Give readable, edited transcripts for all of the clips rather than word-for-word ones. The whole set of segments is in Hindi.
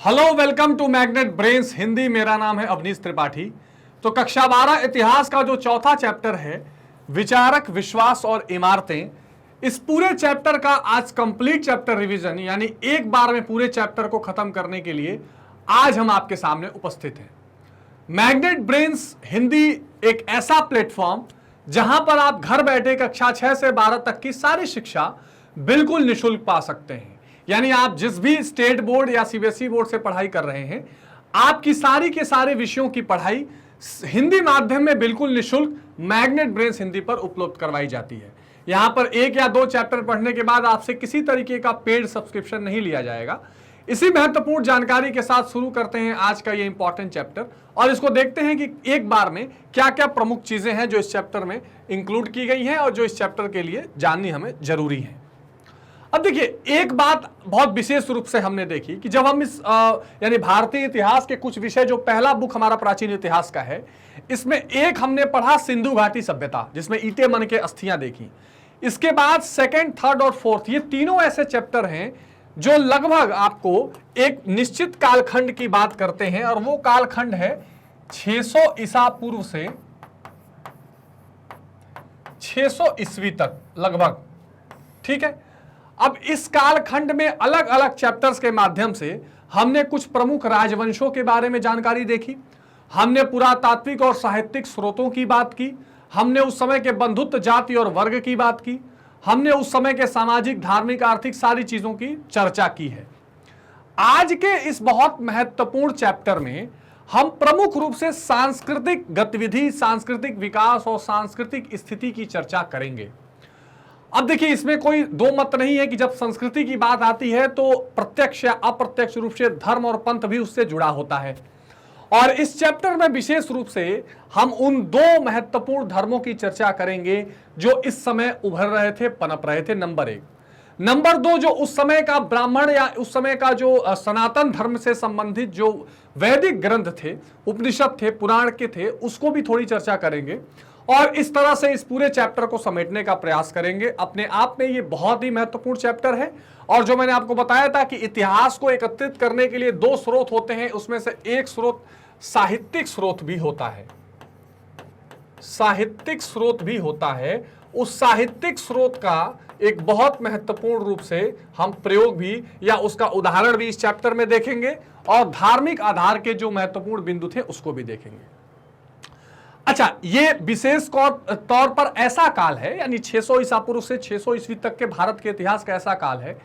Hello, welcome to Magnet Brains Hindi. मेरा नाम है अवनीश त्रिपाठी। तो कक्षा 12 इतिहास का जो चौथा चैप्टर है, विचारक, विश्वास और इमारतें, इस पूरे चैप्टर का आज कंप्लीट चैप्टर रिवीजन यानी एक बार में पूरे चैप्टर को खत्म करने के लिए आज हम आपके सामने उपस्थित हैं। मैग्नेट ब्रेन्स हिंदी एक ऐसा प्लेटफॉर्म जहां पर आप घर बैठे कक्षा 6 से 12 तक की सारी शिक्षा बिल्कुल निःशुल्क पा सकते हैं। यानी आप जिस भी स्टेट बोर्ड या सीबीएसई बोर्ड से पढ़ाई कर रहे हैं, आपकी सारी के सारे विषयों की पढ़ाई हिंदी माध्यम में बिल्कुल निःशुल्क मैग्नेट ब्रेन्स हिंदी पर उपलब्ध करवाई जाती है। यहां पर एक या दो चैप्टर पढ़ने के बाद आपसे किसी तरीके का पेड सब्सक्रिप्शन नहीं लिया जाएगा। इसी महत्वपूर्ण जानकारी के साथ शुरू करते हैं आज का ये इंपॉर्टेंट चैप्टर और इसको देखते हैं कि एक बार में क्या क्या प्रमुख चीजें हैं जो इस चैप्टर में इंक्लूड की गई हैं और जो इस चैप्टर के लिए जाननी हमें जरूरी है। अब देखिए, एक बात बहुत विशेष रूप से हमने देखी कि जब हम इस यानी भारतीय इतिहास के कुछ विषय, जो पहला बुक हमारा प्राचीन इतिहास का है, इसमें एक हमने पढ़ा सिंधु घाटी सभ्यता, जिसमें ईटे मन के अस्थियां देखी। इसके बाद सेकंड, थर्ड और फोर्थ, ये तीनों ऐसे चैप्टर हैं जो लगभग आपको एक निश्चित कालखंड की बात करते हैं और वो कालखंड है 600 ईसा पूर्व से 600 ईस्वी तक लगभग। ठीक है, अब इस कालखंड में अलग अलग चैप्टर्स के माध्यम से हमने कुछ प्रमुख राजवंशों के बारे में जानकारी देखी, हमने पुरातात्विक और साहित्यिक स्रोतों की बात की, हमने उस समय के बंधुत्व, जाति और वर्ग की बात की, हमने उस समय के सामाजिक, धार्मिक, आर्थिक सारी चीजों की चर्चा की है। आज के इस बहुत महत्वपूर्ण चैप्टर में हम प्रमुख रूप से सांस्कृतिक गतिविधि, सांस्कृतिक विकास और सांस्कृतिक स्थिति की चर्चा करेंगे। अब देखिए, इसमें कोई दो मत नहीं है कि जब संस्कृति की बात आती है तो प्रत्यक्ष या अप्रत्यक्ष रूप से धर्म और पंथ भी उससे जुड़ा होता है। और इस चैप्टर में विशेष रूप से हम उन दो महत्वपूर्ण धर्मों की चर्चा करेंगे जो इस समय उभर रहे थे, पनप रहे थे, नंबर एक। नंबर दो, जो उस समय का ब्राह्मण या उस समय का जो सनातन धर्म से संबंधित जो वैदिक ग्रंथ थे, उपनिषद थे, पुराण के थे, उसको भी थोड़ी चर्चा करेंगे और इस तरह से इस पूरे चैप्टर को समेटने का प्रयास करेंगे। अपने आप में ये बहुत ही महत्वपूर्ण चैप्टर है और जो मैंने आपको बताया था कि इतिहास को एकत्रित करने के लिए दो स्रोत होते हैं, उसमें से एक स्रोत साहित्यिक स्रोत भी होता है, साहित्यिक स्रोत भी होता है। उस साहित्यिक स्रोत का एक बहुत महत्वपूर्ण रूप से हम प्रयोग भी या उसका उदाहरण भी इस चैप्टर में देखेंगे और धार्मिक आधार के जो महत्वपूर्ण बिंदु थे उसको भी देखेंगे। अच्छा, ये विशेष तौर पर ऐसा काल है, यानी 600 ईसा पूर्व से 600 ईस्वी तक के भारत के इतिहास का ऐसा काल है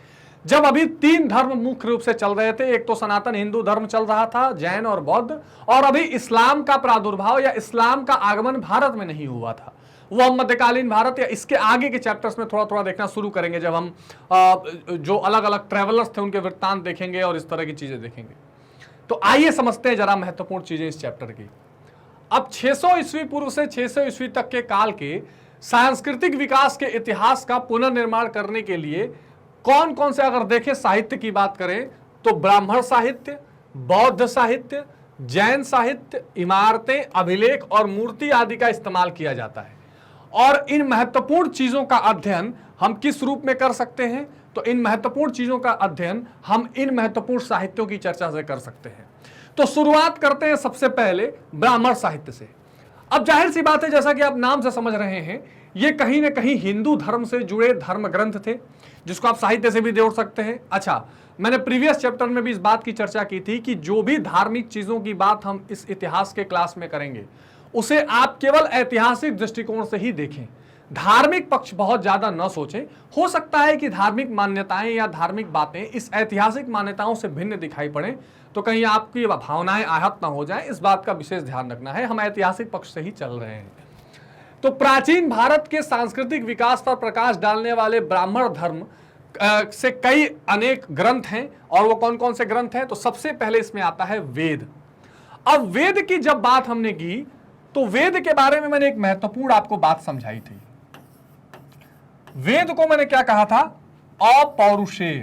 जब अभी तीन धर्म मुख्य रूप से चल रहे थे। एक तो सनातन हिंदू धर्म चल रहा था, जैन और बौद्ध, और अभी इस्लाम का प्रादुर्भाव या इस्लाम का आगमन भारत में नहीं हुआ था। वो हम मध्यकालीन भारत या इसके आगे के चैप्टर्स में थोड़ा थोड़ा देखना शुरू करेंगे, जब हम जो अलग अलग ट्रेवलर्स थे उनके वृत्तांत देखेंगे और इस तरह की चीजें देखेंगे। तो आइए समझते हैं जरा महत्वपूर्ण चीजें इस चैप्टर की। अब 600 ईस्वी पूर्व से 600 ईस्वी तक के काल के सांस्कृतिक विकास के इतिहास का पुनर्निर्माण करने के लिए कौन कौन से, अगर देखें साहित्य की बात करें तो ब्राह्मण साहित्य, बौद्ध साहित्य, जैन साहित्य, इमारतें, अभिलेख और मूर्ति आदि का इस्तेमाल किया जाता है। और इन महत्वपूर्ण चीजों का अध्ययन हम किस रूप में कर सकते हैं? तो इन महत्वपूर्ण चीजों का अध्ययन हम इन महत्वपूर्ण साहित्यों की चर्चा से कर सकते हैं। तो शुरुआत करते हैं सबसे पहले ब्राह्मण साहित्य से। अब जाहिर सी बात है, जैसा कि आप नाम से समझ रहे हैं, ये कहीं ना कहीं हिंदू धर्म से जुड़े धर्म ग्रंथ थे, जिसको आप साहित्य से भी जोड़ सकते हैं। अच्छा, मैंने प्रीवियस चैप्टर में भी इस बात की चर्चा की थी कि जो भी धार्मिक चीजों की बात हम इस इतिहास के क्लास में करेंगे उसे आप केवल ऐतिहासिक दृष्टिकोण से ही देखें, धार्मिक पक्ष बहुत ज्यादा न सोचें। हो सकता है कि धार्मिक मान्यताएं या धार्मिक बातें इस ऐतिहासिक मान्यताओं से भिन्न दिखाई पड़े, तो कहीं आपकी भावनाएं आहत ना हो जाएं, इस बात का विशेष ध्यान रखना है। हम ऐतिहासिक पक्ष से ही चल रहे हैं। तो प्राचीन भारत के सांस्कृतिक विकास पर प्रकाश डालने वाले ब्राह्मण धर्म से कई अनेक ग्रंथ हैं। और वो कौन कौन से ग्रंथ हैं? तो सबसे पहले इसमें आता है वेद। अब वेद की जब बात हमने की तो वेद के बारे में मैंने एक महत्वपूर्ण आपको बात समझाई थी। वेद को मैंने क्या कहा था? अपौरुषेय।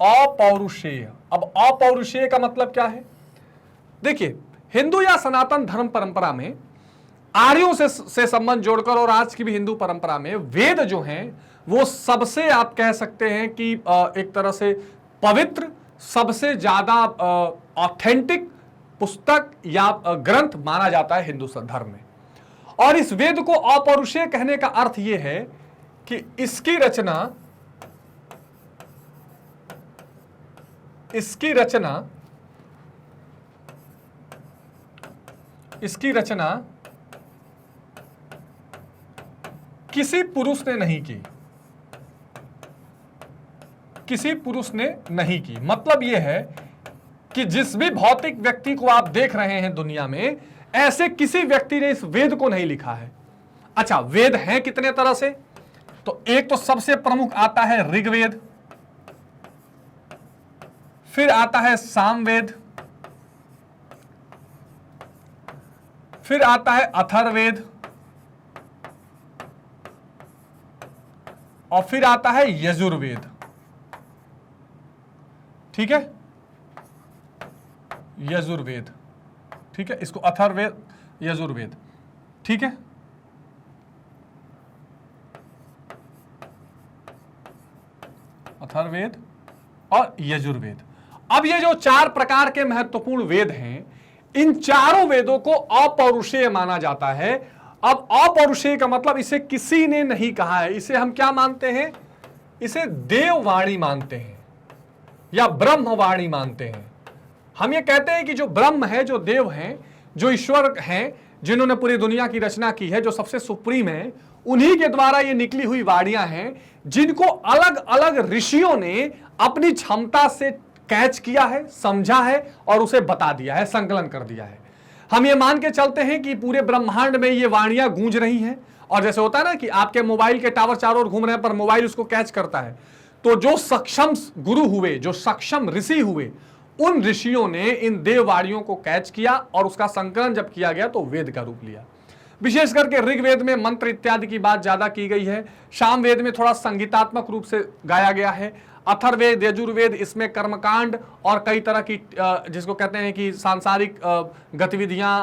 अपौरुषेय। अब अपौरुषेय का मतलब क्या है? देखिए, हिंदू या सनातन धर्म परंपरा में आर्यों से संबंध जोड़कर और आज की भी हिंदू परंपरा में वेद जो हैं वो सबसे आप कह सकते हैं कि एक तरह से पवित्र, सबसे ज्यादा ऑथेंटिक पुस्तक या ग्रंथ माना जाता है हिंदू धर्म में। और इस वेद को अपौरुषेय कहने का अर्थ यह है कि इसकी रचना किसी पुरुष ने नहीं की। मतलब यह है कि जिस भी भौतिक व्यक्ति को आप देख रहे हैं दुनिया में, ऐसे किसी व्यक्ति ने इस वेद को नहीं लिखा है। अच्छा, वेद हैं कितने तरह से? तो एक तो सबसे प्रमुख आता है ऋग्वेद, फिर आता है सामवेद, फिर आता है अथर्ववेद, और फिर आता है यजुर्वेद। ठीक है, यजुर्वेद, ठीक है, इसको अथर्ववेद, यजुर्वेद, ठीक है। अथर्ववेद और यजुर्वेद। अब ये जो 4 प्रकार के महत्वपूर्ण वेद हैं, इन चारों वेदों को अपौरुषेय माना जाता है। अब अपौरुषेय का मतलब इसे किसी ने नहीं कहा है, इसे हम क्या मानते हैं? इसे देववाणी मानते हैं या ब्रह्मवाणी मानते हैं। हम ये कहते हैं कि जो ब्रह्म है, जो देव हैं, जो ईश्वर हैं, जिन्होंने पूरी दुनिया की रचना की है, जो सबसे सुप्रीम है, उन्हीं के द्वारा ये निकली हुई वाणियां हैं, जिनको अलग अलग ऋषियों ने अपनी क्षमता से कैच किया है, समझा है और उसे बता दिया है, संकलन कर दिया है। हम ये मान के चलते हैं कि पूरे ब्रह्मांड में ये वाणियां गूंज रही हैं। और जैसे होता है ना कि आपके मोबाइल के टावर चारों ओर घूम रहे हैं पर मोबाइल उसको कैच करता है, तो जो सक्षम गुरु हुए, जो सक्षम ऋषि हुए, उन ऋषियों ने इन देववाणियों को कैच किया और उसका संकलन जब किया गया तो वेद का रूप लिया। विशेष करके ऋग्वेद में मंत्र इत्यादि की बात ज्यादा की गई है, सामवेद में थोड़ा संगीतात्मक रूप से गाया गया है, अथर्ववेद, यजुर्वेद, इसमें कर्मकांड और कई तरह की जिसको कहते हैं कि सांसारिक गतिविधियां,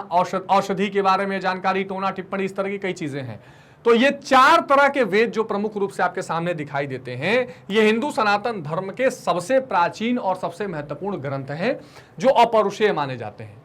औषधि के बारे में जानकारी, टोना टिप्पणी, इस तरह की कई चीजें हैं। तो ये 4 तरह के वेद जो प्रमुख रूप से आपके सामने दिखाई देते हैं, ये हिंदू सनातन धर्म के सबसे प्राचीन और सबसे महत्वपूर्ण ग्रंथ हैं जो अपौरुषेय माने जाते हैं।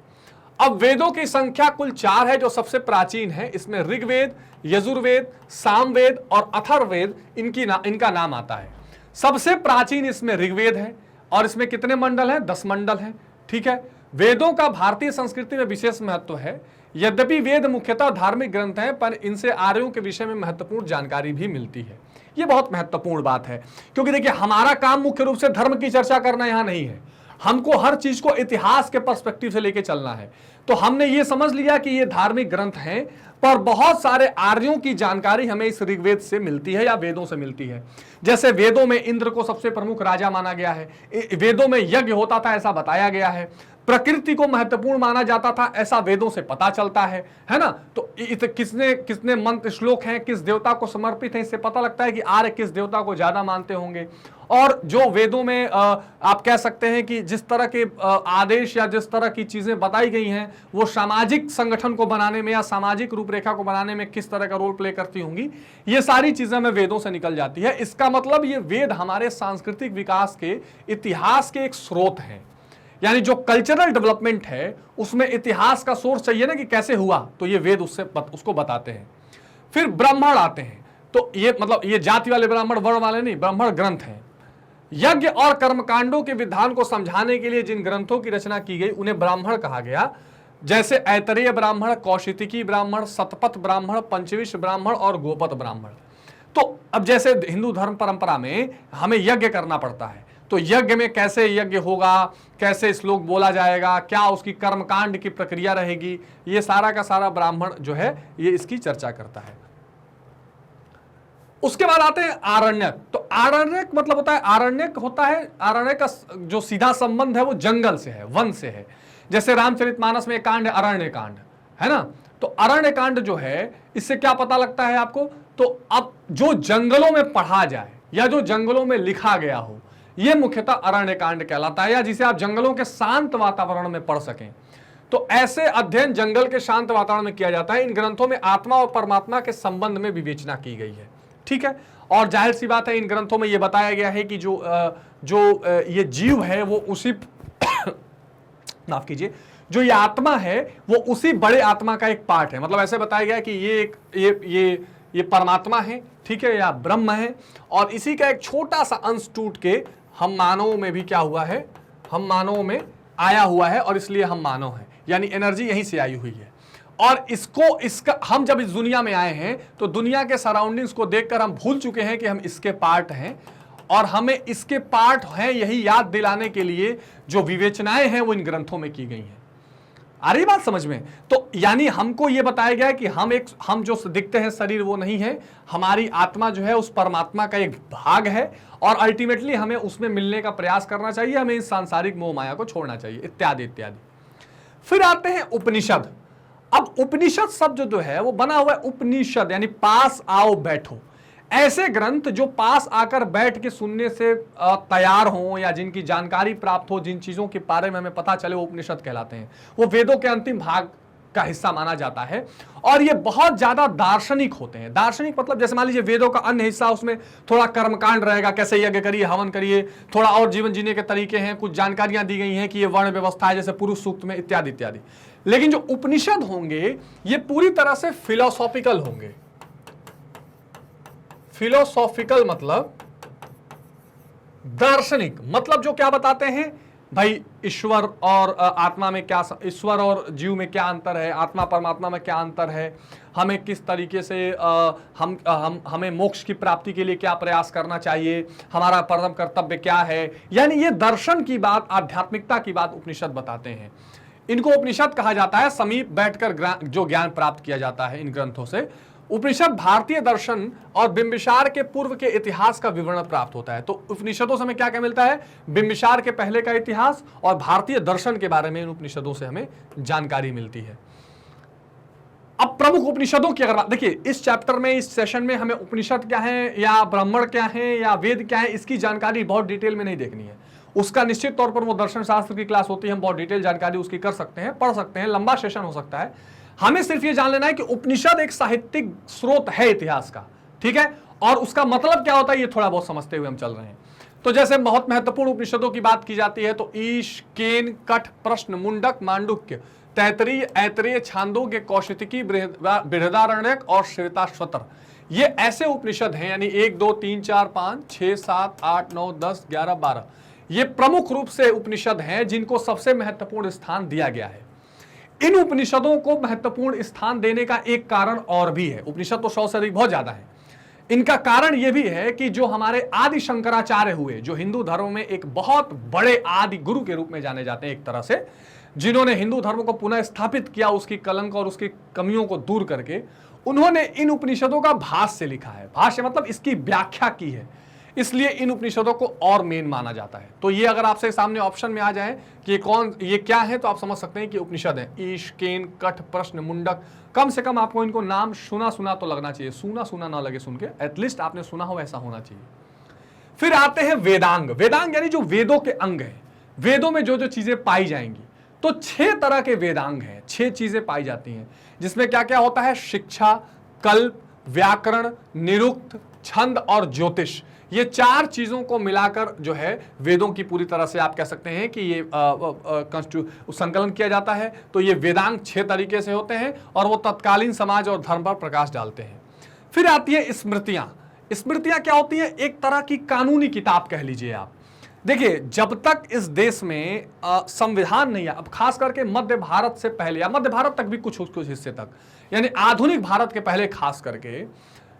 अब वेदों की संख्या कुल 4 है जो सबसे प्राचीन है। इसमें ऋग्वेद, यजुर्वेद, सामवेद और अथर्ववेद इनका नाम आता है। सबसे प्राचीन इसमें ऋग्वेद है और इसमें कितने मंडल हैं? 10 मंडल हैं। ठीक है, वेदों का भारतीय संस्कृति में विशेष महत्व है। यद्यपि वेद मुख्यतः धार्मिक ग्रंथ हैं, पर इनसे आर्यों के विषय में महत्वपूर्ण जानकारी भी मिलती है। यह बहुत महत्वपूर्ण बात है, क्योंकि देखिए हमारा काम मुख्य रूप से धर्म की चर्चा करना यहां नहीं है। हमको हर चीज को इतिहास के पर्सपेक्टिव से लेके चलना है। तो हमने ये समझ लिया कि ये धार्मिक ग्रंथ हैं, पर बहुत सारे आर्यों की जानकारी हमें इस ऋग्वेद से मिलती है या वेदों से मिलती है। जैसे वेदों में इंद्र को सबसे प्रमुख राजा माना गया है, वेदों में यज्ञ होता था ऐसा बताया गया है, प्रकृति को महत्वपूर्ण माना जाता था ऐसा वेदों से पता चलता है ना। तो किसने मंत्र श्लोक हैं, किस देवता को समर्पित है, इससे पता लगता है कि आर्य किस देवता को ज्यादा मानते होंगे। और जो वेदों में आप कह सकते हैं कि जिस तरह के आदेश या जिस तरह की चीजें बताई गई हैं, वो सामाजिक संगठन को बनाने में या सामाजिक रूपरेखा को बनाने में किस तरह का रोल प्ले करती होंगी, ये सारी चीजें हमें वेदों से निकल जाती है। इसका मतलब ये वेद हमारे सांस्कृतिक विकास के इतिहास के एक स्रोत हैं। यानी जो कल्चरल डेवलपमेंट है उसमें इतिहास का सोर्स चाहिए ना कि कैसे हुआ, तो ये वेद उसको बताते हैं। फिर ब्राह्मण आते हैं, तो ये मतलब ये जाति वाले ब्राह्मण, वर्ण वाले नहीं, ब्राह्मण ग्रंथ हैं। यज्ञ और कर्मकांडों के विधान को समझाने के लिए जिन ग्रंथों की रचना की गई उन्हें ब्राह्मण कहा गया, जैसे ऐतरेय ब्राह्मण, कौशितिकी ब्राह्मण, शतपथ ब्राह्मण, पंचविश ब्राह्मण और गोपत ब्राह्मण। तो अब जैसे हिंदू धर्म परंपरा में हमें यज्ञ करना पड़ता है, तो यज्ञ में कैसे यज्ञ होगा, कैसे श्लोक बोला जाएगा, क्या उसकी कर्मकांड की प्रक्रिया रहेगी, ये सारा का सारा ब्राह्मण जो है ये इसकी चर्चा करता है। उसके बाद आते हैं आरण्यक। तो आरण्यक मतलब होता है, आरण्यक का जो सीधा संबंध है वो जंगल से है, वन से है। जैसे रामचरितमानस में एक कांड है अरण्य कांड, है ना। तो अरण्य कांड जो है इससे क्या पता लगता है आपको, तो अब जो जंगलों में पढ़ा जाए या जो जंगलों में लिखा गया हो, यह मुख्यतः अरण्य कांड कहलाता है, या जिसे आप जंगलों के शांत वातावरण में पढ़ सकें। तो ऐसे अध्ययन जंगल के शांत वातावरण में किया जाता है। इन ग्रंथों में आत्मा और परमात्मा के संबंध में विवेचना की गई है, ठीक है। और जाहिर सी बात है इन ग्रंथों में यह बताया गया है कि जो ये जीव है वो उसी माफ कीजिए, जो ये आत्मा है वो उसी बड़े आत्मा का एक पार्ट है। मतलब ऐसे बताया गया है कि ये परमात्मा है, ठीक है, या ब्रह्म है, और इसी का एक छोटा सा अंश टूट के हम मानवों में भी क्या हुआ है, हम मानवों में आया हुआ है, और इसलिए हम मानव हैं, यानी एनर्जी यहीं से आई हुई है। और इसका हम जब इस दुनिया में आए हैं तो दुनिया के सराउंडिंग्स को देखकर हम भूल चुके हैं कि हम इसके पार्ट हैं, और हमें इसके पार्ट हैं यही याद दिलाने के लिए जो विवेचनाएं हैं वो इन ग्रंथों में की गई हैं। आ रही बात समझ में? तो यानी हमको यह बताया गया है कि हम जो दिखते हैं शरीर वो नहीं है, हमारी आत्मा जो है उस परमात्मा का एक भाग है, और अल्टीमेटली हमें उसमें मिलने का प्रयास करना चाहिए, हमें इस सांसारिक मोह माया को छोड़ना चाहिए, इत्यादि इत्यादि। फिर आते हैं उपनिषद। अब उपनिषद शब्द जो है वो बना हुआ है उपनिषद, यानी पास आओ बैठो। ऐसे ग्रंथ जो पास आकर बैठ के सुनने से तैयार हों, या जिनकी जानकारी प्राप्त हो, जिन चीजों के बारे में हमें पता चले, वो उपनिषद कहलाते हैं। वो वेदों के अंतिम भाग का हिस्सा माना जाता है, और ये बहुत ज्यादा दार्शनिक होते हैं। दार्शनिक मतलब जैसे मान लीजिए वेदों का अन्य हिस्सा, उसमें थोड़ा कर्मकांड रहेगा, कैसे यज्ञ करिए, हवन करिए, थोड़ा और जीवन जीने के तरीके हैं, कुछ जानकारियां दी गई हैं कि ये वर्ण व्यवस्था है, जैसे पुरुष सूक्त में, इत्यादि इत्यादि। लेकिन जो उपनिषद होंगे ये पूरी तरह से फिलोसॉफिकल होंगे। फिलोसॉफिकल मतलब दार्शनिक, मतलब जो क्या बताते हैं भाई, ईश्वर और आत्मा में क्या, ईश्वर और जीव में क्या अंतर है, आत्मा परमात्मा में क्या अंतर है, हमें किस तरीके से हमें मोक्ष की प्राप्ति के लिए क्या प्रयास करना चाहिए, हमारा परम कर्तव्य क्या है। यानी ये दर्शन की बात, आध्यात्मिकता की बात उपनिषद बताते हैं। इनको उपनिषद कहा जाता है। समीप बैठकर जो ज्ञान प्राप्त किया जाता है इन ग्रंथों से। उपनिषद भारतीय दर्शन और बिंबिसार के पूर्व के इतिहास का विवरण प्राप्त होता है। तो उपनिषदों से हमें क्या क्या मिलता है, बिंबिसार के पहले का इतिहास और भारतीय दर्शन के बारे में इन उपनिषदों से हमें जानकारी मिलती है। अब प्रमुख उपनिषदों की अगर बात, देखिए इस चैप्टर में, इस सेशन में हमें उपनिषद क्या है, या ब्राह्मण क्या है, या वेद क्या है, इसकी जानकारी बहुत डिटेल में नहीं देखनी है। उसका निश्चित तौर पर वो दर्शन शास्त्र की क्लास होती है, हम बहुत डिटेल जानकारी उसकी कर सकते हैं, पढ़ सकते हैं, लंबा सेशन हो सकता है। हमें सिर्फ ये जान लेना है कि उपनिषद एक साहित्यिक स्रोत है इतिहास का, ठीक है, और उसका मतलब क्या होता है ये थोड़ा बहुत समझते हुए हम चल रहे हैं। तो जैसे बहुत महत्वपूर्ण उपनिषदों की बात की जाती है तो ईश, केन, कठ, प्रश्न, मुंडक, मांडुक्य, तैतरीय, ऐतरेय, छांदोग्य, कौशिकी, बृहदारण्यक और श्वेताश्वतर, ये ऐसे उपनिषद हैं, यानी 1 2 3 4 5 6 7 8 9 10 11 12, ये प्रमुख रूप से उपनिषद हैं जिनको सबसे महत्वपूर्ण स्थान दिया गया है। इन उपनिषदों को महत्वपूर्ण स्थान देने का एक कारण और भी है। उपनिषद तो 100 से अधिक बहुत ज्यादा है। इनका कारण यह भी है कि जो हमारे आदि शंकराचार्य हुए, जो हिंदू धर्म में एक बहुत बड़े आदि गुरु के रूप में जाने जाते हैं एक तरह से, जिन्होंने हिंदू धर्म को पुनः स्थापित किया, उसकी कलंक और उसकी कमियों को दूर करके, उन्होंने इन उपनिषदों का भाष्य लिखा है। भाष्य मतलब इसकी व्याख्या की है, इसलिए इन उपनिषदों को और मेन माना जाता है। तो ये अगर आपसे सामने ऑप्शन में आ जाए कि ये क्या है, तो आप समझ सकते हैं कि उपनिषद है। ईश, केन, कठ, प्रश्न, मुंडक, कम से कम आपको इनको नाम सुना तो लगना चाहिए, सुना ना लगे सुन के, एटलीस्ट आपने सुना हो ऐसा होना चाहिए। फिर आते हैं वेदांग। वेदांग यानी जो वेदों के अंग है, वेदों में जो जो चीजें पाई जाएंगी। तो 6 तरह के वेदांग हैं, 6 चीजें पाई जाती हैं, जिसमें क्या क्या होता है, शिक्षा, कल्प, व्याकरण, निरुक्त, छंद और ज्योतिष। ये 4 चीजों को मिलाकर जो है वेदों की पूरी तरह से आप कह सकते हैं कि ये संकलन किया जाता है। तो ये वेदांग 6 तरीके से होते हैं और वो तत्कालीन समाज और धर्म पर प्रकाश डालते हैं। फिर आती है स्मृतियां। स्मृतियां क्या होती हैं, एक तरह की कानूनी किताब कह लीजिए आप। देखिए जब तक इस देश में संविधान नहीं है, अब खास करके मध्य भारत से पहले, या मध्य भारत तक भी कुछ हिस्से तक, यानी आधुनिक भारत के पहले खास करके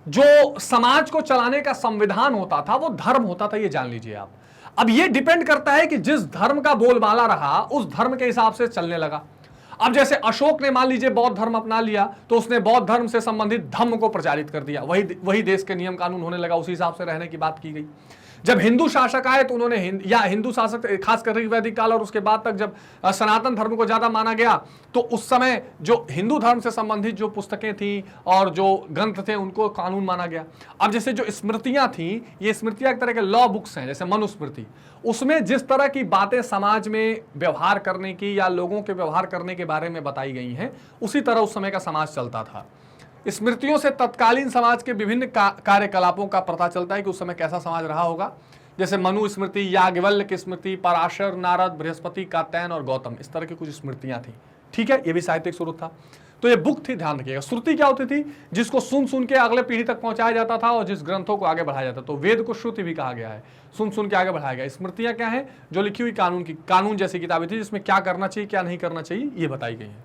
जो समाज को चलाने का संविधान होता था वो धर्म होता था, ये जान लीजिए आप। अब ये डिपेंड करता है कि जिस धर्म का बोलबाला रहा उस धर्म के हिसाब से चलने लगा। अब जैसे अशोक ने मान लीजिए बौद्ध धर्म अपना लिया तो उसने बौद्ध धर्म से संबंधित धम्म को प्रचारित कर दिया, वही देश के नियम कानून होने लगा, उसी हिसाब से रहने की बात की गई। जब हिंदू शासक आए तो उन्होंने हिंदू शासक खास करके वैदिक काल और उसके बाद तक जब सनातन धर्म को ज्यादा माना गया, तो उस समय जो हिंदू धर्म से संबंधित जो पुस्तकें थी और जो ग्रंथ थे उनको कानून माना गया। अब जैसे जो स्मृतियां थी, ये स्मृतियां एक तरह के लॉ बुक्स हैं, जैसे मनुस्मृति, उसमें जिस तरह की बातें समाज में व्यवहार करने की या लोगों के व्यवहार करने के बारे में बताई गई हैं, उसी तरह उस समय का समाज चलता था। स्मृतियों से तत्कालीन समाज के विभिन्न कार्यकलापों का पता चलता है कि उस समय कैसा समाज रहा होगा। जैसे मनु स्मृति, याज्ञवल्क्य की स्मृति, पराशर, नारद, बृहस्पति, कात्यायन और गौतम, इस तरह की कुछ स्मृतियां थी। ठीक है, ये भी साहित्यिक स्रोत था। तो ये बुक थी, ध्यान रखिएगा। श्रुति क्या होती थी? जिसको सुन सुन के अगले पीढ़ी तक पहुंचाया जाता था और जिस ग्रंथों को आगे बढ़ाया जाता। तो वेद को श्रुति भी कहा गया है, सुन सुन के आगे बढ़ाया गया। स्मृतियां क्या है? जो लिखी हुई कानून जैसी किताबें थी, जिसमें क्या करना चाहिए क्या नहीं करना चाहिए ये बताई गई है।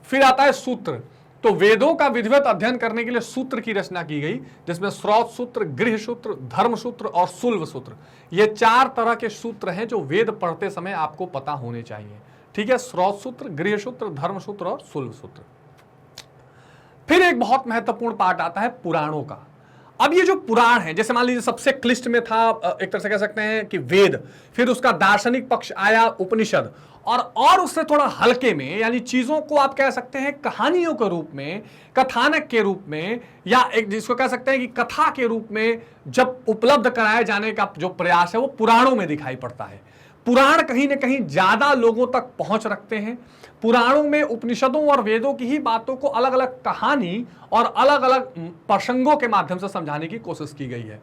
फिर आता है सूत्र। तो वेदों का विधिवत अध्ययन करने के लिए सूत्र की रचना की गई, जिसमें स्रोत सूत्र, गृह सूत्र, धर्म सूत्र और सुल्व सूत्र, ये 4 तरह के सूत्र हैं जो वेद पढ़ते समय आपको पता होने चाहिए। ठीक है, स्रोत सूत्र, गृह सूत्र, धर्म सूत्र और सुल्व सूत्र। फिर एक बहुत महत्वपूर्ण पार्ट आता है पुराणों का। अब ये जो पुराण है, जैसे मान लीजिए सबसे क्लिष्ट में था, एक तरह से कह सकते हैं कि वेद, फिर उसका दार्शनिक पक्ष आया उपनिषद, और उससे थोड़ा हल्के में, यानी चीजों को आप कह सकते हैं कहानियों के रूप में, कथानक के रूप में, या एक जिसको कह सकते हैं कि कथा के रूप में जब उपलब्ध कराए जाने का जो प्रयास है वो पुराणों में दिखाई पड़ता है। पुराण कहीं ना कहीं ज्यादा लोगों तक पहुंच रखते हैं। पुराणों में उपनिषदों और वेदों की ही बातों को अलग अलग कहानी और अलग अलग प्रसंगों के माध्यम से समझाने की कोशिश की गई है।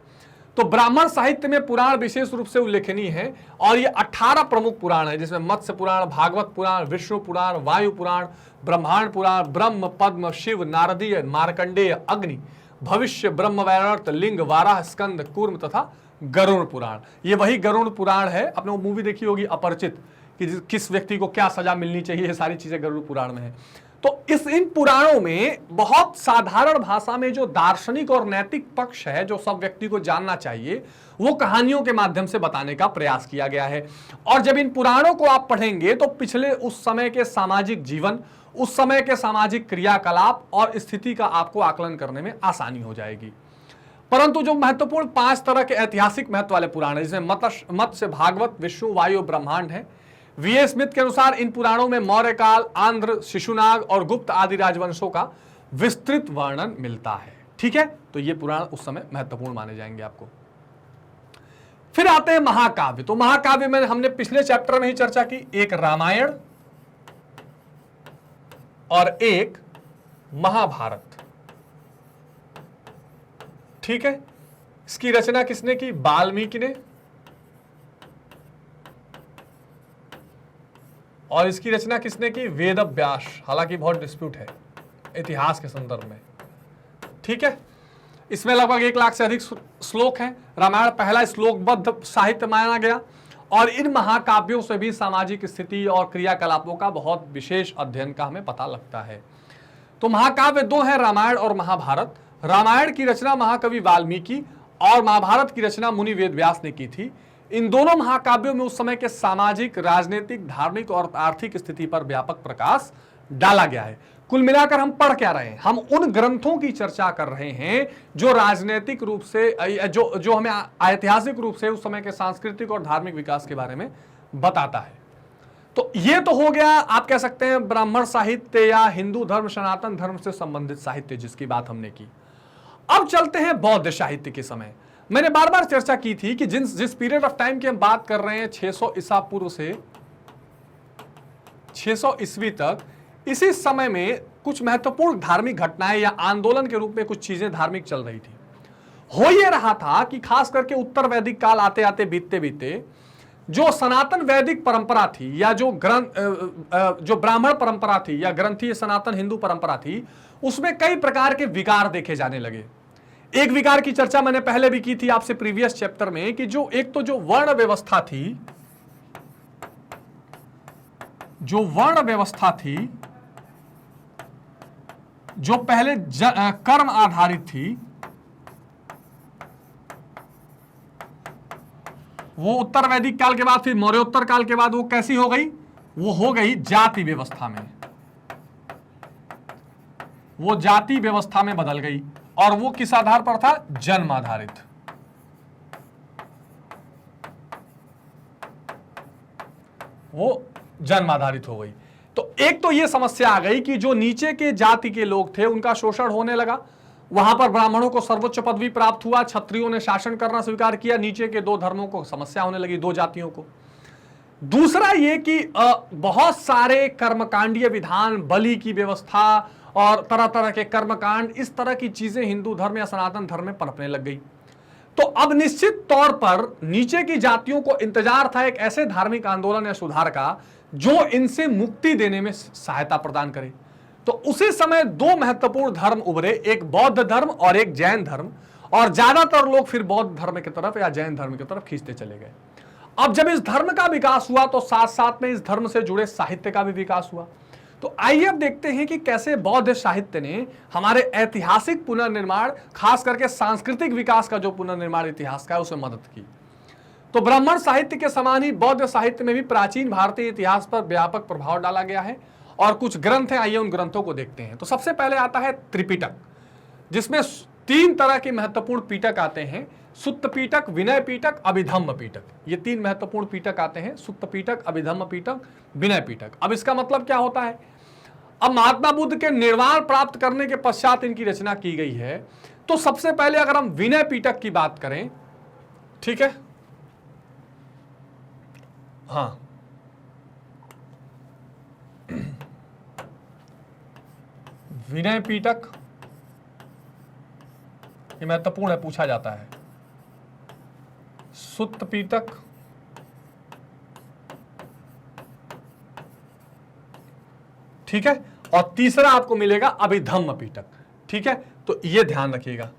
तो ब्राह्मण साहित्य में पुराण विशेष रूप से उल्लेखनीय है, और ये 18 प्रमुख पुराण है, जिसमें मत्स्य पुराण, भागवत पुराण, विष्णु पुराण, वायु पुराण, ब्रह्मांड पुराण, ब्रह्म, पद्म, शिव, नारदीय, मार्कंडेय, अग्नि, भविष्य, ब्रह्म वैवर्त, लिंग, वाराह, स्कंद, कूर्म तथा गरुड़ पुराण। ये वही गरुड़ पुराण है, आपने वो मूवी देखी होगी अपरिचित, कि किस व्यक्ति को क्या सजा मिलनी चाहिए, ये सारी चीजें गरुड़ पुराण में है। तो इन पुराणों में बहुत साधारण भाषा में जो दार्शनिक और नैतिक पक्ष है, जो सब व्यक्ति को जानना चाहिए, वो कहानियों के माध्यम से बताने का प्रयास किया गया है। और जब इन पुराणों को आप पढ़ेंगे तो पिछले उस समय के सामाजिक जीवन, उस समय के सामाजिक क्रियाकलाप और स्थिति का आपको आकलन करने में आसानी हो जाएगी। परंतु जो महत्वपूर्ण 5 तरह के ऐतिहासिक महत्व वाले पुराण है, जिसमें मत्स्य, भागवत, विष्णु, वायु, ब्रह्मांड है। वी.ए. स्मिथ के अनुसार इन पुराणों में मौर्य काल, आंध्र, शिशुनाग और गुप्त आदि राजवंशों का विस्तृत वर्णन मिलता है। ठीक है, तो ये पुराण उस समय महत्वपूर्ण माने जाएंगे आपको। फिर आते हैं महाकाव्य। तो महाकाव्य में हमने पिछले चैप्टर में ही चर्चा की, एक रामायण और एक महाभारत। ठीक है, इसकी रचना किसने की? वाल्मीकि ने। और इसकी रचना किसने की? वेद व्यास। हालांकि बहुत डिस्प्यूट है इतिहास के संदर्भ में। ठीक है, इसमें लगभग 1 लाख से अधिक श्लोक हैं। रामायण पहला श्लोकबद्ध साहित्य माना गया, और इन महाकाव्यों से भी सामाजिक स्थिति और क्रियाकलापों का बहुत विशेष अध्ययन का हमें पता लगता है। तो महाकाव्य 2 हैं, रामायण और महाभारत। रामायण की रचना महाकवि वाल्मीकि और महाभारत की रचना मुनि वेद व्यास ने की थी। इन दोनों महाकाव्यों में उस समय के सामाजिक, राजनीतिक, धार्मिक और आर्थिक स्थिति पर व्यापक प्रकाश डाला गया है। कुल मिलाकर हम पढ़ क्या रहे हैं? हम उन ग्रंथों की चर्चा कर रहे हैं जो राजनीतिक रूप से, जो हमें ऐतिहासिक रूप से उस समय के सांस्कृतिक और धार्मिक विकास के बारे में बताता है। तो ये तो हो गया, आप कह सकते हैं ब्राह्मण साहित्य या हिंदू धर्म, सनातन धर्म से संबंधित साहित्य, जिसकी बात हमने की। अब चलते हैं बौद्ध साहित्य के समय। मैंने बार बार चर्चा की थी कि जिस पीरियड ऑफ टाइम की हम बात कर रहे हैं, 600 ईसा पूर्व से 600 ईस्वी तक, इसी समय में कुछ महत्वपूर्ण धार्मिक घटनाएं या आंदोलन के रूप में कुछ चीजें धार्मिक चल रही थी। हो यह रहा था कि खास करके उत्तर वैदिक काल आते आते, बीतते बीतते, जो सनातन वैदिक परंपरा थी, या जो ब्राह्मण परंपरा थी, या ग्रंथीय सनातन हिंदू परंपरा थी, उसमें कई प्रकार के विकार देखे जाने लगे। एक विकार की चर्चा मैंने पहले भी की थी आपसे प्रीवियस चैप्टर में, कि जो एक तो जो वर्ण व्यवस्था थी, जो पहले कर्म आधारित थी, वो उत्तर वैदिक काल के बाद, फिर मौर्योत्तर काल के बाद वो कैसी हो गई? वो हो गई जाति व्यवस्था में। वो जाति व्यवस्था में बदल गई, और वो किस आधार पर था? जन्म आधारित। वो जन्म आधारित हो गई। तो एक तो ये समस्या आ गई कि जो नीचे के जाति के लोग थे उनका शोषण होने लगा, वहां पर ब्राह्मणों को सर्वोच्च पदवी प्राप्त हुआ, क्षत्रियों ने शासन करना स्वीकार किया, नीचे के दो धर्मों को समस्या होने लगी, दो जातियों को। दूसरा ये कि बहुत सारे कर्मकांडीय विधान, बलि की व्यवस्था और तरह तरह के कर्मकांड, इस तरह की चीजें हिंदू धर्म या सनातन धर्म में पनपने लग गई। तो अब निश्चित तौर पर नीचे की जातियों को इंतजार था एक ऐसे धार्मिक आंदोलन या सुधार का जो इनसे मुक्ति देने में सहायता प्रदान करे। तो उसी समय दो महत्वपूर्ण धर्म उभरे, एक बौद्ध धर्म और एक जैन धर्म, और ज्यादातर लोग फिर बौद्ध धर्म की तरफ या जैन धर्म की तरफ खींचते चले गए। अब जब इस धर्म का विकास हुआ तो साथ साथ में इस धर्म से जुड़े साहित्य का भी विकास हुआ। तो आइए अब देखते हैं कि कैसे बौद्ध साहित्य ने हमारे ऐतिहासिक पुनर्निर्माण, खास करके सांस्कृतिक विकास का जो पुनर्निर्माण इतिहास का है, उसमें मदद की। तो ब्राह्मण साहित्य के समान ही बौद्ध साहित्य में भी प्राचीन भारतीय इतिहास पर व्यापक प्रभाव डाला गया है और कुछ ग्रंथ हैं, आइए उन ग्रंथों को देखते हैं। तो सबसे पहले आता है त्रिपिटक, जिसमें 3 तरह के महत्वपूर्ण पीटक आते हैं, सुत्त पीटक, विनय पीटक, अभिधम्म पीटक। ये 3 महत्वपूर्ण पीटक आते हैं, सुत्त पीटक, अभिधम्म पीटक, विनय पीटक। अब इसका मतलब क्या होता है? अब महात्मा बुद्ध के निर्वाण प्राप्त करने के पश्चात इनकी रचना की गई है। तो सबसे पहले अगर हम विनय पीटक की बात करें, ठीक है, हाँ, विनय पीटक ये महत्वपूर्ण है, पूछा जाता है। सुत्त पीटक, ठीक है, और तीसरा आपको मिलेगा अभिधम्म पीटक। ठीक है, तो ये ध्यान रखिएगा।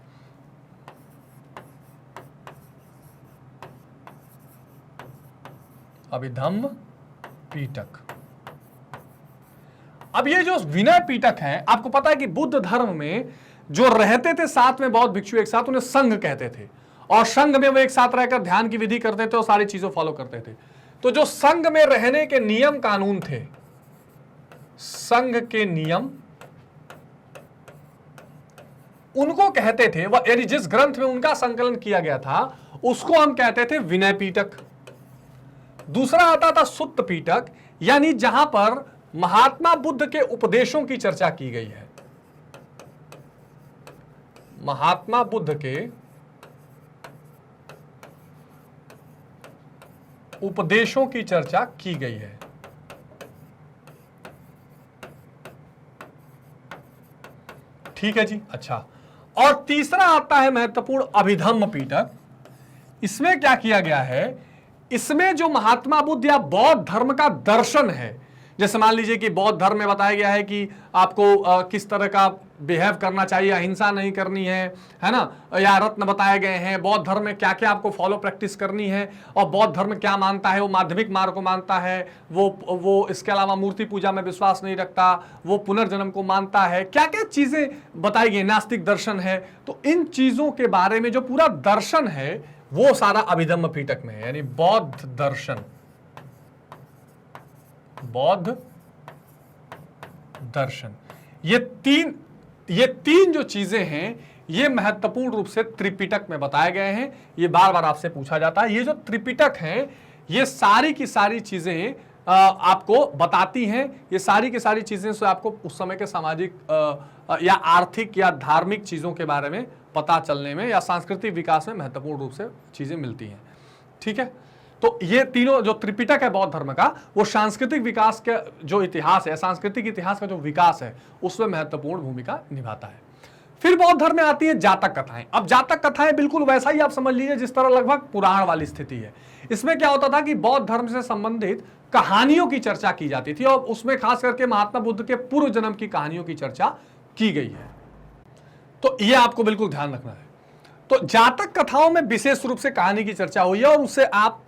अभिधम्म पीटक। अब ये जो विनय पीटक है, आपको पता है कि बुद्ध धर्म में जो रहते थे साथ में बौद्ध भिक्षु एक साथ, उन्हें संघ कहते थे, और संघ में वो एक साथ रहकर ध्यान की विधि करते थे और सारी चीजों फॉलो करते थे। तो जो संघ में रहने के नियम कानून थे, संघ के नियम, उनको कहते थे, वह यानी जिस ग्रंथ में उनका संकलन किया गया था उसको हम कहते थे विनय पीटक। दूसरा आता था सुत्त पीटक, यानी जहां पर महात्मा बुद्ध के उपदेशों की चर्चा की गई है। महात्मा बुद्ध के उपदेशों की चर्चा की गई है। ठीक है जी, अच्छा। और तीसरा आता है महत्वपूर्ण अभिधम्म पीटक। इसमें क्या किया गया है? इसमें जो महात्मा बुद्ध या बौद्ध धर्म का दर्शन है, जैसे मान लीजिए कि बौद्ध धर्म में बताया गया है कि आपको किस तरह का बिहेव करना चाहिए, अहिंसा नहीं करनी है ना, या रत्न बताए गए हैं बौद्ध धर्म में क्या क्या आपको फॉलो प्रैक्टिस करनी है, और बौद्ध धर्म क्या मानता है, वो माध्यमिक मार्ग को मानता है, वो इसके अलावा मूर्ति पूजा में विश्वास नहीं रखता, वो पुनर्जन्म को मानता है, क्या क्या चीजें बताई गई, नास्तिक दर्शन है। तो इन चीजों के बारे में जो पूरा दर्शन है वो सारा अभिधम्म पीटक में है, यानी बौद्ध दर्शन, बौद्ध दर्शन। ये तीन जो चीजें हैं ये महत्वपूर्ण रूप से त्रिपिटक में बताए गए हैं। ये बार बार आपसे पूछा जाता है। ये जो त्रिपिटक है ये सारी की सारी चीजें आपको बताती हैं, ये सारी की सारी चीजें से आपको उस समय के सामाजिक या आर्थिक या धार्मिक चीजों के बारे में पता चलने में या सांस्कृतिक विकास में महत्वपूर्ण रूप से चीजें मिलती हैं। ठीक है, तो ये तीनों जो त्रिपिटक है बौद्ध धर्म का, वो सांस्कृतिक विकास का जो इतिहास है, सांस्कृतिक इतिहास का जो विकास है उसमें महत्वपूर्ण भूमिका निभाता है। फिर बौद्ध धर्म में आती है जातक कथाएं। अब जातक कथाएं बिल्कुल वैसा ही आप समझ लीजिए जिस तरह लगभग पुराण वाली स्थिति है। इसमें क्या होता था कि बौद्ध धर्म से संबंधित कहानियों की चर्चा की जाती थी और उसमें खास करके महात्मा बुद्ध के पूर्व जन्म की कहानियों की चर्चा की गई है। तो ये आपको बिल्कुल ध्यान रखना है। तो जातक कथाओं में विशेष रूप से कहानी की चर्चा हुई है और उससे आप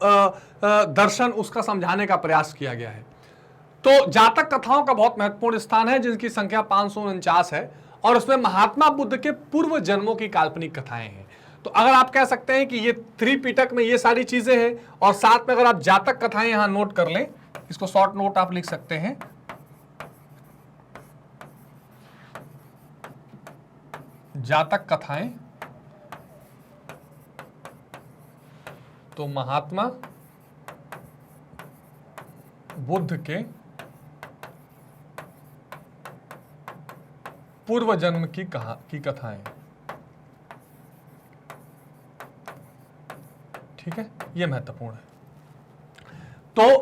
दर्शन उसका समझाने का प्रयास किया गया है। तो जातक कथाओं का बहुत महत्वपूर्ण स्थान है जिनकी संख्या 549 है और उसमें महात्मा बुद्ध के पूर्व जन्मों की काल्पनिक कथाएं हैं। तो अगर आप कह सकते हैं कि ये त्रिपिटक में ये सारी चीजें हैं और साथ में अगर आप जातक कथाएं यहां नोट कर लें, इसको शॉर्ट नोट आप लिख सकते हैं, जातक कथाएं, तो महात्मा बुद्ध के पूर्व जन्म की कथाएं। ठीक है, यह महत्वपूर्ण है। तो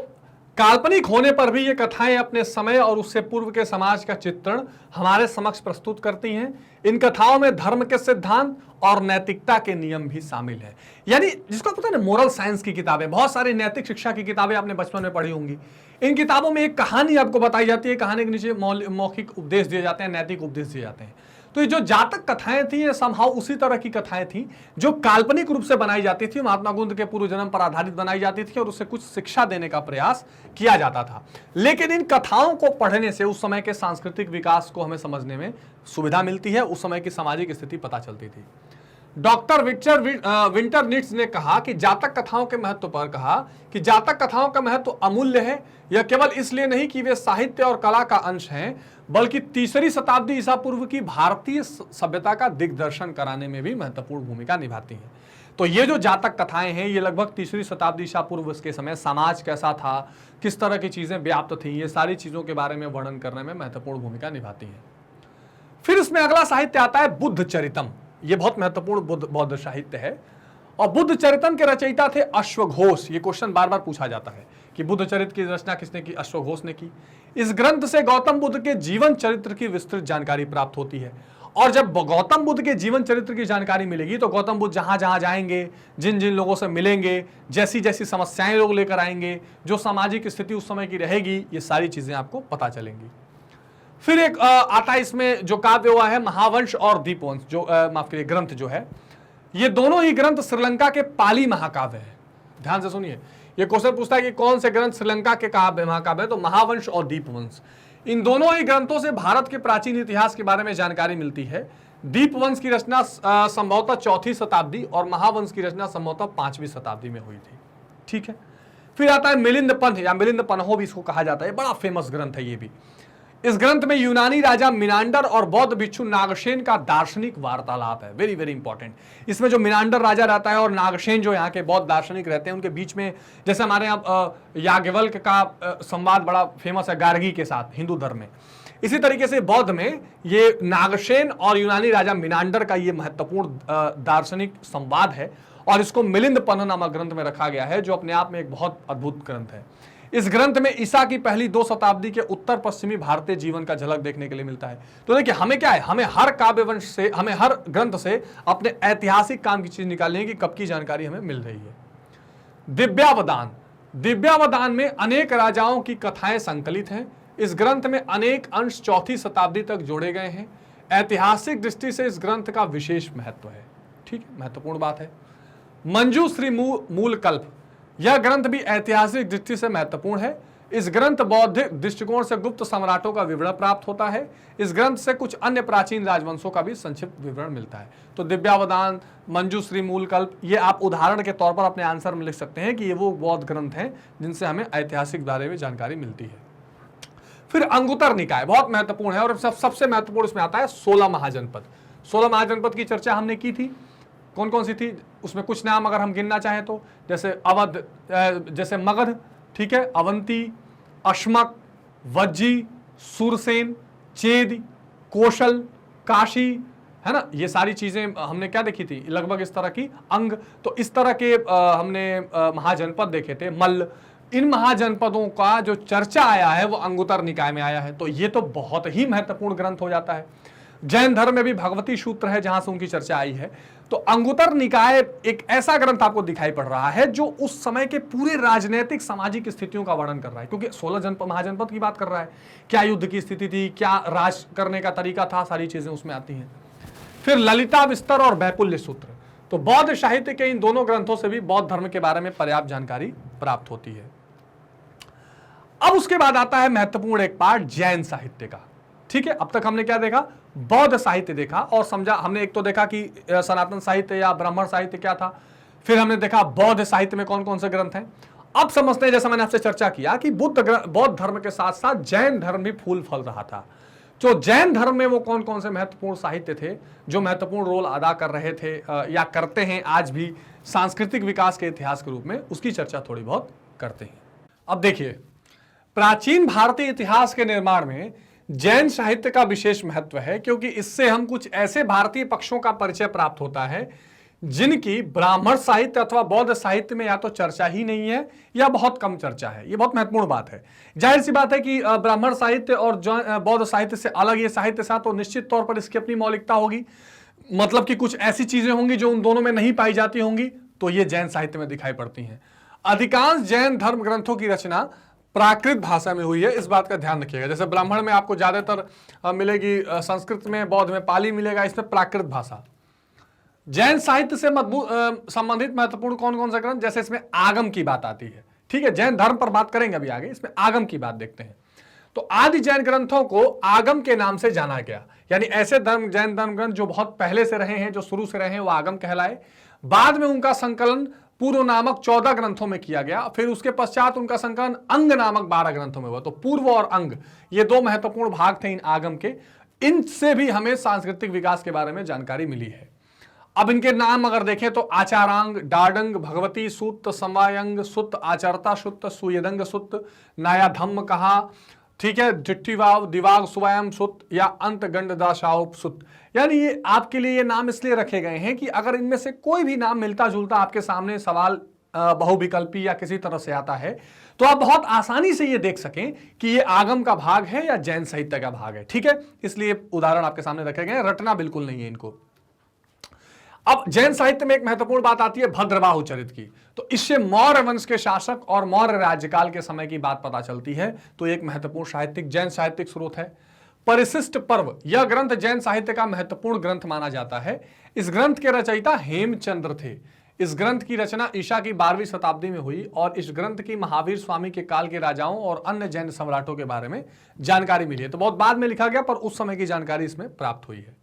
काल्पनिक होने पर भी ये कथाएं अपने समय और उससे पूर्व के समाज का चित्रण हमारे समक्ष प्रस्तुत करती हैं। इन कथाओं में धर्म के सिद्धांत और नैतिकता के नियम भी शामिल है। यानी जिसको पता है ना, मोरल साइंस की किताबें, बहुत सारी नैतिक शिक्षा की किताबें आपने बचपन में पढ़ी होंगी। इन किताबों में एक कहानी आपको बताई जाती है, कहानी के नीचे मौखिक उपदेश दिए जाते हैं, नैतिक उपदेश दिए जाते हैं। तो ये जो जातक कथाएं थी, ये समहाउ उसी तरह की कथाएं थी जो काल्पनिक रूप से बनाई जाती थी, महात्मा बुद्ध के पूर्व जन्म पर आधारित बनाई जाती थी और उससे कुछ शिक्षा देने का प्रयास किया जाता था। लेकिन इन कथाओं को पढ़ने से उस समय के सांस्कृतिक विकास को हमें समझने में सुविधा मिलती है, उस समय की सामाजिक स्थिति पता चलती थी। डॉक्टर विंटरनिट्ज ने कहा कि जातक कथाओं के महत्व पर कहा कि जातक कथाओं का महत्व अमूल्य है। यह केवल इसलिए नहीं कि वे साहित्य और कला का अंश हैं, बल्कि तीसरी शताब्दी ईसा पूर्व की भारतीय सभ्यता का दिग्दर्शन कराने में भी महत्वपूर्ण भूमिका निभाती हैं। तो ये जो जातक कथाएं हैं, ये लगभग तीसरी शताब्दी ईसा पूर्व के समय समाज कैसा था, किस तरह की चीजें व्याप्त थी, ये सारी चीजों के बारे में वर्णन करने में महत्वपूर्ण भूमिका निभाती हैं। फिर इसमें अगला साहित्य आता है बुद्ध चरितम। ये बहुत महत्वपूर्ण बौद्ध साहित्य है। और बुद्ध चरितम के रचयिता थे अश्वघोष। ये क्वेश्चन बार बार पूछा जाता है कि बुद्ध चरित्र की रचना किसने की? अश्वघोष ने की। इस ग्रंथ से गौतम बुद्ध के जीवन चरित्र की विस्तृत जानकारी प्राप्त होती है। और जब गौतम बुद्ध के जीवन चरित्र की जानकारी मिलेगी तो गौतम बुद्ध जहां जहां जाएंगे, जिन जिन लोगों से मिलेंगे, जैसी जैसी समस्याएं लोग लेकर आएंगे, जो सामाजिक स्थिति उस समय की रहेगी, ये सारी चीजें आपको पता चलेंगी। फिर एक आता है इसमें जो काव्य हुआ है महावंश और दीपवंश, जो माफ करिए ग्रंथ जो है, ये दोनों ही ग्रंथ श्रीलंका के पाली महाकाव्य हैं। ध्यान से सुनिए, ये क्वेश्चन पूछता है कि कौन से ग्रंथ श्रीलंका के काव्य महाकाव्य है, तो महावंश और दीपवंश। इन दोनों ही ग्रंथों से भारत के प्राचीन इतिहास के बारे में जानकारी मिलती है। दीपवंश की रचना संभवतः 4वीं शताब्दी और महावंश की रचना संभवतः 5वीं शताब्दी में हुई थी। ठीक है, फिर आता है मिलिंद पंथ या मिलिंद पन्हो भी इसको कहा जाता है, बड़ा फेमस ग्रंथ है ये भी। इस ग्रंथ में यूनानी राजा मिनांडर और बौद्ध भिक्षु नागसेन का दार्शनिक वार्तालाप है। Very very important. इसमें जो मिनांडर राजा रहता है और नागसेन जो यहाँ के बौद्ध दार्शनिक रहते हैं, उनके बीच में, जैसे हमारे यहाँ याज्ञवल्क्य का संवाद बड़ा फेमस है गार्गी के साथ हिंदू धर्म में, इसी तरीके से बौद्ध में ये नागसेन और यूनानी राजा मिनांडर का ये महत्वपूर्ण दार्शनिक संवाद है और इसको मिलिंद पन्ह नामक ग्रंथ में रखा गया है, जो अपने आप में एक बहुत अद्भुत ग्रंथ है। इस ग्रंथ में ईसा की पहली 2 शताब्दी के उत्तर पश्चिमी भारतीय जीवन का झलक देखने के लिए मिलता है। तो देखिए, हमें क्या है, हमें हर काव्यवंश से, हमें हर ग्रंथ से अपने ऐतिहासिक काम की चीज निकालनी है कि कब की जानकारी हमें मिल रही है। दिव्यावदान। दिव्यावदान में अनेक राजाओं की कथाएं संकलित हैं। इस ग्रंथ में अनेक अंश 4वीं शताब्दी तक जोड़े गए हैं। ऐतिहासिक दृष्टि से इस ग्रंथ का विशेष महत्व है। ठीक है, महत्वपूर्ण बात है। मंजूश्री मूल कल्प। यह ग्रंथ भी ऐतिहासिक दृष्टि से महत्वपूर्ण है। इस ग्रंथ बौद्धिक दृष्टिकोण से गुप्त सम्राटों का विवरण प्राप्त होता है। इस ग्रंथ से कुछ अन्य प्राचीन राजवंशों का भी संक्षिप्त विवरण मिलता है। तो दिव्यावदान, मंजूश्री मूल कल्प, ये आप उदाहरण के तौर पर अपने आंसर में लिख सकते हैं कि ये वो बौद्ध ग्रंथ हैं जिनसे हमें ऐतिहासिक बारे में जानकारी मिलती है। फिर अंगुतर निकाय बहुत महत्वपूर्ण है और सबसे महत्वपूर्ण इसमें आता है 16 महाजनपद। 16 महाजनपद की चर्चा हमने की थी। कौन कौन सी थी उसमें? कुछ नाम अगर हम गिनना चाहें तो, जैसे अवध, जैसे मगध, ठीक है, अवंती, अश्मक, वज्जी, सूरसेन, चेद, कौशल, काशी, है ना, ये सारी चीजें हमने क्या देखी थी, लगभग इस तरह की अंग। तो इस तरह के हमने महाजनपद देखे थे, मल्ल। इन महाजनपदों का जो चर्चा आया है वो अंगुतर निकाय में आया है। तो ये तो बहुत ही महत्वपूर्ण ग्रंथ हो जाता है। जैन धर्म में भी भगवती सूत्र है जहां से उनकी चर्चा आई है। तो अंगुतर निकाय एक ऐसा ग्रंथ आपको दिखाई पड़ रहा है जो उस समय के पूरे राजनीतिक सामाजिक स्थितियों का वर्णन कर रहा है, क्योंकि 16 महाजनपद की बात कर रहा है। क्या युद्ध की स्थिति थी, क्या राज करने का तरीका था, सारी चीजें उसमें आती हैं। फिर ललिता विस्तर और वैपुल्य सूत्र। तो बौद्ध साहित्य के इन दोनों ग्रंथों से भी बौद्ध धर्म के बारे में पर्याप्त जानकारी प्राप्त होती है। अब उसके बाद आता है महत्वपूर्ण एक पार्ट जैन साहित्य का। ठीक है, अब तक हमने क्या देखा? बौद्ध साहित्य देखा और समझा हमने। एक तो देखा कि सनातन साहित्य या ब्राह्मण साहित्य क्या था, फिर हमने देखा बौद्ध साहित्य में कौन कौन से ग्रंथ हैं। अब समझते हैं, जैसा मैंने आपसे चर्चा किया कि बौद्ध धर्म के साथ साथ जैन धर्म भी फूल फल रहा था। जो जैन धर्म में वो कौन कौन से महत्वपूर्ण साहित्य थे जो महत्वपूर्ण रोल अदा कर रहे थे या करते हैं आज भी सांस्कृतिक विकास के इतिहास के रूप में, उसकी चर्चा थोड़ी बहुत करते हैं। अब देखिए, प्राचीन भारतीय इतिहास के निर्माण में जैन साहित्य का विशेष महत्व है, क्योंकि इससे हम कुछ ऐसे भारतीय पक्षों का परिचय प्राप्त होता है जिनकी ब्राह्मण साहित्य अथवा बौद्ध साहित्य में या तो चर्चा ही नहीं है या बहुत कम चर्चा है। ये बहुत महत्वपूर्ण बात है। जाहिर सी बात है कि ब्राह्मण साहित्य और बौद्ध साहित्य से अलग ये साहित्य था, तो निश्चित तौर पर इसकी अपनी मौलिकता होगी, मतलब कि कुछ ऐसी चीजें होंगी जो उन दोनों में नहीं पाई जाती होंगी, तो ये जैन साहित्य में दिखाई पड़ती हैं। अधिकांश जैन धर्म ग्रंथों की रचना प्राकृत भाषा में हुई है, इस बात का ध्यान रखिएगा। जैसे ब्राह्मण में आपको ज्यादातर मिलेगी संस्कृत में, बौद्ध में पाली मिलेगा, इसमें प्राकृत भाषा। जैन साहित्य से संबंधित महत्वपूर्ण कौन कौन सा ग्रंथ, जैसे इसमें आगम की बात आती है, ठीक है, जैन धर्म पर बात करेंगे अभी आगे, इसमें आगम की बात देखते हैं। तो आदि जैन ग्रंथों को आगम के नाम से जाना गया, यानी ऐसे जैन धर्म ग्रंथ जो बहुत पहले से रहे हैं, जो शुरू से रहे हैं, वो आगम कहलाए। बाद में उनका संकलन पूर्व नामक 14 ग्रंथों में किया गया, फिर उसके पश्चात उनका संकलन अंग नामक 12 ग्रंथों में हुआ। तो पूर्व और अंग ये दो महत्वपूर्ण भाग थे इन आगम के, इनसे भी हमें सांस्कृतिक विकास के बारे में जानकारी मिली है। अब इनके नाम अगर देखें तो आचारांग, डाडंग, भगवती सुत्त, समवायंग सुत्त, आचरता सुत्त, सुयदंग सुत्त, नाया धम्म कहा, ठीक है, डिट्ठीवाव, दिवाग सुवायम सुत्त या अंत गंडदाशाओप सुत्त। यानी ये आपके लिए ये नाम इसलिए रखे गए हैं कि अगर इनमें से कोई भी नाम मिलता जुलता आपके सामने सवाल बहुविकल्पी या किसी तरह से आता है, तो आप बहुत आसानी से ये देख सकें कि ये आगम का भाग है या जैन साहित्य का भाग है, ठीक है। इसलिए उदाहरण आपके सामने रखे गए, रटना बिल्कुल नहीं है इनको। अब जैन साहित्य में एक महत्वपूर्ण बात आती है भद्रबाहु चरित की, तो इससे मौर्य वंश के शासक और मौर्य राज्यकाल के समय की बात पता चलती है। तो एक महत्वपूर्ण साहित्यिक जैन साहित्यिक स्रोत है। परिशिष्ट पर्व, यह ग्रंथ जैन साहित्य का महत्वपूर्ण ग्रंथ माना जाता है। इस ग्रंथ के रचयिता हेमचंद्र थे। इस ग्रंथ की रचना ईसा की 12वीं शताब्दी में हुई और इस ग्रंथ की महावीर स्वामी के काल के राजाओं और अन्य जैन सम्राटों के बारे में जानकारी मिली है। तो बहुत बाद में लिखा गया, पर उस समय की जानकारी इसमें प्राप्त हुई है।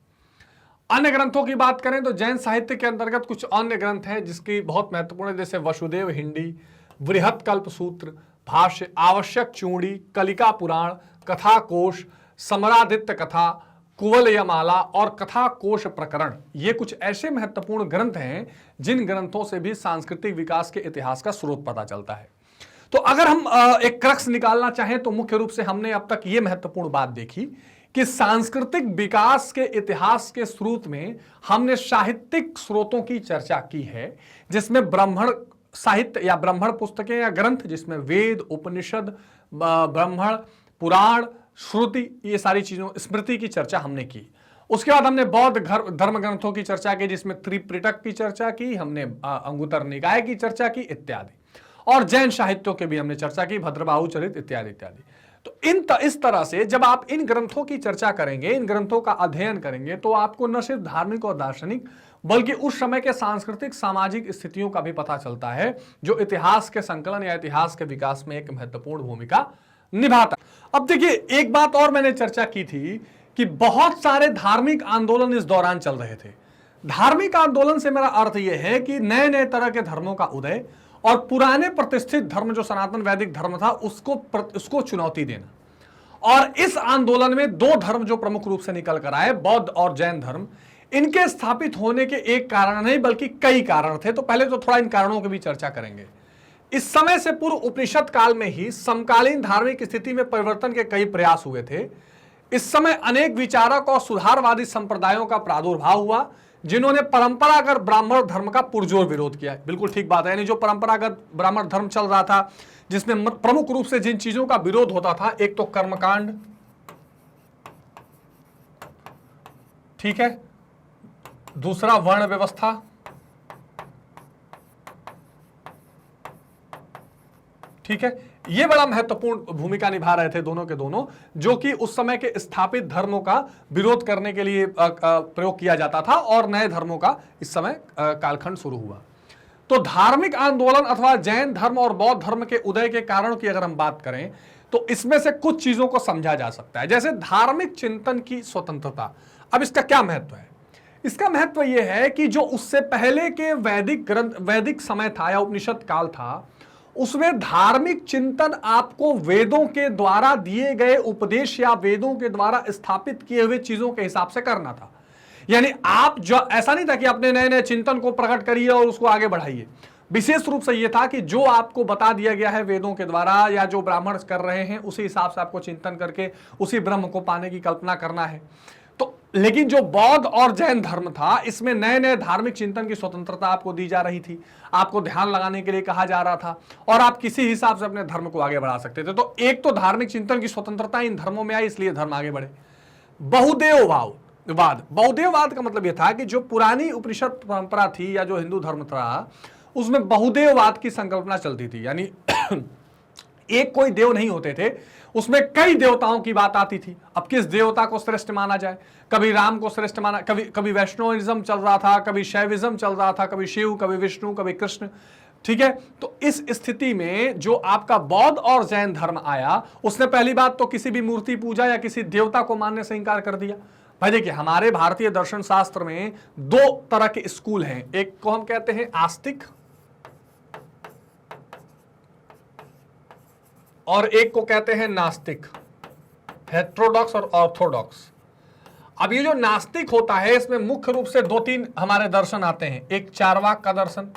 अन्य ग्रंथों की बात करें तो जैन साहित्य के अंतर्गत कुछ अन्य ग्रंथ हैं जिसकी बहुत महत्वपूर्ण है, जैसे वसुदेव हिंडी, बृहत कल्प सूत्र, भाष्य, आवश्यक चूड़ी, कलिका पुराण, कथा कोश, समरादित्य कथा, कुवलयमाला और कथा कोश प्रकरण। ये कुछ ऐसे महत्वपूर्ण ग्रंथ हैं जिन ग्रंथों से भी सांस्कृतिक विकास के इतिहास का स्रोत पता चलता है। तो अगर हम एक क्रक्स निकालना चाहें तो मुख्य रूप से हमने अब तक ये महत्वपूर्ण बात देखी कि सांस्कृतिक विकास के इतिहास के स्रोत में हमने साहित्यिक स्रोतों की चर्चा की है, जिसमें ब्राह्मण साहित्य या ब्राह्मण पुस्तकें या ग्रंथ, जिसमें वेद, उपनिषद, ब्राह्मण, पुराण, श्रुति, ये सारी चीजों, स्मृति की चर्चा हमने की। उसके बाद हमने बौद्ध धर्म ग्रंथों की चर्चा की, जिसमें त्रिपिटक की चर्चा की, हमने अंगुत्तर निकाय की चर्चा की इत्यादि, और जैन साहित्यों के भी हमने चर्चा की, भद्रबाहु चरित इत्यादि इत्यादि। तो इस तरह से जब आप इन ग्रंथों की चर्चा करेंगे, इन ग्रंथों का अध्ययन करेंगे, तो आपको न सिर्फ धार्मिक और दार्शनिक बल्कि उस समय के सांस्कृतिक सामाजिक स्थितियों का भी पता चलता है, जो इतिहास के संकलन या इतिहास के विकास में एक महत्वपूर्ण भूमिका निभाता। अब देखिए, एक बात और मैंने चर्चा की थी कि बहुत सारे धार्मिक आंदोलन इस दौरान चल रहे थे। धार्मिक आंदोलन से मेरा अर्थ यह है कि नए नए तरह के धर्मों का उदय और पुराने प्रतिष्ठित धर्म जो सनातन वैदिक धर्म था उसको चुनौती देना। और इस आंदोलन में दो धर्म जो प्रमुख रूप से निकल कर आए, बौद्ध और जैन धर्म, इनके स्थापित होने के एक कारण नहीं बल्कि कई कारण थे। तो पहले तो थोड़ा इन कारणों की भी चर्चा करेंगे। इस समय से पूर्व उपनिषद काल में ही समकालीन धार्मिक स्थिति में परिवर्तन के कई प्रयास हुए थे। इस समय अनेक विचारक और सुधारवादी संप्रदायों का प्रादुर्भाव हुआ, जिन्होंने परंपरागत ब्राह्मण धर्म का पुरजोर विरोध किया। बिल्कुल ठीक बात है, यानी जो परंपरागत ब्राह्मण धर्म चल रहा था, जिसमें प्रमुख रूप से जिन चीजों का विरोध होता था, एक तो कर्मकांड, ठीक है, दूसरा वर्ण व्यवस्था, ठीक है, ये बड़ा महत्वपूर्ण भूमिका निभा रहे थे दोनों के दोनों, जो कि उस समय के स्थापित धर्मों का विरोध करने के लिए प्रयोग किया जाता था और नए धर्मों का इस समय कालखंड शुरू हुआ। तो धार्मिक आंदोलन अथवा जैन धर्म और बौद्ध धर्म के उदय के कारणों की अगर हम बात करें तो इसमें से कुछ चीजों को समझा जा सकता है, जैसे धार्मिक चिंतन की स्वतंत्रता। अब इसका क्या महत्व है? इसका महत्व यह है कि जो उससे पहले के वैदिक समय था या उपनिषद काल था, उसमें धार्मिक चिंतन आपको वेदों के द्वारा दिए गए उपदेश या वेदों के द्वारा स्थापित किए हुए चीजों के हिसाब से करना था। यानी आप जो, ऐसा नहीं था कि अपने नए नए चिंतन को प्रकट करिए और उसको आगे बढ़ाइए, विशेष रूप से यह था कि जो आपको बता दिया गया है वेदों के द्वारा या जो ब्राह्मण कर रहे हैं उसी हिसाब से आपको चिंतन करके उसी ब्रह्म को पाने की कल्पना करना है। तो लेकिन जो बौद्ध और जैन धर्म था, इसमें नए नए धार्मिक चिंतन की स्वतंत्रता आपको दी जा रही थी, आपको ध्यान लगाने के लिए कहा जा रहा था और आप किसी हिसाब से अपने धर्म को आगे बढ़ा सकते थे। तो एक तो धार्मिक चिंतन की स्वतंत्रता इन धर्मों में आई, इसलिए धर्म आगे बढ़े। बहुदेववाद का मतलब यह था कि जो पुरानी उपनिषद परंपरा थी या जो हिंदू धर्म था उसमें बहुदेववाद की संकल्पना चलती थी, यानी एक कोई देव नहीं होते थे, उसमें कई देवताओं की बात आती थी। अब किस देवता को श्रेष्ठ माना जाए, कभी राम को श्रेष्ठ माना, कभी वैष्णविज्म चल रहा था, कभी शैविज्म चल रहा था, कभी शिव, कभी विष्णु, कभी कृष्ण। ठीक है, तो इस स्थिति में जो आपका बौद्ध और जैन धर्म आया, उसने पहली बात तो किसी भी मूर्ति पूजा या किसी देवता को मानने से इंकार कर दिया। भाई देखिए, हमारे भारतीय दर्शन शास्त्र में दो तरह के स्कूल हैं, एक को हम कहते हैं आस्तिक और एक को कहते हैं नास्तिक, हेटेरोडॉक्स और ऑर्थोडॉक्स। अब ये जो नास्तिक होता है इसमें मुख्य रूप से दो तीन हमारे दर्शन आते हैं। एक चारवाक का दर्शन,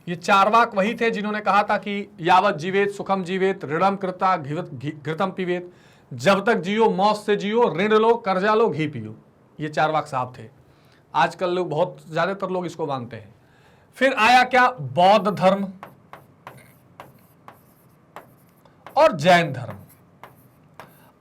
ये चारवाक वही थे जिन्होंने कहा था कि यावत जीवेत सुखम जीवेत ऋणम कृता घृतम पीवेत, जब तक जियो मौत से जियो, ऋण लो कर्जा लो घी पियो। ये चारवाक साहब थे। आजकल लोग बहुत ज्यादातर लोग इसको मानते हैं। फिर आया क्या, बौद्ध धर्म और जैन धर्म।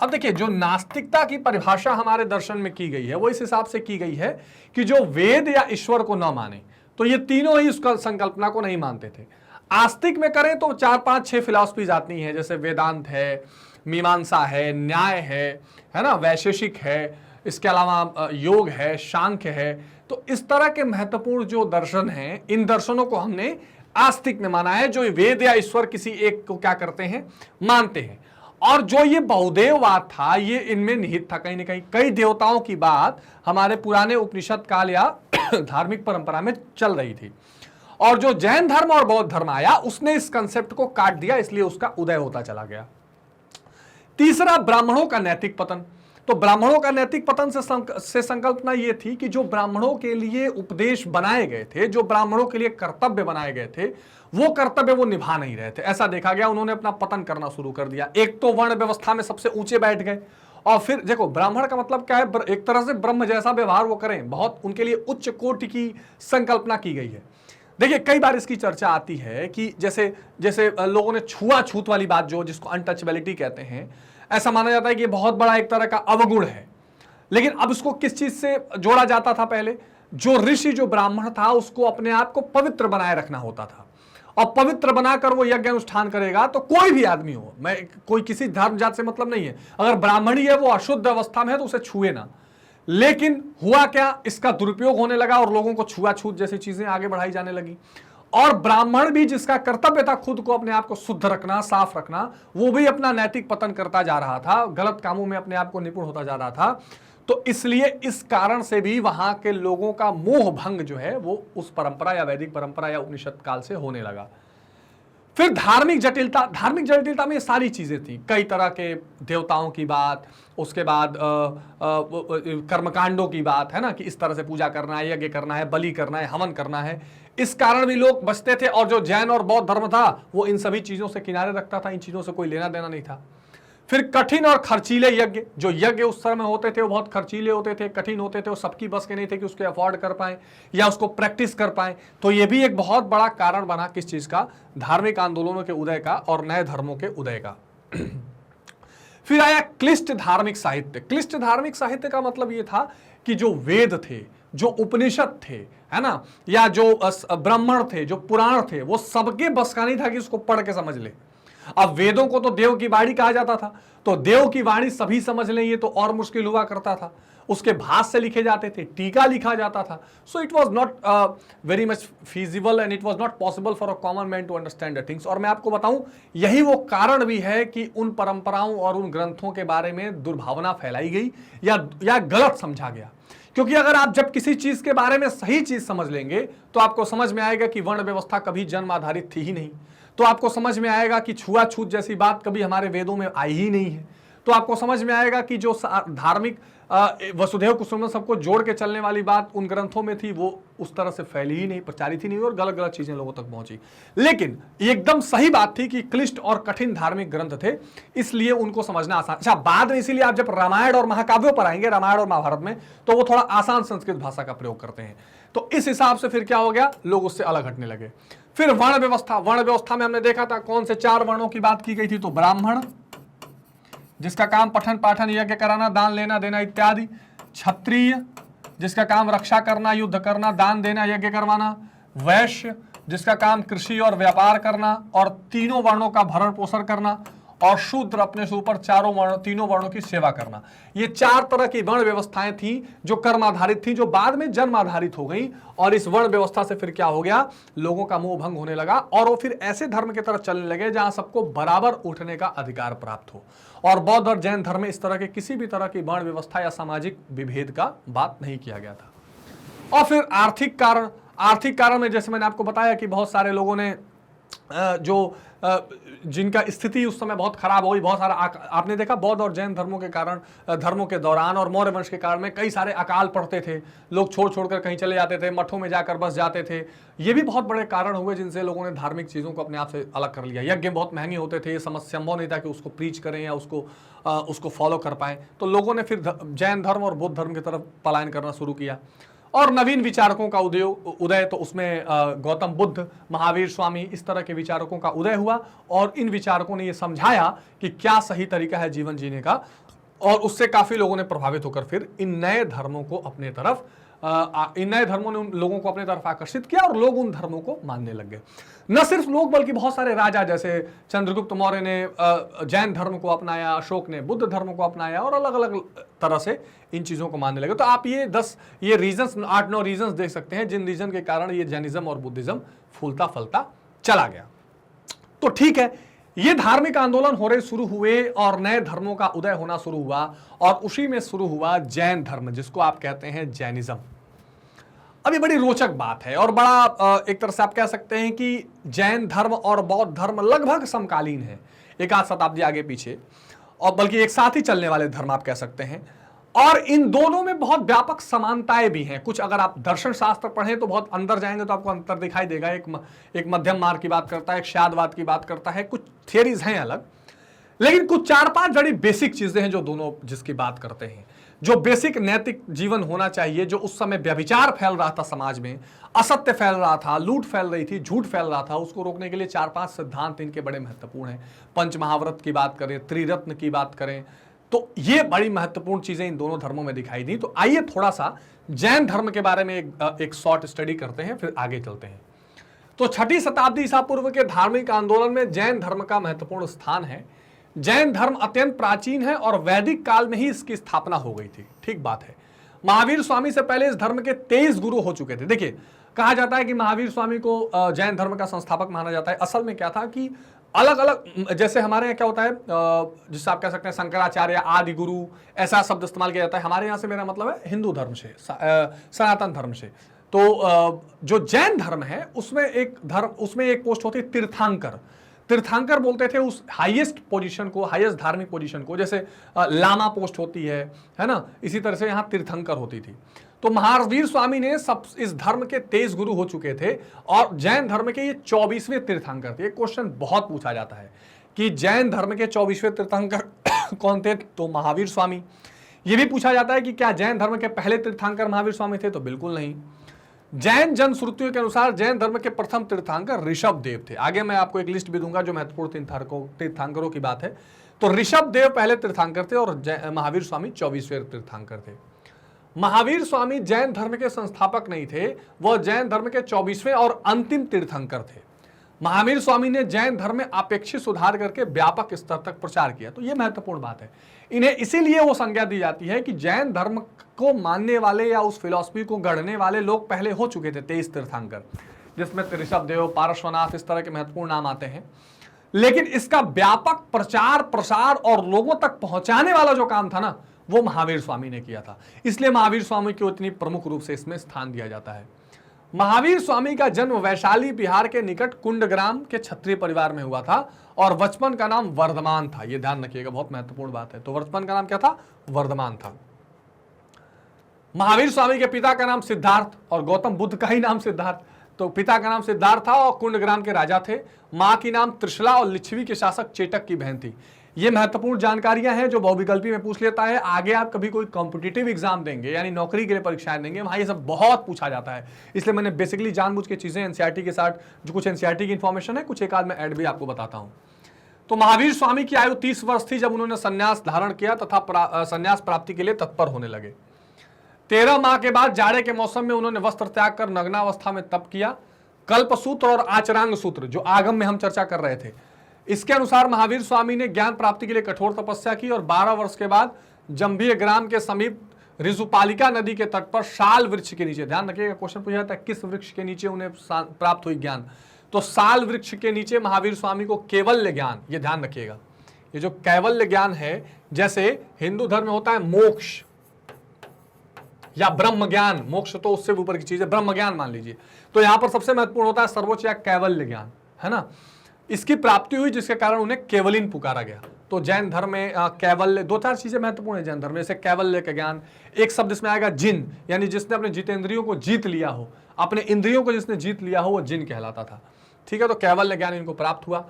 अब देखिए, जो नास्तिकता की परिभाषा हमारे दर्शन में की गई है वो इस हिसाब से की गई है कि जो वेद या ईश्वर को न माने, तो ये तीनों ही उसका संकल्पना को नहीं मानते थे। आस्तिक में करें तो 4 5 6 फिलॉसफीज आती हैं, जैसे वेदांत है, मीमांसा है, न्याय है ना, वैशेषिक है, इसके अलावा योग है, सांख्य है। तो इस तरह के महत्वपूर्ण जो दर्शन हैं, इन दर्शनों को हमने आस्तिक में माना है, जो वेद या ईश्वर किसी एक को क्या करते हैं, मानते हैं। और जो ये बहुदेववाद था, ये इनमें निहित था कहीं ना कहीं। कई देवताओं की बात हमारे पुराने उपनिषद काल या धार्मिक परंपरा में चल रही थी। और जो जैन धर्म और बौद्ध धर्म आया, उसने इस कंसेप्ट को काट दिया, इसलिए उसका उदय होता चला गया। तीसरा, ब्राह्मणों का नैतिक पतन। तो ब्राह्मणों का नैतिक पतन से संकल्पना यह थी कि जो ब्राह्मणों के लिए उपदेश बनाए गए थे, जो ब्राह्मणों के लिए कर्तव्य बनाए गए थे, वो कर्तव्य वो निभा नहीं रहे थे। ऐसा देखा गया, उन्होंने अपना पतन करना शुरू कर दिया। एक तो वर्ण व्यवस्था में सबसे ऊंचे बैठ गए, और फिर देखो, ब्राह्मण का मतलब क्या है, एक तरह से ब्रह्म जैसा व्यवहार वो करें, बहुत उनके लिए उच्च कोटि की संकल्पना की गई है। देखिए, कई बार इसकी चर्चा आती है कि जैसे जैसे लोगों ने छुआछूत वाली बात, जो जिसको अनटचेबिलिटी कहते हैं, ऐसा माना जाता है कि ये बहुत बड़ा एक तरह का अवगुण है। लेकिन अब इसको किस चीज से जोड़ा जाता था? पहले जो ऋषि, जो ब्राह्मण था, उसको अपने आप को पवित्र बनाए रखना होता था, और पवित्र बनाकर वो यज्ञ अनुष्ठान करेगा। तो कोई भी आदमी हो, मैं कोई किसी धर्म जात से मतलब नहीं है, अगर ब्राह्मणी है, वो अशुद्ध अवस्था में है तो उसे छुए ना। लेकिन हुआ क्या, इसका दुरुपयोग होने लगा और लोगों को छुआछूत जैसी चीजें आगे बढ़ाई जाने लगी। और ब्राह्मण भी, जिसका कर्तव्य था खुद को अपने आप को शुद्ध रखना, साफ रखना, वो भी अपना नैतिक पतन करता जा रहा था, गलत कामों में अपने आप को निपुण होता जा रहा था। तो इसलिए इस कारण से भी वहां के लोगों का मोह भंग जो है वो उस परंपरा या वैदिक परंपरा या उपनिषद काल से होने लगा। फिर धार्मिक जटिलता में ये सारी चीजें थी, कई तरह के देवताओं की बात, उसके बाद कर्मकांडों की बात, है ना, कि इस तरह से पूजा करना है, यज्ञ करना है, बलि करना है, हवन करना है। इस कारण भी लोग बचते थे। और जो जैन और बौद्ध धर्म था, वो इन सभी चीजों से किनारे रखता था, इन चीजों से कोई लेना देना नहीं था। फिर कठिन और खर्चीले यज्ञ, जो यज्ञ उस समय होते थे वो बहुत खर्चीले होते थे, कठिन होते थे, वो सबकी बस के नहीं थे कि उसको अफोर्ड कर पाए या उसको प्रैक्टिस कर पाए। तो ये भी एक बहुत बड़ा कारण बना किस चीज का, धार्मिक आंदोलनों के उदय का और नए धर्मों के उदय का। फिर आया क्लिष्ट धार्मिक साहित्य। क्लिष्ट धार्मिक साहित्य का मतलब ये था कि जो वेद थे, जो उपनिषद थे, है ना, या जो ब्राह्मण थे, जो पुराण थे, वो सबके बस का नहीं था कि उसको पढ़ के समझ ले। अब वेदों को तो देव की वाणी कहा जाता था, तो देव की वाणी सभी समझ लें, ये तो और मुश्किल हुआ करता था। उसके भाष्य से लिखे जाते थे, टीका लिखा जाता था। So it was not very much feasible and it was not possible for a common man to understand the things. और मैं आपको बताऊं, यही वो कारण भी है कि उन परंपराओं और उन ग्रंथों के बारे में दुर्भावना फैलाई गई या गलत समझा गया। क्योंकि अगर आप जब किसी चीज के बारे में सही चीज समझ लेंगे, तो आपको समझ में आएगा कि वर्ण व्यवस्था कभी जन्म आधारित थी ही नहीं। तो आपको समझ में आएगा कि छुआछूत जैसी बात कभी हमारे वेदों में आई ही नहीं है। तो आपको समझ में आएगा कि जो धार्मिक वसुधैव कुटुंबकम सबको जोड़ के चलने वाली बात उन ग्रंथों में थी, वो उस तरह से फैली ही नहीं, प्रचारित ही नहीं और गलत गलत चीजें लोगों तक पहुंची। लेकिन एकदम सही बात थी कि क्लिष्ट और कठिन धार्मिक ग्रंथ थे, इसलिए उनको समझना आसान। अच्छा, बाद में इसीलिए आप जब रामायण और महाकाव्यों पर आएंगे, रामायण और महाभारत में, तो वो थोड़ा आसान संस्कृत भाषा का प्रयोग करते हैं। तो इस हिसाब से फिर क्या हो गया, लोग उससे अलग हटने लगे। फिर वर्ण व्यवस्था, वर्ण व्यवस्था में हमने देखा था कौन से 4 वर्णों की बात की गई थी, तो ब्राह्मण जिसका काम पठन पाठन यज्ञ कराना दान लेना देना इत्यादि, क्षत्रिय जिसका काम रक्षा करना युद्ध करना दान देना यज्ञ करवाना, वैश्य जिसका काम कृषि और व्यापार करना और तीनों वर्णों का भरण पोषण करना, और शूद्र अपने से ऊपर तीनों वर्णों की सेवा करना। ये 4 तरह की वर्ण व्यवस्थाएं थी जो कर्म आधारित थी, जो बाद में जन्म आधारित हो गई। और इस वर्ण व्यवस्था से फिर क्या हो गया, लोगों का मोह भंग होने लगा और वो फिर ऐसे धर्म की तरफ चलने लगे जहां सबको बराबर उठने का अधिकार प्राप्त हो। और बौद्ध और जैन धर्म में इस तरह के किसी भी तरह की वर्ण व्यवस्था या सामाजिक विभेद का बात नहीं किया गया था। और फिर आर्थिक कारण में जैसे मैंने आपको बताया कि बहुत सारे लोगों ने जिनका स्थिति उस समय बहुत खराब हो गई, बहुत सारा आपने देखा बौद्ध और जैन धर्मों के दौरान और मौर्य वंश के काल में कई सारे अकाल पड़ते थे, लोग छोड़ छोड़कर कहीं चले जाते थे, मठों में जाकर बस जाते थे। ये भी बहुत बड़े कारण हुए जिनसे लोगों ने धार्मिक चीज़ों को अपने आप से अलग कर लिया। यज्ञ बहुत महंगे होते थे, संभव नहीं था कि उसको प्रीच करें या उसको फॉलो कर पाएं, तो लोगों ने फिर जैन धर्म और बौद्ध धर्म की तरफ पलायन करना शुरू किया। और नवीन विचारकों का उदय, तो उसमें गौतम बुद्ध, महावीर स्वामी, इस तरह के विचारकों का उदय हुआ और इन विचारकों ने ये समझाया कि क्या सही तरीका है जीवन जीने का, और उससे काफी लोगों ने प्रभावित होकर फिर इन नए धर्मों ने उन लोगों को अपने तरफ आकर्षित किया और लोग उन धर्मों को मानने लग गए। न सिर्फ लोग बल्कि बहुत सारे राजा, जैसे चंद्रगुप्त मौर्य ने जैन धर्म को अपनाया, अशोक ने बुद्ध धर्म को अपनाया और अलग अलग तरह से इन चीजों को मानने लगे। तो आप ये 8-9 रीजंस देख सकते हैं जिन रीजन के कारण ये जैनिज्म और बुद्धिज्म फूलता फलता चला गया। तो ठीक है, ये धार्मिक आंदोलन हो रहे शुरू हुए और नए धर्मों का उदय होना शुरू हुआ और उसी में शुरू हुआ जैन धर्म, जिसको आप कहते हैं जैनिज्म। अब ये बड़ी रोचक बात है और बड़ा एक तरह से आप कह सकते हैं कि जैन धर्म और बौद्ध धर्म लगभग समकालीन है, 1 शताब्दी आगे पीछे, और बल्कि एक साथ ही चलने वाले धर्म आप कह सकते हैं। और इन दोनों में बहुत व्यापक समानताएं भी हैं। कुछ अगर आप दर्शन शास्त्र पढ़ें तो बहुत अंदर जाएंगे तो आपको अंतर दिखाई देगा। एक मध्यम मार्ग की बात करता है, एक शादवाद की बात करता है, कुछ थियरीज हैं अलग, लेकिन कुछ 4-5 बड़ी बेसिक चीजें हैं जो दोनों जिसकी बात करते हैं। जो बेसिक नैतिक जीवन होना चाहिए, जो उस समय व्यभिचार फैल रहा था समाज में, असत्य फैल रहा था, लूट फैल रही थी, झूठ फैल रहा था, उसको रोकने के लिए 4-5 सिद्धांत इनके बड़े महत्वपूर्ण हैं। पंचमहाव्रत की बात करें, त्रिरत्न की बात करें, तो ये बड़ी महत्वपूर्ण चीजें इन दोनों धर्मों में दिखाई दी। तो आइए थोड़ा सा जैन धर्म के बारे में एक शॉर्ट स्टडी करते हैं, फिर आगे चलते हैं। तो 6ठी शताब्दी ईसा पूर्व के धार्मिक आंदोलन में जैन धर्म का महत्वपूर्ण स्थान है। जैन धर्म अत्यंत प्राचीन है और वैदिक काल में ही इसकी स्थापना हो गई थी। ठीक बात है। महावीर स्वामी से पहले इस धर्म के 23 गुरु हो चुके थे। देखिए, कहा जाता है कि महावीर स्वामी को जैन धर्म का संस्थापक माना जाता है। असल में क्या था कि अलग अलग, जैसे हमारे यहाँ क्या होता है, जिससे आप कह सकते हैं शंकराचार्य, आदि गुरु, ऐसा शब्द इस्तेमाल किया जाता है। हमारे यहाँ से मेरा मतलब है हिंदू धर्म से, सनातन धर्म से। तो जो जैन धर्म है उसमें एक पोस्ट होती है तीर्थांकर। तीर्थांकर बोलते थे उस हाईएस्ट पोजीशन को, हाईएस्ट धार्मिक पोजीशन को, जैसे लामा पोस्ट होती है ना, इसी तरह से यहाँ तीर्थंकर होती थी। तो महावीर स्वामी ने इस धर्म के 23 गुरु हो चुके थे और जैन धर्म के ये 24वें तीर्थंकर थे। एक क्वेश्चन बहुत पूछा जाता है कि जैन धर्म के 24वें तीर्थंकर कौन थे, तो महावीर स्वामी। ये भी पूछा जाता है कि क्या जैन धर्म के पहले तीर्थंकर महावीर स्वामी थे, तो बिल्कुल नहीं। जैन जनश्रुतियों के अनुसार जैन धर्म के प्रथम तीर्थंकर ऋषभ देव थे। आगे मैं आपको एक लिस्ट भी दूंगा जो महत्वपूर्ण तीर्थंकरों की बात है। तो ऋषभ देव पहले तीर्थंकर थे और महावीर स्वामी 24वें तीर्थंकर थे। महावीर स्वामी जैन धर्म के संस्थापक नहीं थे, वह जैन धर्म के 24वें और अंतिम तीर्थंकर थे। महावीर स्वामी ने जैन धर्म में अपेक्षित सुधार करके व्यापक स्तर तक प्रचार किया। तो यह महत्वपूर्ण बात है। इन्हें इसीलिए वो संज्ञा दी जाती है कि जैन धर्म को मानने वाले या उस फिलॉसफी को गढ़ने वाले लोग पहले हो चुके थे 23 तीर्थंकर, जिसमें ऋषभ देव, पार्श्वनाथ, इस तरह के महत्वपूर्ण नाम आते हैं। लेकिन इसका व्यापक प्रचार प्रसार और लोगों तक पहुंचाने वाला जो काम था ना, वो महावीर स्वामी ने किया था। इसलिए महावीर स्वामी को इतनी प्रमुख रूप से इसमें स्थान दिया जाता है। महावीर स्वामी का जन्म वैशाली बिहार के निकट कुंडग्राम के क्षत्रिय परिवार में हुआ था और बचपन का नाम वर्धमान था। यह ध्यान रखिएगा, बहुत महत्वपूर्ण बात है। तो बचपन का नाम क्या था? वर्धमान था। महावीर स्वामी के पिता का नाम सिद्धार्थ और गौतम बुद्ध का ही नाम सिद्धार्थ, तो पिता का नाम सिद्धार्थ था और कुंडग्राम के राजा थे। मां की नाम त्रिशला और लिच्छवी के शासक चेटक की बहन थी। ये महत्वपूर्ण जानकारियां हैं जो बहुविकल्पी में पूछ लेता है। आगे आप कभी कोई कॉम्पिटिटिव एग्जाम देंगे यानी नौकरी के लिए परीक्षाएं देंगे, वहां ये सब बहुत पूछा जाता है। इसलिए मैंने बेसिकली जानबूझ के चीजें एनसीईआरटी के साथ, जो कुछ एनसीईआरटी की इंफॉर्मेशन है, कुछ एक आध में ऐड भी आपको बताता हूं। तो महावीर स्वामी की आयु 30 वर्ष थी जब उन्होंने संन्यास धारण किया तथा संन्यास प्राप्ति के लिए तत्पर होने लगे। 13 माह के बाद जाड़े के मौसम में उन्होंने वस्त्र त्याग कर नग्नावस्था में तप किया। कल्पसूत्र और आचरांग सूत्र, जो आगम में हम चर्चा कर रहे थे, इसके अनुसार महावीर स्वामी ने ज्ञान प्राप्ति के लिए कठोर तपस्या की और 12 वर्ष के बाद जंभिय ग्राम के समीप ऋजुपालिका नदी के तट पर साल वृक्ष के नीचे, ध्यान रखिएगा क्वेश्चन पूछा जाता है किस वृक्ष के नीचे उन्हें प्राप्त हुई ज्ञान, तो साल वृक्ष के नीचे महावीर स्वामी को कैवल्य ज्ञान, ये ध्यान रखिएगा, ये जो कैवल्य ज्ञान है, जैसे हिंदू धर्म में होता है मोक्ष या ब्रह्म ज्ञान, मोक्ष तो उससे ऊपर की चीज है, ब्रह्म ज्ञान मान लीजिए, तो यहां पर सबसे महत्वपूर्ण होता है सर्वोच्च या कैवल्य ज्ञान, है ना। इसकी प्राप्ति हुई जिसके कारण उन्हें केवलिन पुकारा गया। तो जैन धर्म में कैवल्य, 2-4 चीजें महत्वपूर्ण है जैन धर्म में, जैसे कैवल्य का ज्ञान, एक शब्द इसमें आएगा जिन, यानी जिसने अपने जितेंद्रियों को जीत लिया हो, अपने इंद्रियों को जिसने जीत लिया हो वो जिन कहलाता था। ठीक है, तो कैवल्य ज्ञान इनको प्राप्त हुआ।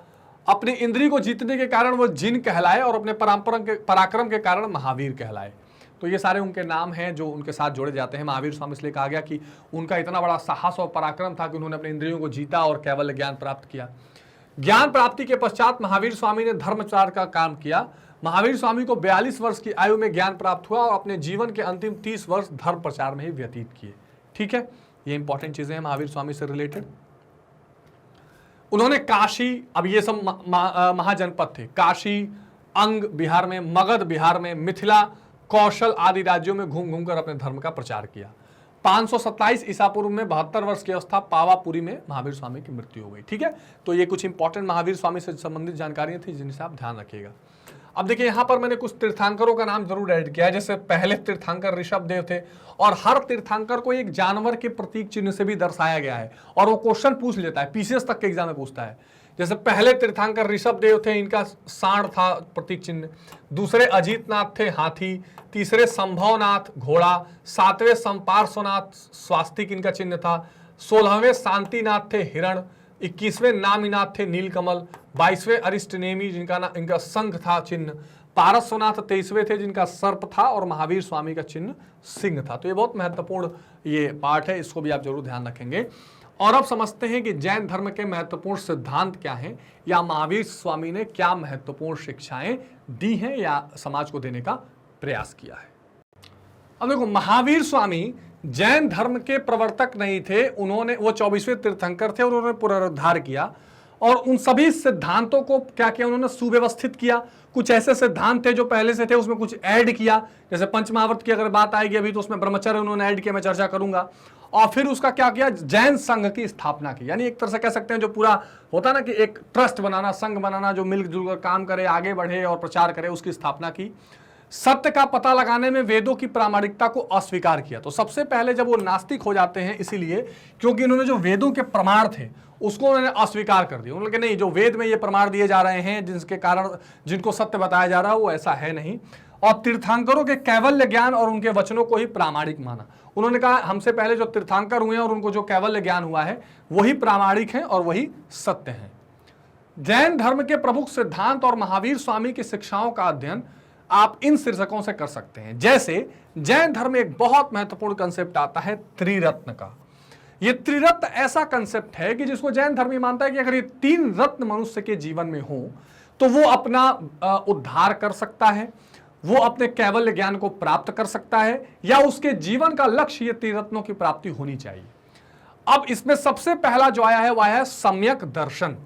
अपनी इंद्रिय को जीतने के कारण वो जिन कहलाए और अपने पराक्रम के कारण महावीर कहलाए। तो ये सारे उनके नाम हैं जो उनके साथ जोड़े जाते हैं। महावीर स्वामी इसलिए कहा गया कि उनका इतना बड़ा साहस और पराक्रम था कि उन्होंने अपने इंद्रियों को जीता और कैवल्य ज्ञान प्राप्त किया। ज्ञान प्राप्ति के पश्चात महावीर स्वामी ने धर्मचार का काम किया। महावीर स्वामी को 42 वर्ष की आयु में ज्ञान प्राप्त हुआ और अपने जीवन के अंतिम 30 वर्ष धर्म प्रचार में ही व्यतीत किए। ठीक है, ये इंपॉर्टेंट चीजें हैं महावीर स्वामी से रिलेटेड। उन्होंने काशी, अब ये सब महाजनपद थे, काशी, अंग बिहार में, मगध बिहार में, मिथिला, कौशल आदि राज्यों में घूम घूमकर अपने धर्म का प्रचार किया। 527 ईसा पूर्व में 72 वर्ष की अवस्था पावापुरी में महावीर स्वामी की मृत्यु हो गई। ठीक है, तो ये कुछ इंपॉर्टेंट महावीर स्वामी से संबंधित जानकारियां थी जिनसे आप ध्यान रखिएगा। अब देखिए यहां पर मैंने कुछ तीर्थंकरों का नाम जरूर ऐड किया है। जैसे पहले तीर्थंकर ऋषभ देव थे और हर तीर्थंकर को एक जानवर के प्रतीक चिन्ह से भी दर्शाया गया है और वो क्वेश्चन पूछ लेता है, पीसीएस तक के एग्जाम में पूछता है। जैसे पहले तीर्थंकर ऋषभ देव थे, इनका सांड था प्रतीक चिन्ह। दूसरे अजीतनाथ थे हाथी, तीसरे संभवनाथ घोड़ा, 7वें संपार्श्वनाथ स्वास्तिक इनका चिन्ह था, 16वें शांतिनाथ थे हिरण, 21वें नामीनाथ थे नीलकमल, 22वें अरिष्टनेमी इनका संघ था चिन्ह, पारस्वनाथ 23वें थे जिनका सर्प था और महावीर स्वामी का चिन्ह सिंह था। तो ये बहुत महत्वपूर्ण ये पार्ट है, इसको भी आप जरूर ध्यान रखेंगे। और अब समझते हैं कि जैन धर्म के महत्वपूर्ण सिद्धांत क्या हैं या महावीर स्वामी ने क्या महत्वपूर्ण शिक्षाएं दी हैं या समाज को देने का प्रयास किया है। अब देखो, महावीर स्वामी जैन धर्म के प्रवर्तक नहीं थे, वो 24वें तीर्थंकर थे और उन्होंने पुनरुद्धार किया और उन सभी सिद्धांतों को क्या किया, उन्होंने सुव्यवस्थित किया। कुछ ऐसे सिद्धांत थे जो पहले से थे, उसमें कुछ ऐड किया। जैसे पंचमहावर्त की अगर बात आएगी अभी तो उसमें ब्रह्मचर्य उन्होंने ऐड किया, मैं चर्चा करूंगा। और फिर उसका क्या किया, जैन संघ की स्थापना की। यानी एक तरह से कह सकते हैं जो पूरा होता है ना कि एक ट्रस्ट बनाना, संघ बनाना, जो मिलजुल कर काम करे, आगे बढ़े और प्रचार करे, उसकी स्थापना की। सत्य का पता लगाने में वेदों की प्रामाणिकता को अस्वीकार किया। तो सबसे पहले जब वो नास्तिक हो जाते हैं इसीलिए क्योंकि उन्होंने जो वेदों के प्रमाण थे उसको उन्होंने अस्वीकार कर दिया। उन्होंने कहा नहीं, जो वेद में ये प्रमाण दिए जा रहे हैं जिसके कारण जिनको सत्य बताया जा रहा है वो ऐसा है नहीं। और तीर्थंकरों के कैवल्य ज्ञान और उनके वचनों को ही प्रामाणिक माना। उन्होंने कहा हमसे पहले जो तीर्थंकर हुए हैं और उनको जो कैवल्य ज्ञान हुआ है वही प्रामाणिक है और वही सत्य है। जैन धर्म के प्रमुख सिद्धांत और महावीर स्वामी की शिक्षाओं का अध्ययन आप इन शीर्षकों से कर सकते हैं। जैसे जैन धर्म में एक बहुत महत्वपूर्ण कंसेप्ट आता है त्रिरत्न का। यह त्रिरत्न ऐसा कंसेप्ट है कि जिसको जैन धर्म मानता है कि अगर ये 3 रत्न मनुष्य के जीवन में हो तो वो अपना उद्धार कर सकता है, वो अपने कैवल्य ज्ञान को प्राप्त कर सकता है या उसके जीवन का लक्ष्य ये त्रिरत्नों की प्राप्ति होनी चाहिए। अब इसमें सबसे पहला जो आया है वह है सम्यक दर्शन।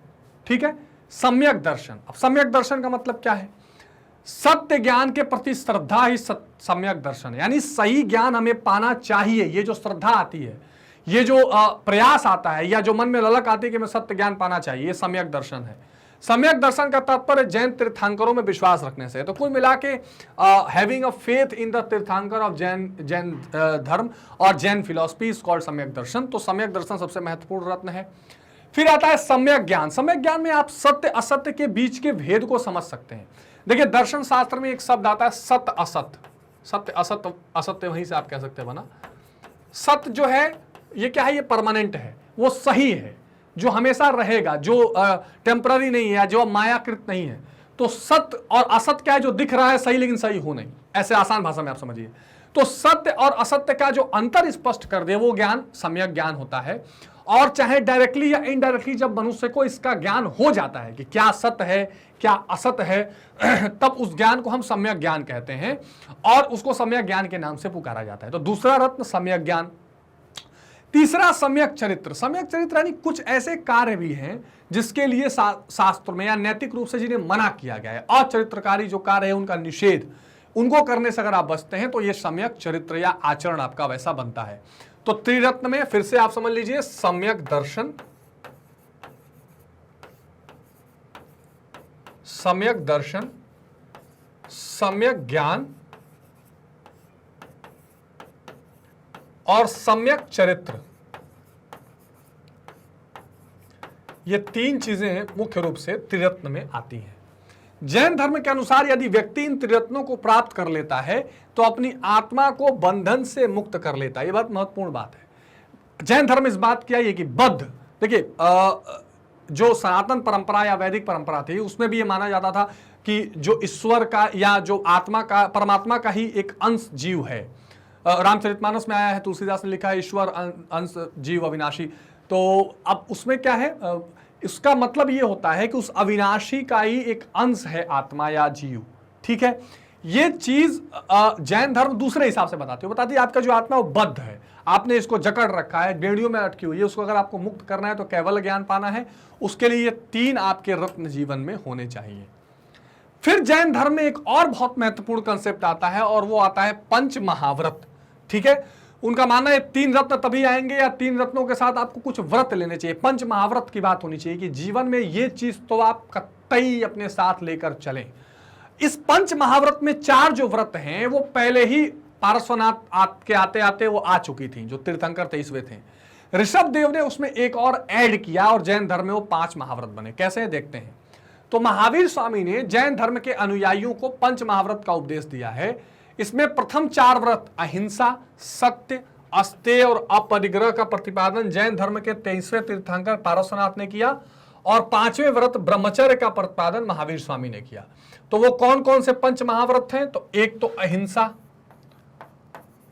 ठीक है, सम्यक दर्शन। अब सम्यक दर्शन का मतलब क्या है? सत्य ज्ञान के प्रति श्रद्धा ही सम्यक दर्शन है। यानी सही ज्ञान हमें पाना चाहिए। ये जो श्रद्धा आती है, ये जो प्रयास आता है या जो मन में ललक आती है कि मैं सत्य ज्ञान पाना चाहिए, ये सम्यक दर्शन है। सम्यक दर्शन का तात्पर्य जैन तीर्थंकरों में विश्वास रखने से है। तो कुल मिला के having a faith in the तीर्थंकर ऑफ जैन धर्म और जैन फिलॉसफी इज कॉल्ड सम्यक दर्शन। तो सम्यक दर्शन सबसे महत्वपूर्ण रत्न है। फिर आता है सम्यक ज्ञान। सम्यक ज्ञान में आप सत्य असत्य के बीच के भेद को समझ सकते हैं। देखिए दर्शन शास्त्र में एक शब्द आता है सत्य असत्य। सत्य असत्य, असत्य वहीं से आप कह सकते हैं बना। सत्य जो है ये क्या है, ये परमानेंट है, वो सही है, जो हमेशा रहेगा, जो टेम्पररी नहीं है, जो मायाकृत नहीं है। तो सत्य और असत्य क्या है, जो दिख रहा है सही लेकिन सही हो नहीं, ऐसे आसान भाषा में आप समझिए। तो सत्य और असत्य का जो अंतर स्पष्ट कर दे वो ज्ञान सम्यक ज्ञान होता है। और चाहे डायरेक्टली या इनडायरेक्टली जब मनुष्य को इसका ज्ञान हो जाता है कि क्या सत्य है क्या असत्य है, तब उस ज्ञान को हम सम्यक ज्ञान कहते हैं और उसको सम्यक ज्ञान के नाम से पुकारा जाता है। तो दूसरा रत्न सम्यक ज्ञान। तीसरा सम्यक चरित्र। सम्यक चरित्र यानी कुछ ऐसे कार्य भी हैं जिसके लिए शास्त्र में या नैतिक रूप से जिन्हें मना किया गया है, अचरित्रकारी जो कार्य है उनका निषेध, उनको करने से अगर आप बचते हैं तो ये सम्यक चरित्र या आचरण आपका वैसा बनता है। तो त्रिरत्न में फिर से आप समझ लीजिए सम्यक दर्शन, सम्यक दर्शन, सम्यक ज्ञान और सम्यक चरित्र। ये तीन चीजें मुख्य रूप से त्रिरत्न में आती हैं। जैन धर्म के अनुसार यदि व्यक्ति इन त्रिरत्नों को प्राप्त कर लेता है तो अपनी आत्मा को बंधन से मुक्त कर लेता है। ये बहुत महत्वपूर्ण बात है। जैन धर्म इस बात किया है कि बद्ध, देखिए जो सनातन परंपरा या वैदिक परंपरा थी उसमें भी ये माना जाता था कि जो ईश्वर का या जो आत्मा का, परमात्मा का ही एक अंश जीव है। रामचरितमानस में आया है, तुलसीदास ने लिखा है ईश्वर अंश जीव अविनाशी। तो अब उसमें क्या है, इसका मतलब ये होता है कि उस अविनाशी का ही एक अंश है आत्मा या जीव। ठीक है, ये चीज जैन धर्म दूसरे हिसाब से बताती है आपका जो आत्मा वो बद्ध है, आपने इसको जकड़ रखा है, बेड़ियों में अटकी हुई है, उसको अगर आपको मुक्त करना है तो केवल ज्ञान पाना है, उसके लिए ये तीन आपके रत्न जीवन में होने चाहिए। फिर जैन धर्म में एक और बहुत महत्वपूर्ण कंसेप्ट आता है और वो आता है पंच महाव्रत। ठीक है, उनका मानना है तीन रत्न तभी आएंगे या तीन रत्नों के साथ आपको कुछ व्रत लेने चाहिए। पंच महाव्रत की बात होनी चाहिए कि जीवन में ये चीज तो आप कतई अपने साथ लेकर चलें। इस पंच महाव्रत में चार जो व्रत हैं वो पहले ही पारस्वनाथ के आते आते वो आ चुकी थी, जो तीर्थंकर 23वें थे। ऋषभ देव ने उसमें एक और ऐड किया और जैन धर्म में वो 5 महाव्रत बने। कैसे देखते हैं। तो महावीर स्वामी ने जैन धर्म के अनुयायियों को पंच महाव्रत का उपदेश दिया है। इसमें प्रथम 4 व्रत अहिंसा, सत्य, अस्तेय और अपरिग्रह का प्रतिपादन जैन धर्म के 23वें तीर्थंकर पारस्वनाथ ने किया और 5वें व्रत ब्रह्मचर्य का प्रतिपादन महावीर स्वामी ने किया। तो वो कौन कौन से पंच महाव्रत हैं, तो एक तो अहिंसा।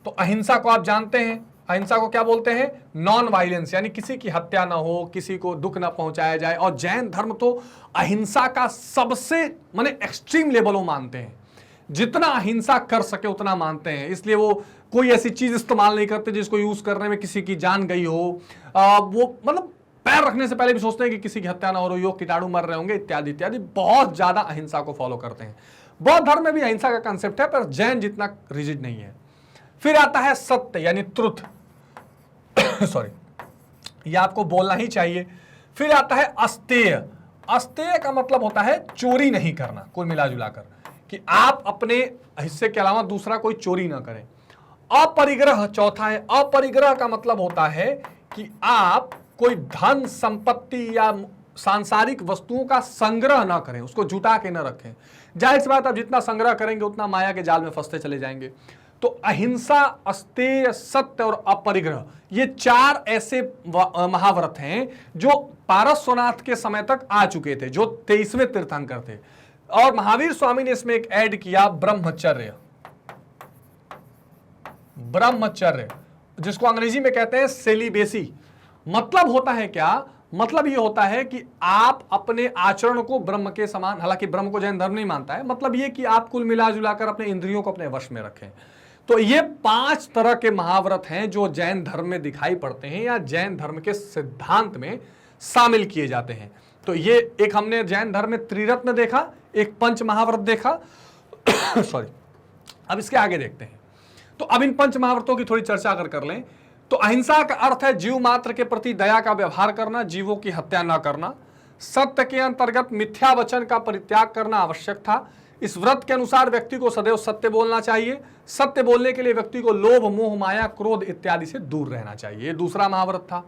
तो अहिंसा को आप जानते हैं, अहिंसा को क्या बोलते हैं, नॉन वायलेंस, यानी किसी की हत्या ना हो, किसी को दुख ना पहुंचाया जाए। और जैन धर्म तो अहिंसा का सबसे माने एक्सट्रीम लेवल वो मानते हैं, जितना अहिंसा कर सके उतना मानते हैं। इसलिए वो कोई ऐसी चीज इस्तेमाल नहीं करते जिसको यूज करने में किसी की जान गई हो। वो मतलब पैर रखने से पहले भी सोचते हैं कि किसी की हत्या ना हो रही हो, कीटाणु मर रहे होंगे, इत्यादि इत्यादि। बहुत ज्यादा अहिंसा को फॉलो करते हैं। बौद्ध धर्म में भी अहिंसा का कंसेप्ट है, पर जैन जितना रिजिड नहीं है। फिर आता है सत्य यानी ट्रुथ सॉरी, ये आपको बोलना ही चाहिए। फिर आता है अस्तेय। अस्तेय का मतलब होता है चोरी नहीं करना, कुल मिला जुलाकर कि आप अपने हिस्से के अलावा दूसरा कोई चोरी ना करें। अपरिग्रह चौथा है। अपरिग्रह का मतलब होता है कि आप कोई धन संपत्ति या सांसारिक वस्तुओं का संग्रह ना करें, उसको जुटा के ना रखें। जाहिर सी बात, आप जितना संग्रह करेंगे उतना माया के जाल में फंसते चले जाएंगे। तो अहिंसा, अस्तेय, सत्य और अपरिग्रह, ये 4 ऐसे महाव्रत हैं जो पारस्वनाथ के समय तक आ चुके थे, जो 23वें तीर्थंकर थे। और महावीर स्वामी ने इसमें एक ऐड किया ब्रह्मचर्य। ब्रह्मचर्य जिसको अंग्रेजी में कहते हैं सेलिबेसी। मतलब होता है क्या, मतलब ये होता है कि आप अपने आचरण को ब्रह्म के समान, हालांकि ब्रह्म को जैन धर्म नहीं मानता है, मतलब ये कि आप कुल मिला जुलाकर अपने इंद्रियों को अपने वश में रखें। तो ये 5 तरह के महाव्रत हैं जो जैन धर्म में दिखाई पड़ते हैं या जैन धर्म के सिद्धांत में शामिल किए जाते हैं। तो ये एक हमने जैन धर्म में त्रिरत्न देखा, एक पंच महाव्रत देखा सॉरी। अब इसके आगे देखते हैं। तो अब इन पंच महाव्रतों की थोड़ी चर्चा अगर कर लें तो अहिंसा का अर्थ है जीव मात्र के प्रति दया का व्यवहार करना, जीवों की हत्या न करना। सत्य के अंतर्गत मिथ्या वचन का परित्याग करना आवश्यक था। इस व्रत के अनुसार व्यक्ति को सदैव सत्य बोलना चाहिए। सत्य बोलने के लिए व्यक्ति को लोभ, मोह, माया, क्रोध इत्यादि से दूर रहना चाहिए। ये दूसरा महाव्रत था।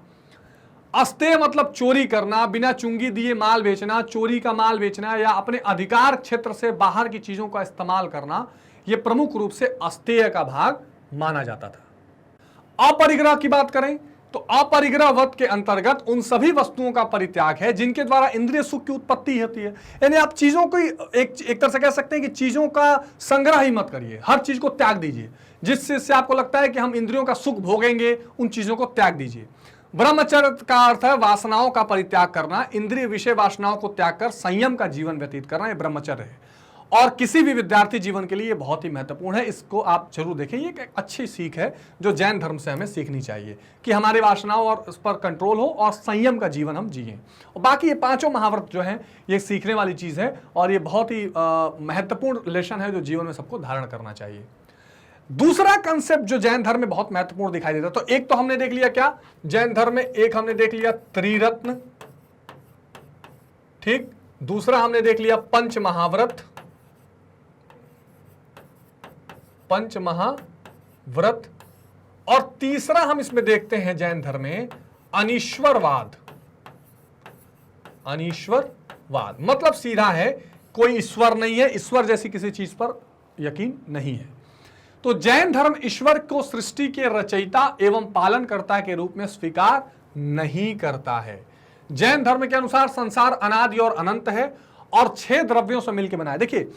अस्तेय मतलब चोरी करना, बिना चुंगी दिए माल बेचना, चोरी का माल बेचना या अपने अधिकार क्षेत्र से बाहर की चीजों का इस्तेमाल करना, यह प्रमुख रूप से अस्तेय का भाग माना जाता था। अपरिग्रह की बात करें तो अपरिग्रह व्रत के अंतर्गत उन सभी वस्तुओं का परित्याग है जिनके द्वारा इंद्रिय सुख की उत्पत्ति होती है। यानी आप चीजों को एक तरह से कह सकते हैं कि चीजों का संग्रह ही मत करिए, हर चीज को त्याग दीजिए। जिससे आपको लगता है कि हम इंद्रियों का सुख भोगेंगे, उन चीजों को त्याग दीजिए। ब्रह्मचर्य का अर्थ है वासनाओं का परित्याग करना, इंद्रिय विषय वासनाओं को त्याग कर संयम का जीवन व्यतीत करना, यह ब्रह्मचर्य है। और किसी भी विद्यार्थी जीवन के लिए बहुत ही महत्वपूर्ण है। इसको आप जरूर देखें, ये एक अच्छी सीख है जो जैन धर्म से हमें सीखनी चाहिए कि हमारी वासनाओं और उस पर कंट्रोल हो और संयम का जीवन हम जिएं। और बाकी ये पांचों महाव्रत जो हैं ये सीखने वाली चीज है और ये बहुत ही महत्वपूर्ण लेसन है जो जीवन में सबको धारण करना चाहिए। दूसरा कंसेप्ट जो जैन धर्म में बहुत महत्वपूर्ण दिखाई देता है, तो एक तो हमने देख लिया क्या जैन धर्म में, एक हमने देख लिया त्रिरत्न, ठीक। दूसरा हमने देख लिया पंच महाव्रत, पंच महाव्रत। और तीसरा हम इसमें देखते हैं जैन धर्म में अनीश्वरवाद। अनीश्वरवाद मतलब सीधा है कोई ईश्वर नहीं है, ईश्वर जैसी किसी चीज पर यकीन नहीं है। तो जैन धर्म ईश्वर को सृष्टि के रचयिता एवं पालनकर्ता के रूप में स्वीकार नहीं करता है। जैन धर्म के अनुसार संसार अनादि और अनंत है और 6 द्रव्यों से मिलकर बना है। देखिए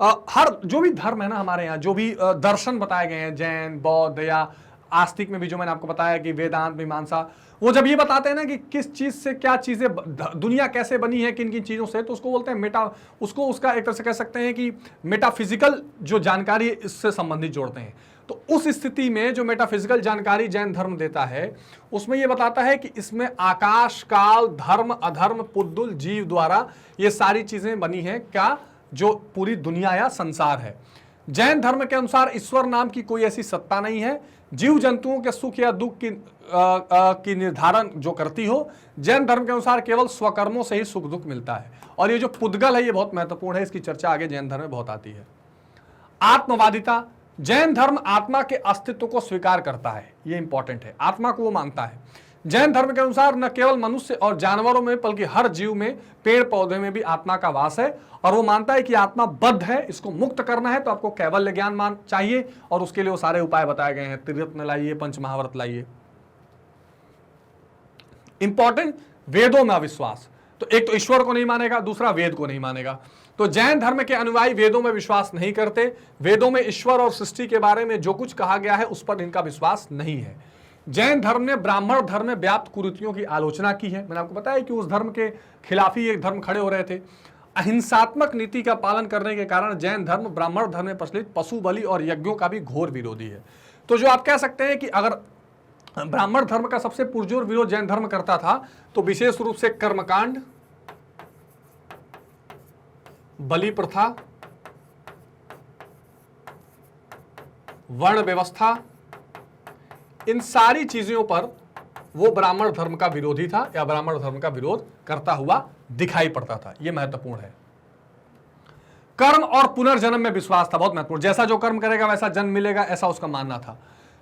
हर जो भी धर्म है ना हमारे यहाँ, जो भी दर्शन बताए गए हैं, जैन, बौद्ध या आस्तिक में भी जो मैंने आपको बताया कि वेदांत, मीमांसा, वो जब ये बताते हैं ना कि किस चीज से क्या चीजें, दुनिया कैसे बनी है किन किन चीजों से, तो उसको बोलते हैं मेटा, उसको उसका एक तरह से कह सकते हैं कि मेटाफिजिकल जो जानकारी है इससे संबंधित जोड़ते हैं। तो उस स्थिति में जो मेटाफिजिकल जानकारी जैन धर्म देता है उसमें यह बताता है कि इसमें आकाश, काल, धर्म, अधर्म, पुद्दुल, जीव द्वारा ये सारी चीजें बनी हैं, क्या जो पूरी दुनिया या संसार है। जैन धर्म के अनुसार ईश्वर नाम की कोई ऐसी सत्ता नहीं है जीव जंतुओं के सुख या दुख की निर्धारण जो करती हो। जैन धर्म के अनुसार केवल स्वकर्मों से ही सुख दुख मिलता है। और ये जो पुद्गल है ये बहुत महत्वपूर्ण है, इसकी चर्चा आगे जैन धर्म में बहुत आती है। आत्मवादिता, जैन धर्म आत्मा के अस्तित्व को स्वीकार करता है, ये इंपॉर्टेंट है, आत्मा को वो मानता है। जैन धर्म के अनुसार न केवल मनुष्य और जानवरों में बल्कि हर जीव में, पेड़ पौधे में भी आत्मा का वास है और वो मानता है कि आत्मा बद्ध है, इसको मुक्त करना है तो आपको कैवल्य ज्ञान मान चाहिए और उसके लिए वो सारे उपाय बताए गए हैं, त्रिरत्न लाइए, पंच महाव्रत लाइए। इंपॉर्टेंट, वेदों में अविश्वास, तो एक तो ईश्वर को नहीं मानेगा, दूसरा वेद को नहीं मानेगा। तो जैन धर्म के अनुयायी वेदों में विश्वास नहीं करते, वेदों में ईश्वर और सृष्टि के बारे में जो कुछ कहा गया है उस पर इनका विश्वास नहीं है। जैन धर्म ने ब्राह्मण धर्म में व्याप्त कुरीतियों की आलोचना की है। मैंने आपको बताया कि उस धर्म के खिलाफ ही एक धर्म खड़े हो रहे थे। अहिंसात्मक नीति का पालन करने के कारण जैन धर्म ब्राह्मण धर्म में प्रचलित पशु बलि और यज्ञों का भी घोर विरोधी है। तो जो आप कह सकते हैं कि अगर ब्राह्मण धर्म का सबसे पुरजोर विरोध जैन धर्म करता था तो विशेष रूप से कर्मकांड, बलि प्रथा, वर्ण व्यवस्था, इन सारी चीजों पर वो ब्राह्मण धर्म का विरोधी था या ब्राह्मण धर्म का विरोध करता हुआ दिखाई पड़ता था। यह महत्वपूर्ण है। कर्म और पुनर्जन्म में विश्वास था, बहुत महत्वपूर्ण। जैसा जो कर्म करेगा वैसा जन्म मिलेगा, ऐसा उसका मानना था।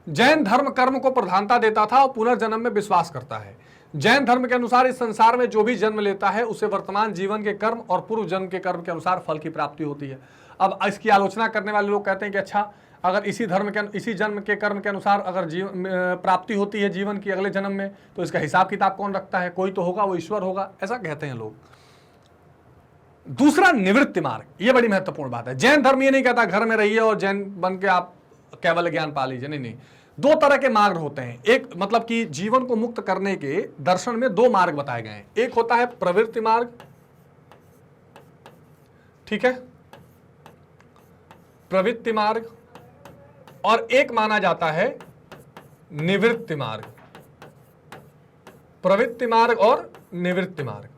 जैन धर्म कर्म को प्रधानता देता था और पुनर्जन्म में विश्वास करता है। जैन धर्म के अनुसार इस संसार में जो भी जन्म लेता है उसे वर्तमान जीवन के कर्म और पूर्व जन्म के कर्म के अनुसार फल की प्राप्ति होती है। अब इसकी आलोचना करने वाले लोग कहते हैं कि अच्छा, अगर इसी जन्म के कर्म के अनुसार अगर जीवन प्राप्ति होती है जीवन की अगले जन्म में, तो इसका हिसाब किताब कौन रखता है? कोई तो होगा, वो ईश्वर होगा, ऐसा कहते हैं लोग। दूसरा, निवृत्ति मार्ग, ये बड़ी महत्वपूर्ण बात है। जैन धर्म ये नहीं कहता घर में रहिए और जैन बन के आप केवल ज्ञान पा लीजिए, नहीं। 2 तरह के मार्ग होते हैं। एक मतलब कि जीवन को मुक्त करने के दर्शन में 2 मार्ग बताए गए हैं। एक होता है प्रवृत्ति मार्ग, ठीक है, प्रवृत्ति मार्ग, और एक माना जाता है निवृत्ति मार्ग। प्रवृत्ति मार्ग और निवृत्ति मार्ग।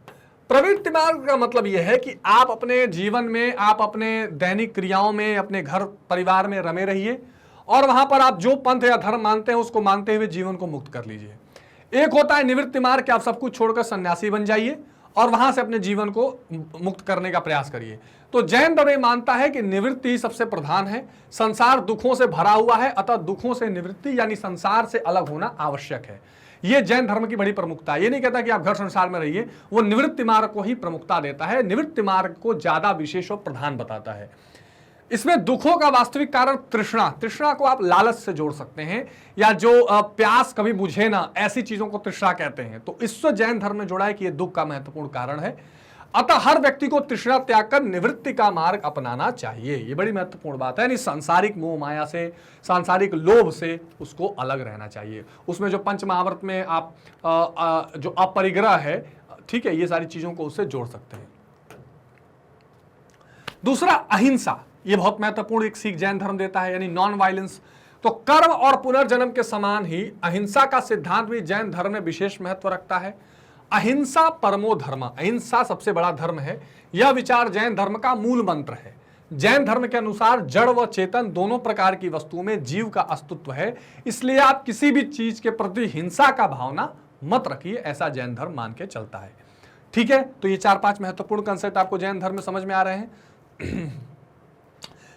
प्रवृत्ति मार्ग का मतलब यह है कि आप अपने जीवन में, आप अपने दैनिक क्रियाओं में, अपने घर परिवार में रमे रहिए और वहां पर आप जो पंथ या धर्म मानते हैं उसको मानते हुए जीवन को मुक्त कर लीजिए। एक होता है निवृत्ति मार्ग कि आप सब कुछ छोड़कर सन्यासी बन जाइए, और वहां से अपने जीवन को मुक्त करने का प्रयास करिए। तो जैन धर्म मानता है कि निवृत्ति ही सबसे प्रधान है। संसार दुखों से भरा हुआ है, अतः दुखों से निवृत्ति यानी संसार से अलग होना आवश्यक है। यह जैन धर्म की बड़ी प्रमुखता है। ये नहीं कहता कि आप घर संसार में रहिए, वो निवृत्ति मार्ग को ही प्रमुखता देता है, निवृत्ति मार्ग को ज्यादा विशेष और प्रधान बताता है। इसमें दुखों का वास्तविक कारण तृष्णा, तृष्णा को आप लालच से जोड़ सकते हैं, या जो प्यास कभी बुझे ना, ऐसी चीजों को तृष्णा कहते हैं। तो इससे जैन धर्म में जोड़ा है कि यह दुख का महत्वपूर्ण कारण है। अतः हर व्यक्ति को तृष्णा त्याग कर निवृत्ति का मार्ग अपनाना चाहिए। ये बड़ी महत्वपूर्ण बात है। यानी सांसारिक मोह माया से, सांसारिक लोभ से उसको अलग रहना चाहिए। उसमें जो पंच महाव्रत में आप जो अपरिग्रह है, ठीक है, ये सारी चीजों को उससे जोड़ सकते हैं। दूसरा, अहिंसा। ये बहुत महत्वपूर्ण एक सीख जैन धर्म देता है, यानी नॉन वायलेंस। तो कर्म और पुनर्जन्म के समान ही अहिंसा का सिद्धांत भी जैन धर्म में विशेष महत्व रखता है। अहिंसा परमो धर्म, अहिंसा सबसे बड़ा धर्म है। यह विचार जैन धर्म का मूल मंत्र है। जैन धर्म के अनुसार जड़ व चेतन दोनों प्रकार की वस्तुओं में जीव का अस्तित्व है, इसलिए आप किसी भी चीज के प्रति हिंसा का भावना मत रखिए, ऐसा जैन धर्म मान के चलता है। ठीक है, तो ये 4-5 महत्वपूर्ण कंसेप्ट आपको जैन धर्म में समझ में आ रहे हैं।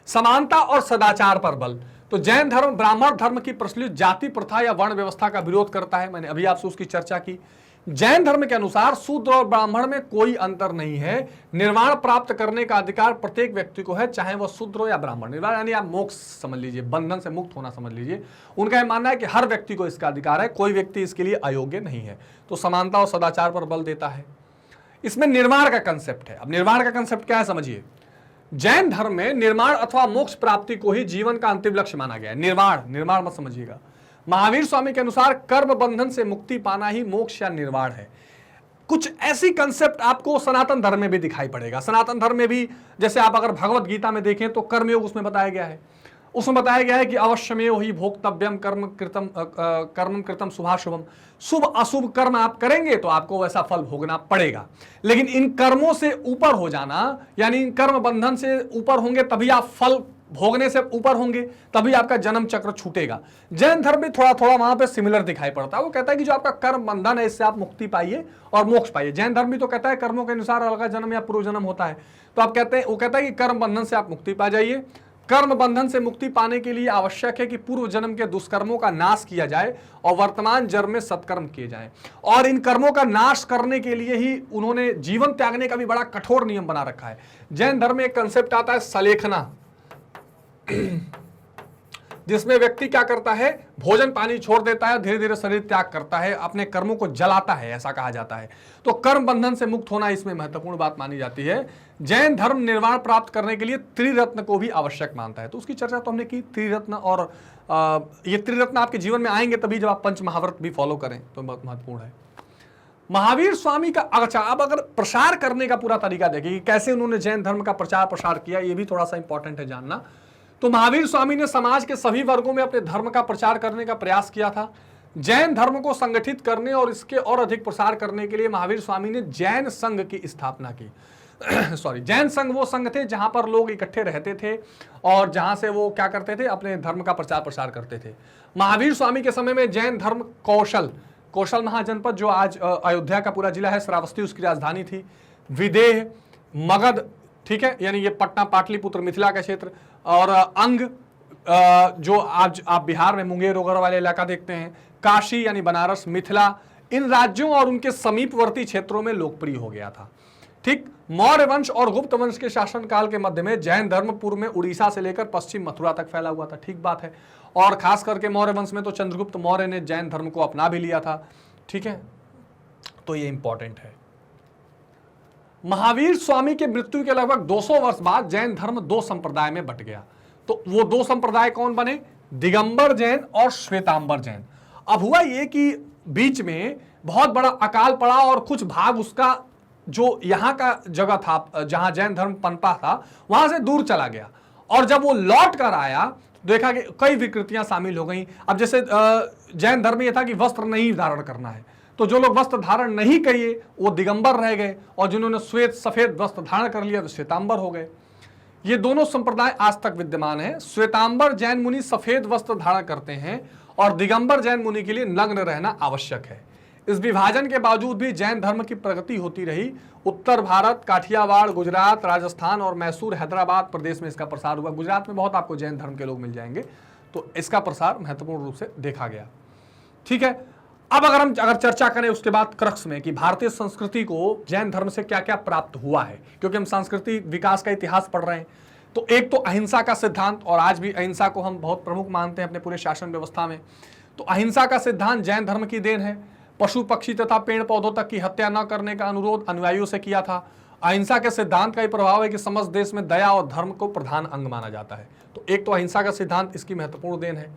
समानता और सदाचार पर बल। तो जैन धर्म ब्राह्मण धर्म की प्रचलित जाति प्रथा या वर्ण व्यवस्था का विरोध करता है। मैंने अभी आपसे उसकी चर्चा की। जैन धर्म के अनुसार शूद्र और ब्राह्मण में कोई अंतर नहीं है। निर्वाण प्राप्त करने का अधिकार प्रत्येक व्यक्ति को है, चाहे वह शूद्र हो या ब्राह्मण। निर्वाण यानी आप मोक्ष समझ लीजिए, बंधन से मुक्त होना समझ लीजिए। उनका यह मानना है कि हर व्यक्ति को इसका अधिकार है, कोई व्यक्ति इसके लिए अयोग्य नहीं है। तो समानता और सदाचार पर बल देता है। इसमें निर्वाण का कंसेप्ट है। अब निर्वाण का कंसेप्ट क्या है समझिए। जैन धर्म में निर्माण अथवा मोक्ष प्राप्ति को ही जीवन का अंतिम लक्ष्य माना गया है। निर्वाण मत समझिएगा। महावीर स्वामी के अनुसार कर्म बंधन से मुक्ति पाना ही मोक्ष या निर्वाण है। कुछ ऐसी कंसेप्ट आपको सनातन धर्म में भी दिखाई पड़ेगा। सनातन धर्म में भी, जैसे आप अगर भगवत गीता में देखें तो कर्मयोग उसमें बताया गया है। उसमें बताया गया है कि अवश्यमेव ही भोक्तव्यम कर्म कृतम शुभाशुभम। शुभ अशुभ कर्म आप करेंगे तो आपको वैसा फल भोगना पड़ेगा, लेकिन इन कर्मों से ऊपर हो जाना, यानी इन कर्म बंधन से ऊपर होंगे तभी आप फल भोगने से ऊपर होंगे, तभी आपका जन्म चक्र छूटेगा। जैन धर्म में थोड़ा थोड़ा वहां पे सिमिलर दिखाई पड़ता है। वो कहता है कि जो आपका कर्म बंधन है इससे आप मुक्ति पाइए और मोक्ष पाइए। जैन धर्म भी तो कहता है कर्मों के अनुसार अलग जन्म या पूर्व जन्म होता है। तो आप कहते हैं, वो कहता है कि कर्म बंधन से आप मुक्ति पा जाइए। कर्म बंधन से मुक्ति पाने के लिए आवश्यक है कि पूर्व जन्म के दुष्कर्मों का नाश किया जाए और वर्तमान जन्म में सत्कर्म किए जाएं। और इन कर्मों का नाश करने के लिए ही उन्होंने जीवन त्यागने का भी बड़ा कठोर नियम बना रखा है। जैन धर्म में एक कंसेप्ट आता है सलेखना, जिसमें व्यक्ति क्या करता है, भोजन पानी छोड़ देता है, धीरे धीरे शरीर त्याग करता है, अपने कर्मों को जलाता है, ऐसा कहा जाता है। तो कर्म बंधन से मुक्त होना इसमें महत्वपूर्ण बात मानी जाती है। जैन धर्म निर्वाण प्राप्त करने के लिए त्रिरत्न को भी आवश्यक मानता है। तो उसकी चर्चा तो हमने की, त्रिरत्न। और ये त्रिरत्न आपके जीवन में आएंगे तभी जब आप पंच महाव्रत भी फॉलो करें, तो बहुत महत्वपूर्ण है। महावीर स्वामी का, अच्छा अब अगर प्रसार करने का पूरा तरीका देखिए कैसे उन्होंने जैन धर्म का प्रचार प्रसार किया, ये भी थोड़ा सा इंपॉर्टेंट है जानना। तो महावीर स्वामी ने समाज के सभी वर्गों में अपने धर्म का प्रचार करने का प्रयास किया था। जैन धर्म को संगठित करने और इसके और अधिक प्रसार करने के लिए महावीर स्वामी ने जैन संघ की स्थापना की। जैन संघ वो संघ थे जहां पर लोग इकट्ठे रहते थे और जहां से वो क्या करते थे, अपने धर्म का प्रचार प्रसार करते थे। महावीर स्वामी के समय में जैन धर्म कौशल महाजनपद, जो आज अयोध्या का पूरा जिला है, श्रावस्ती उसकी राजधानी थी, विदेह, मगध, ठीक है, यानी ये पटना पाटलिपुत्र मिथिला का क्षेत्र, और अंग जो आज आप बिहार में मुंगेर वगैरह वाले इलाका देखते हैं, काशी यानी बनारस, मिथिला, इन राज्यों और उनके समीपवर्ती क्षेत्रों में लोकप्रिय हो गया था। ठीक, मौर्य वंश और गुप्त वंश के शासनकाल के मध्य में जैन धर्म पूर्व में उड़ीसा से लेकर पश्चिम मथुरा तक फैला हुआ था। ठीक बात है। और खास करके मौर्य वंश में तो चंद्रगुप्त मौर्य ने जैन धर्म को अपना भी लिया था। ठीक है, तो ये इंपॉर्टेंट है। महावीर स्वामी के मृत्यु के लगभग 200 वर्ष बाद जैन धर्म 2 संप्रदाय में बट गया। तो वो 2 संप्रदाय कौन बने? दिगंबर जैन और श्वेतांबर जैन। अब हुआ ये कि बीच में बहुत बड़ा अकाल पड़ा और कुछ भाग उसका जो यहाँ का जगह था जहां जैन धर्म पनपा था वहां से दूर चला गया। और जब वो लौट कर आया देखा कि कई विकृतियां शामिल हो गई। अब जैसे जैन धर्म ये था कि वस्त्र नहीं धारण करना है, तो जो लोग वस्त्र धारण नहीं किए वो दिगंबर रह गए, और जिन्होंने श्वेत सफेद वस्त्र धारण कर लिया तो श्वेतांबर हो गए। ये दोनों संप्रदाय आज तक विद्यमान है। श्वेतांबर जैन मुनि सफेद वस्त्र धारण करते हैं और दिगंबर जैन मुनि के लिए नग्न रहना आवश्यक है। इस विभाजन के बावजूद भी जैन धर्म की प्रगति होती रही। उत्तर भारत, काठियावाड़, गुजरात, राजस्थान और मैसूर, हैदराबाद प्रदेश में इसका प्रसार हुआ। गुजरात में बहुत आपको जैन धर्म के लोग मिल जाएंगे, तो इसका प्रसार महत्वपूर्ण रूप से देखा गया। ठीक है, अब अगर चर्चा करें उसके बाद क्रक्स में कि भारतीय संस्कृति को जैन धर्म से क्या क्या प्राप्त हुआ है, क्योंकि हम सांस्कृतिक विकास का इतिहास पढ़ रहे हैं। तो एक तो अहिंसा का सिद्धांत, और आज भी अहिंसा को हम बहुत प्रमुख मानते हैं अपने पूरे शासन व्यवस्था में। तो अहिंसा का सिद्धांत जैन धर्म की देन है। पशु पक्षी तथा पेड़ पौधों तक की हत्या न करने का अनुरोध अनुयायियों से किया था। अहिंसा के सिद्धांत का ही प्रभाव है कि समस्त देश में दया और धर्म को प्रधान अंग माना जाता है। तो एक तो अहिंसा का सिद्धांत इसकी महत्वपूर्ण देन है।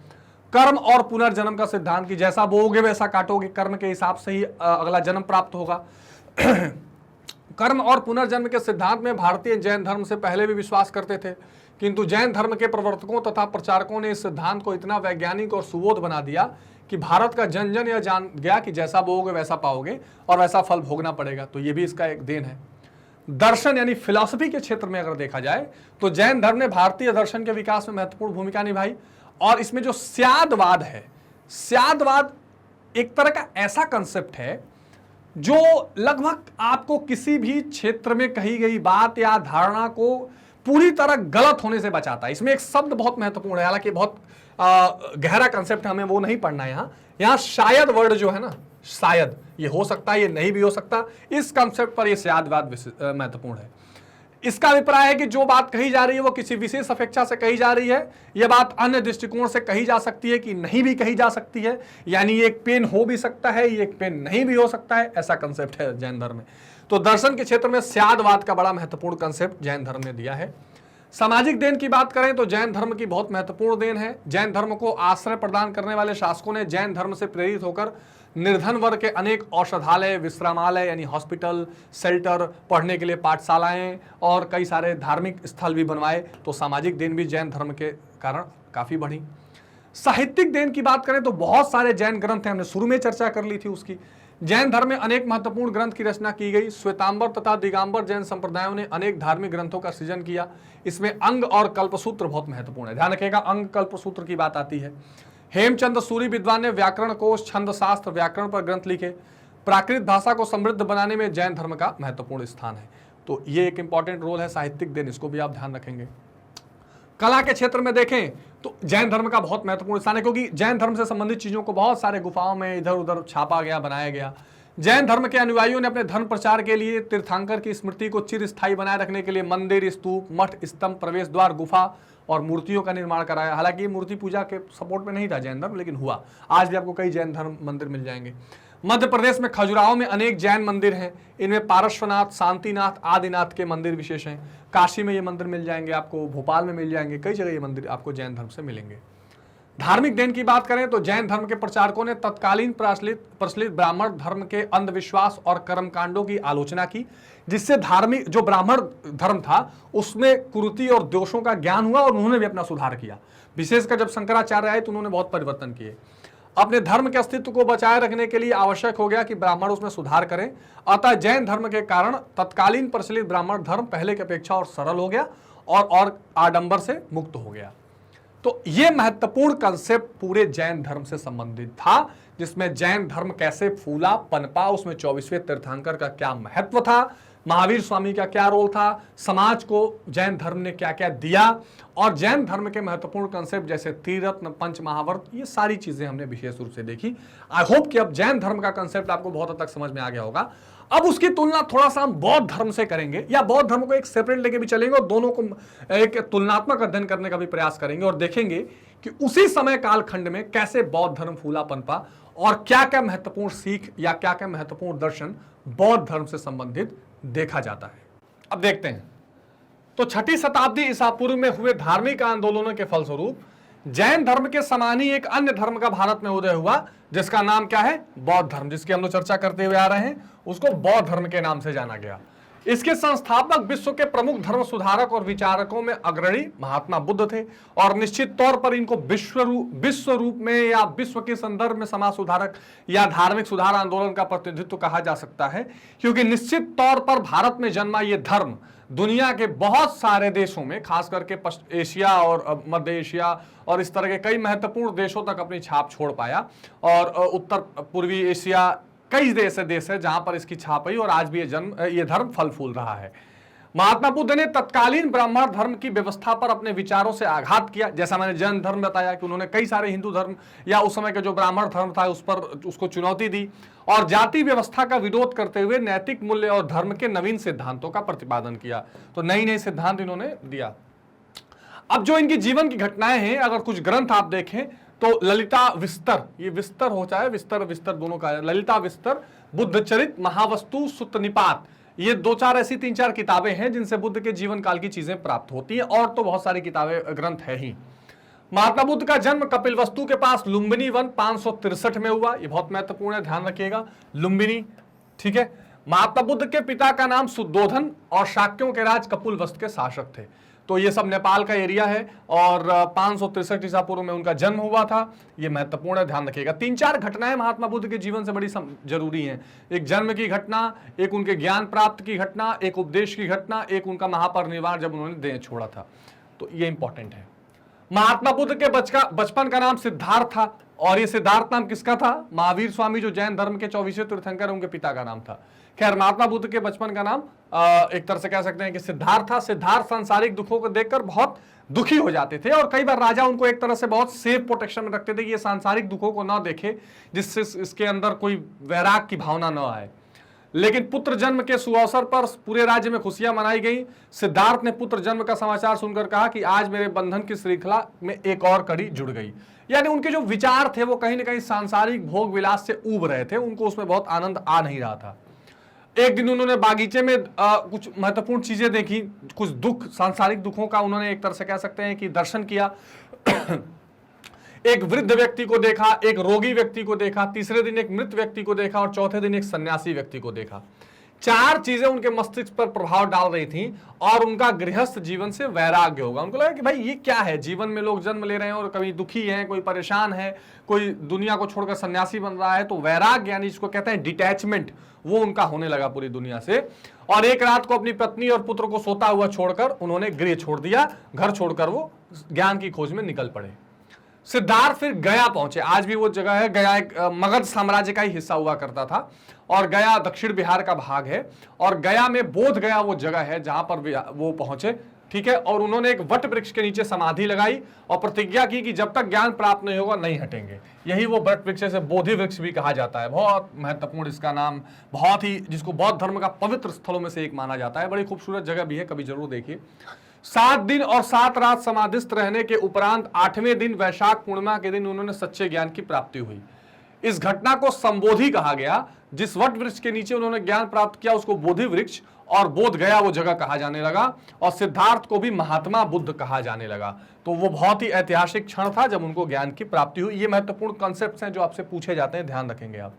कर्म और पुनर्जन्म का सिद्धांत कि जैसा बोओगे वैसा काटोगे, कर्म के हिसाब से ही अगला जन्म प्राप्त होगा। कर्म और पुनर्जन्म के सिद्धांत में भारतीय जैन धर्म से पहले भी विश्वास करते थे, किंतु जैन धर्म के प्रवर्तकों तथा प्रचारकों ने इस सिद्धांत को इतना वैज्ञानिक और सुबोध बना दिया कि भारत का जन जन यह जान गया कि जैसा बोओगे वैसा पाओगे और वैसा फल भोगना पड़ेगा। तो ये भी इसका एक देन है। दर्शन यानी फिलॉसफी के क्षेत्र में अगर देखा जाए तो जैन धर्म ने भारतीय दर्शन के विकास में महत्वपूर्ण भूमिका निभाई। और इसमें जो स्यादवाद है, स्यादवाद एक तरह का ऐसा कंसेप्ट है जो लगभग आपको किसी भी क्षेत्र में कही गई बात या धारणा को पूरी तरह गलत होने से बचाता है। इसमें एक शब्द बहुत महत्वपूर्ण है, हालांकि बहुत गहरा कंसेप्ट, हमें वो नहीं पढ़ना है यहाँ शायद वर्ड जो है ना, शायद ये हो सकता है, ये नहीं भी हो सकता, इस कंसेप्ट पर ये स्यादवाद महत्वपूर्ण है। इसका अभिप्राय है कि जो बात कही जा रही है वो किसी विशेष अपेक्षा से कही जा रही है, यह बात अन्य दृष्टिकोण से कही जा सकती है कि नहीं भी कही जा सकती है, यानी ये एक पेन हो भी सकता है, ये एक पेन नहीं भी हो सकता है, ऐसा कंसेप्ट है जैन धर्म में। तो दर्शन के क्षेत्र में स्यादवाद का बड़ा महत्वपूर्ण कंसेप्ट जैन धर्म ने दिया है। सामाजिक देन की बात करें तो जैन धर्म की बहुत महत्वपूर्ण देन है। जैन धर्म को आश्रय प्रदान करने वाले शासकों ने जैन धर्म से प्रेरित होकर निर्धन वर्ग के अनेक औषधालय, विश्रामालय यानी हॉस्पिटल, शेल्टर, पढ़ने के लिए पाठशालाएं और कई सारे धार्मिक स्थल भी बनवाए। तो सामाजिक देन भी जैन धर्म के कारण काफी बढ़ी। साहित्यिक देन की बात करें तो बहुत सारे जैन ग्रंथ हैं, हमने शुरू में चर्चा कर ली थी उसकी। जैन धर्म में अनेक महत्वपूर्ण ग्रंथ की रचना की गई। श्वेतांबर तथा दिगंबर जैन संप्रदायों ने अनेक धार्मिक ग्रंथों का सृजन किया। इसमें अंग और कल्पसूत्र बहुत महत्वपूर्ण है, ध्यान रखिएगा, अंग कल्पसूत्र की बात आती है। हेमचंद सूरी विद्वान ने व्याकरण कोश, छंद शास्त्र, व्याकरण पर ग्रंथ लिखे। प्राकृत भाषा को समृद्ध बनाने में जैन धर्म का महत्वपूर्ण स्थान है। तो ये एक इंपॉर्टेंट रोल है साहित्यिक देन, इसको भी आप ध्यान रखेंगे। कला के क्षेत्र में देखें तो जैन धर्म का बहुत महत्वपूर्ण स्थान है, क्योंकि जैन धर्म से संबंधित चीजों को बहुत सारे गुफाओं में इधर उधर छापा गया, बनाया गया। जैन धर्म के अनुयायियों ने अपने धर्म प्रचार के लिए तीर्थंकर की स्मृति को चिरस्थायी बनाए रखने के लिए मंदिर, स्तूप, मठ, स्तंभ, प्रवेश द्वार, गुफा और मूर्तियों का निर्माण कराया। हालांकि ये मूर्ति पूजा के सपोर्ट में नहीं था जैन धर्म, लेकिन हुआ। आज भी आपको कई जैन धर्म मंदिर मिल जाएंगे। मध्य प्रदेश में खजुराहो में अनेक जैन मंदिर हैं। इनमें पारश्वनाथ, शांतिनाथ, आदिनाथ के मंदिर विशेष हैं। काशी में ये मंदिर मिल जाएंगे आपको, भोपाल में मिल जाएंगे, कई जगह ये मंदिर आपको जैन धर्म से मिलेंगे। धार्मिक देन की बात करें तो जैन धर्म के प्रचारकों ने तत्कालीन प्रचलित ब्राह्मण धर्म के अंधविश्वास और कर्मकांडों की आलोचना की, जिससे धार्मिक जो ब्राह्मण धर्म था उसमें कुरीति और दोषों का ज्ञान हुआ और उन्होंने भी अपना सुधार किया। विशेषकर जब शंकराचार्य आए तो उन्होंने बहुत परिवर्तन किए। अपने धर्म के अस्तित्व को बचाए रखने के लिए आवश्यक हो गया कि ब्राह्मण उसमें सुधार करें। अतः जैन धर्म के कारण तत्कालीन प्रचलित ब्राह्मण धर्म पहले की अपेक्षा और सरल हो गया और आडंबर से मुक्त हो गया। तो यह महत्वपूर्ण कंसेप्ट पूरे जैन धर्म से संबंधित था, जिसमें जैन धर्म कैसे फूला पनपा, उसमें 24वें तीर्थंकर का क्या महत्व था, महावीर स्वामी का क्या रोल था, समाज को जैन धर्म ने क्या क्या दिया, और जैन धर्म के महत्वपूर्ण कंसेप्ट जैसे त्रिरत्न, पंच महावर्त, ये सारी चीजें हमने विशेष रूप से देखी। आई होप कि अब जैन धर्म का कंसेप्ट आपको बहुत हद तक समझ में आ गया होगा। अब उसकी तुलना थोड़ा सा हम बौद्ध धर्म से करेंगे, या बौद्ध धर्म को एक सेपरेट लेके भी चलेंगे और दोनों को एक तुलनात्मक अध्ययन करने का भी प्रयास करेंगे और देखेंगे कि उसी समय कालखंड में कैसे बौद्ध धर्म फूला पनपा और क्या क्या महत्वपूर्ण सीख या क्या क्या महत्वपूर्ण दर्शन बौद्ध धर्म से संबंधित देखा जाता है। अब देखते हैं। तो 6ठी शताब्दी ईसा पूर्व में हुए धार्मिक आंदोलनों के फलस्वरूप जैन धर्म के समान ही एक अन्य धर्म का भारत में उदय हुआ, जिसका नाम क्या है? बौद्ध धर्म, जिसकी हम लोग चर्चा करते हुए आ रहे हैं, उसको बौद्ध धर्म के नाम से जाना गया। इसके संस्थापक विश्व के प्रमुख धर्म सुधारक और विचारकों में अग्रणी महात्मा बुद्ध थे, और निश्चित तौर पर इनको विश्व रूप में या विश्व के संदर्भ में समाज सुधारक या धार्मिक सुधार आंदोलन का प्रतिनिधित्व कहा जा सकता है, क्योंकि निश्चित तौर पर भारत में जन्मा ये धर्म दुनिया के बहुत सारे देशों में, खास करके एशिया और मध्य एशिया और इस तरह के कई महत्वपूर्ण देशों तक अपनी छाप छोड़ पाया, और उत्तर पूर्वी एशिया कई ऐसे देश है जहां पर इसकी छाप है और आज भी ये धर्म फल फूल रहा है। महात्मा बुद्ध ने तत्कालीन ब्राह्मण धर्म की व्यवस्था पर अपने विचारों से आघात किया। जैसा मैंने जैन धर्म बताया कि उन्होंने कई सारे हिंदू धर्म या उस समय का जो ब्राह्मण धर्म था उस पर उसको चुनौती दी और जाति व्यवस्था का विरोध करते हुए नैतिक मूल्य और धर्म के नवीन सिद्धांतों का प्रतिपादन किया। तो नई नई सिद्धांत इन्होंने दिया। अब जो इनकी जीवन की घटनाएं हैं, अगर कुछ ग्रंथ आप देखें तो ललिता विस्तर, ये विस्तर हो चाहे विस्तर विस्तर दोनों का है, ललिता विस्तर, बुद्ध चरित, महावस्तु, सुत्त निपात, ये 2-4 ऐसी 3-4 किताबें हैं जिनसे बुद्ध के जीवन काल की चीजें प्राप्त होती हैं। और तो बहुत सारी किताबें ग्रंथ है ही। महात्मा बुद्ध का जन्म कपिलवस्तु के पास लुम्बिनी वन 563 में हुआ। ये बहुत महत्वपूर्ण है, ध्यान रखिएगा, लुम्बिनी, ठीक है। महात्मा बुद्ध के पिता का नाम शुद्धोधन और शाक्यों के राज कपिलवस्तु के शासक थे। तो ये सब नेपाल का एरिया है और 563 ईसा पूर्व में उनका जन्म हुआ था। ये महत्वपूर्ण है, ध्यान रखिएगा। 3-4 घटनाएं महात्मा बुद्ध के जीवन से बड़ी जरूरी हैं। एक जन्म की घटना, एक उनके ज्ञान प्राप्त की घटना, एक उपदेश की घटना, एक उनका महापरिनिर्वाण जब उन्होंने देह छोड़ा था। तो ये इंपॉर्टेंट है। महात्मा बुद्ध के बचपन का नाम सिद्धार्थ था और ये सिद्धार्थ नाम किसका था? महावीर स्वामी जो जैन धर्म के 24वें तीर्थंकर उनके पिता का नाम था। खैर, महात्मा बुद्ध के बचपन का नाम एक तरह से कह सकते हैं कि सिद्धार्थ था। सिद्धार्थ सांसारिक दुखों को देखकर बहुत दुखी हो जाते थे और कई बार राजा उनको एक तरह से बहुत सेफ प्रोटेक्शन में रखते थे कि ये सांसारिक दुखों को ना देखे, जिससे इसके अंदर कोई वैराग की भावना न आए। लेकिन पुत्र जन्म के सुअवसर पर पूरे राज्य में खुशियां मनाई गई। सिद्धार्थ ने पुत्र जन्म का समाचार सुनकर कहा कि आज मेरे बंधन की श्रृंखला में एक और कड़ी जुड़ गई। यानी उनके जो विचार थे वो कहीं ना कहीं सांसारिक भोग विलास से ऊब रहे थे, उनको उसमें बहुत आनंद आ नहीं रहा था। एक दिन उन्होंने बागीचे में कुछ महत्वपूर्ण चीजें देखी, कुछ दुख, सांसारिक दुखों का उन्होंने एक तरह से कह सकते हैं कि दर्शन किया। एक वृद्ध व्यक्ति को देखा, एक रोगी व्यक्ति को देखा, तीसरे दिन एक मृत व्यक्ति को देखा और चौथे दिन एक सन्यासी व्यक्ति को देखा। 4 चीजें उनके मस्तिष्क पर प्रभाव डाल रही थी और उनका गृहस्थ जीवन से वैराग्य होगा। उनको लगा कि भाई ये क्या है, जीवन में लोग जन्म ले रहे हैं और कभी दुखी हैं, कोई परेशान है, कोई दुनिया को छोड़कर सन्यासी बन रहा है। तो वैराग्य यानी जिसको कहते हैं डिटैचमेंट, वो उनका होने लगा पूरी दुनिया से। और एक रात को अपनी पत्नी और पुत्र को सोता हुआ छोड़कर उन्होंने गृह छोड़ दिया, घर छोड़कर वो ज्ञान की खोज में निकल पड़े। सिद्धार्थ फिर गया पहुंचे। आज भी वो जगह है, गया एक मगध साम्राज्य का ही हिस्सा हुआ करता था और गया दक्षिण बिहार का भाग है और गया में बोध गया वो जगह है जहां पर वो पहुंचे, ठीक है। और उन्होंने एक वट वृक्ष के नीचे समाधि लगाई और प्रतिज्ञा की कि जब तक ज्ञान प्राप्त नहीं होगा नहीं हटेंगे। यही वो वट वृक्ष से बोधि वृक्ष भी कहा जाता है। बहुत महत्वपूर्ण इसका नाम, बहुत ही, जिसको बौद्ध धर्म का पवित्र स्थलों में से एक माना जाता है। बड़ी खूबसूरत जगह भी है, कभी जरूर देखिए। 7 दिन और 7 रात समाधिस्थ रहने के उपरांत 8वें दिन वैशाख पूर्णिमा के दिन उन्होंने सच्चे ज्ञान की प्राप्ति हुई। इस घटना को संबोधि कहा गया। जिस वट वृक्ष के नीचे उन्होंने ज्ञान प्राप्त किया उसको बोधि वृक्ष और बोध गया वो जगह कहा जाने लगा और सिद्धार्थ को भी महात्मा बुद्ध कहा जाने लगा। तो वो बहुत ही ऐतिहासिक क्षण था जब उनको ज्ञान की प्राप्ति हुई। ये महत्वपूर्ण कॉन्सेप्ट्स हैं जो आपसे पूछे जाते हैं, ध्यान रखेंगे आप।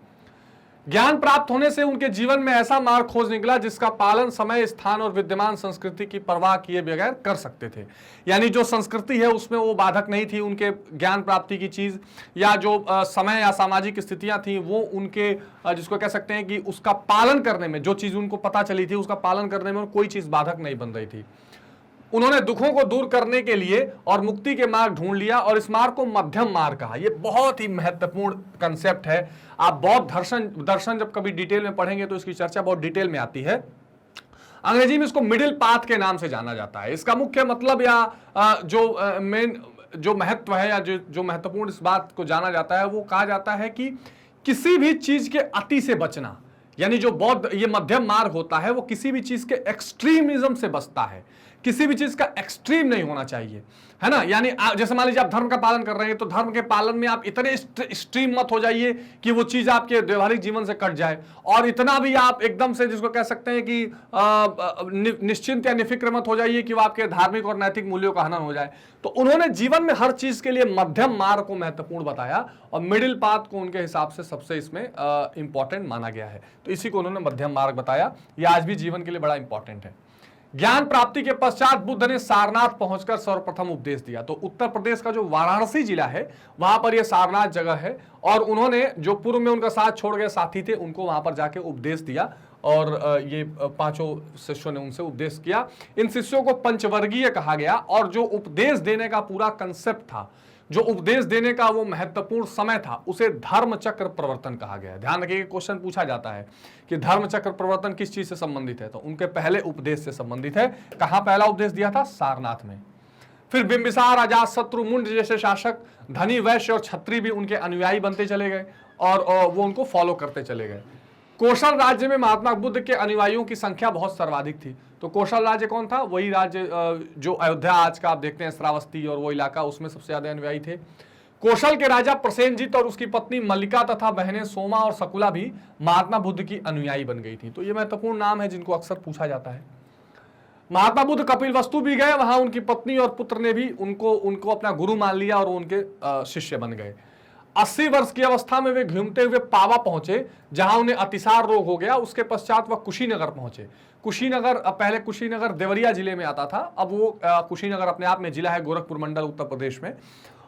ज्ञान प्राप्त होने से उनके जीवन में ऐसा मार्ग खोज निकला जिसका पालन समय, स्थान और विद्यमान संस्कृति की परवाह किए बगैर कर सकते थे। यानी जो संस्कृति है उसमें वो बाधक नहीं थी उनके ज्ञान प्राप्ति की चीज, या जो समय या सामाजिक स्थितियां थी वो उनके जिसको कह सकते हैं कि उसका पालन करने में, जो चीज उनको पता चली थी उसका पालन करने में कोई चीज बाधक नहीं बन रही थी। उन्होंने दुखों को दूर करने के लिए और मुक्ति के मार्ग ढूंढ लिया और इस मार्ग को मध्यम मार्ग कहा। यह बहुत ही महत्वपूर्ण कंसेप्ट है। आप बौद्ध दर्शन जब कभी डिटेल में पढ़ेंगे तो इसकी चर्चा बहुत डिटेल में आती है। अंग्रेजी में इसको मिडिल पाथ के नाम से जाना जाता है। इसका मुख्य मतलब या जो मेन जो महत्व है या जो महत्वपूर्ण इस बात को जाना जाता है वो कहा जाता है कि किसी भी चीज के अति से बचना। यानी जो बौद्ध ये मध्यम मार्ग होता है वो किसी भी चीज के एक्सट्रीमिज्म से बचता है, किसी भी चीज का एक्सट्रीम नहीं होना चाहिए, है ना। यानी जैसे मान लीजिए आप धर्म का पालन कर रहे हैं तो धर्म के पालन में आप इतने एक्सट्रीम मत हो जाइए कि वो चीज आपके व्यवहारिक जीवन से कट जाए, और इतना भी आप एकदम से जिसको कह सकते हैं कि निश्चिंत या निफिक्र मत हो जाइए कि वो आपके धार्मिक और नैतिक मूल्यों का हनन हो जाए। तो उन्होंने जीवन में हर चीज के लिए मध्यम मार्ग को महत्वपूर्ण बताया और मिडिल पाथ को उनके हिसाब से सबसे इसमें इंपॉर्टेंट माना गया है। तो इसी को उन्होंने मध्यम मार्ग बताया। यह आज भी जीवन के लिए बड़ा इंपॉर्टेंट है। ज्ञान प्राप्ति के पश्चात बुद्ध ने सारनाथ पहुंचकर सर्वप्रथम उपदेश दिया। तो उत्तर प्रदेश का जो वाराणसी जिला है वहां पर यह सारनाथ जगह है और उन्होंने जो पूर्व में उनका साथ छोड़ गए साथी थे उनको वहां पर जाके उपदेश दिया और ये 5 शिष्यों ने उनसे उपदेश किया। इन शिष्यों को पंचवर्गीय कहा गया और जो उपदेश देने का पूरा कंसेप्ट था जो उपदेश देने का वो महत्वपूर्ण समय था उसे धर्म चक्र प्रवर्तन कहा गया है। ध्यान रखिए, क्वेश्चन पूछा जाता है कि धर्म चक्र प्रवर्तन किस चीज से संबंधित है, तो उनके पहले उपदेश से संबंधित है। कहां पहला उपदेश दिया था? सारनाथ में। फिर बिंबिसार, अजातशत्रु, मुंड जैसे शासक, धनी, वैश्य और क्षत्रिय भी उनके अनुयायी बनते चले गए और वो उनको फॉलो करते चले गए। कौशल राज्य में महात्मा बुद्ध के अनुयायियों की संख्या बहुत सर्वाधिक थी। तो कौशल राज्य कौन था? वही राज्य जो अयोध्या आज का आप देखते हैं, श्रावस्ती और वो इलाका, उसमें सबसे ज्यादा अनुयायी थे। कौशल के राजा प्रसेनजीत और उसकी पत्नी मल्लिका तथा बहनें सोमा और शकुला भी महात्मा बुद्ध की अनुयायी बन गई थी। तो ये महत्वपूर्ण नाम है जिनको अक्सर पूछा जाता है। महात्मा बुद्ध कपिलवस्तु भी गए, वहां उनकी पत्नी और पुत्र ने भी उनको अपना गुरु मान लिया और उनके शिष्य बन गए। 80 वर्ष की अवस्था में वे घूमते हुए पावा पहुंचे, जहां उन्हें अतिसार रोग हो गया। उसके पश्चात वह कुशीनगर पहुंचे। कुशीनगर, पहले कुशीनगर देवरिया जिले में आता था, अब वो कुशीनगर अपने आप में जिला है, गोरखपुर मंडल, उत्तर प्रदेश में।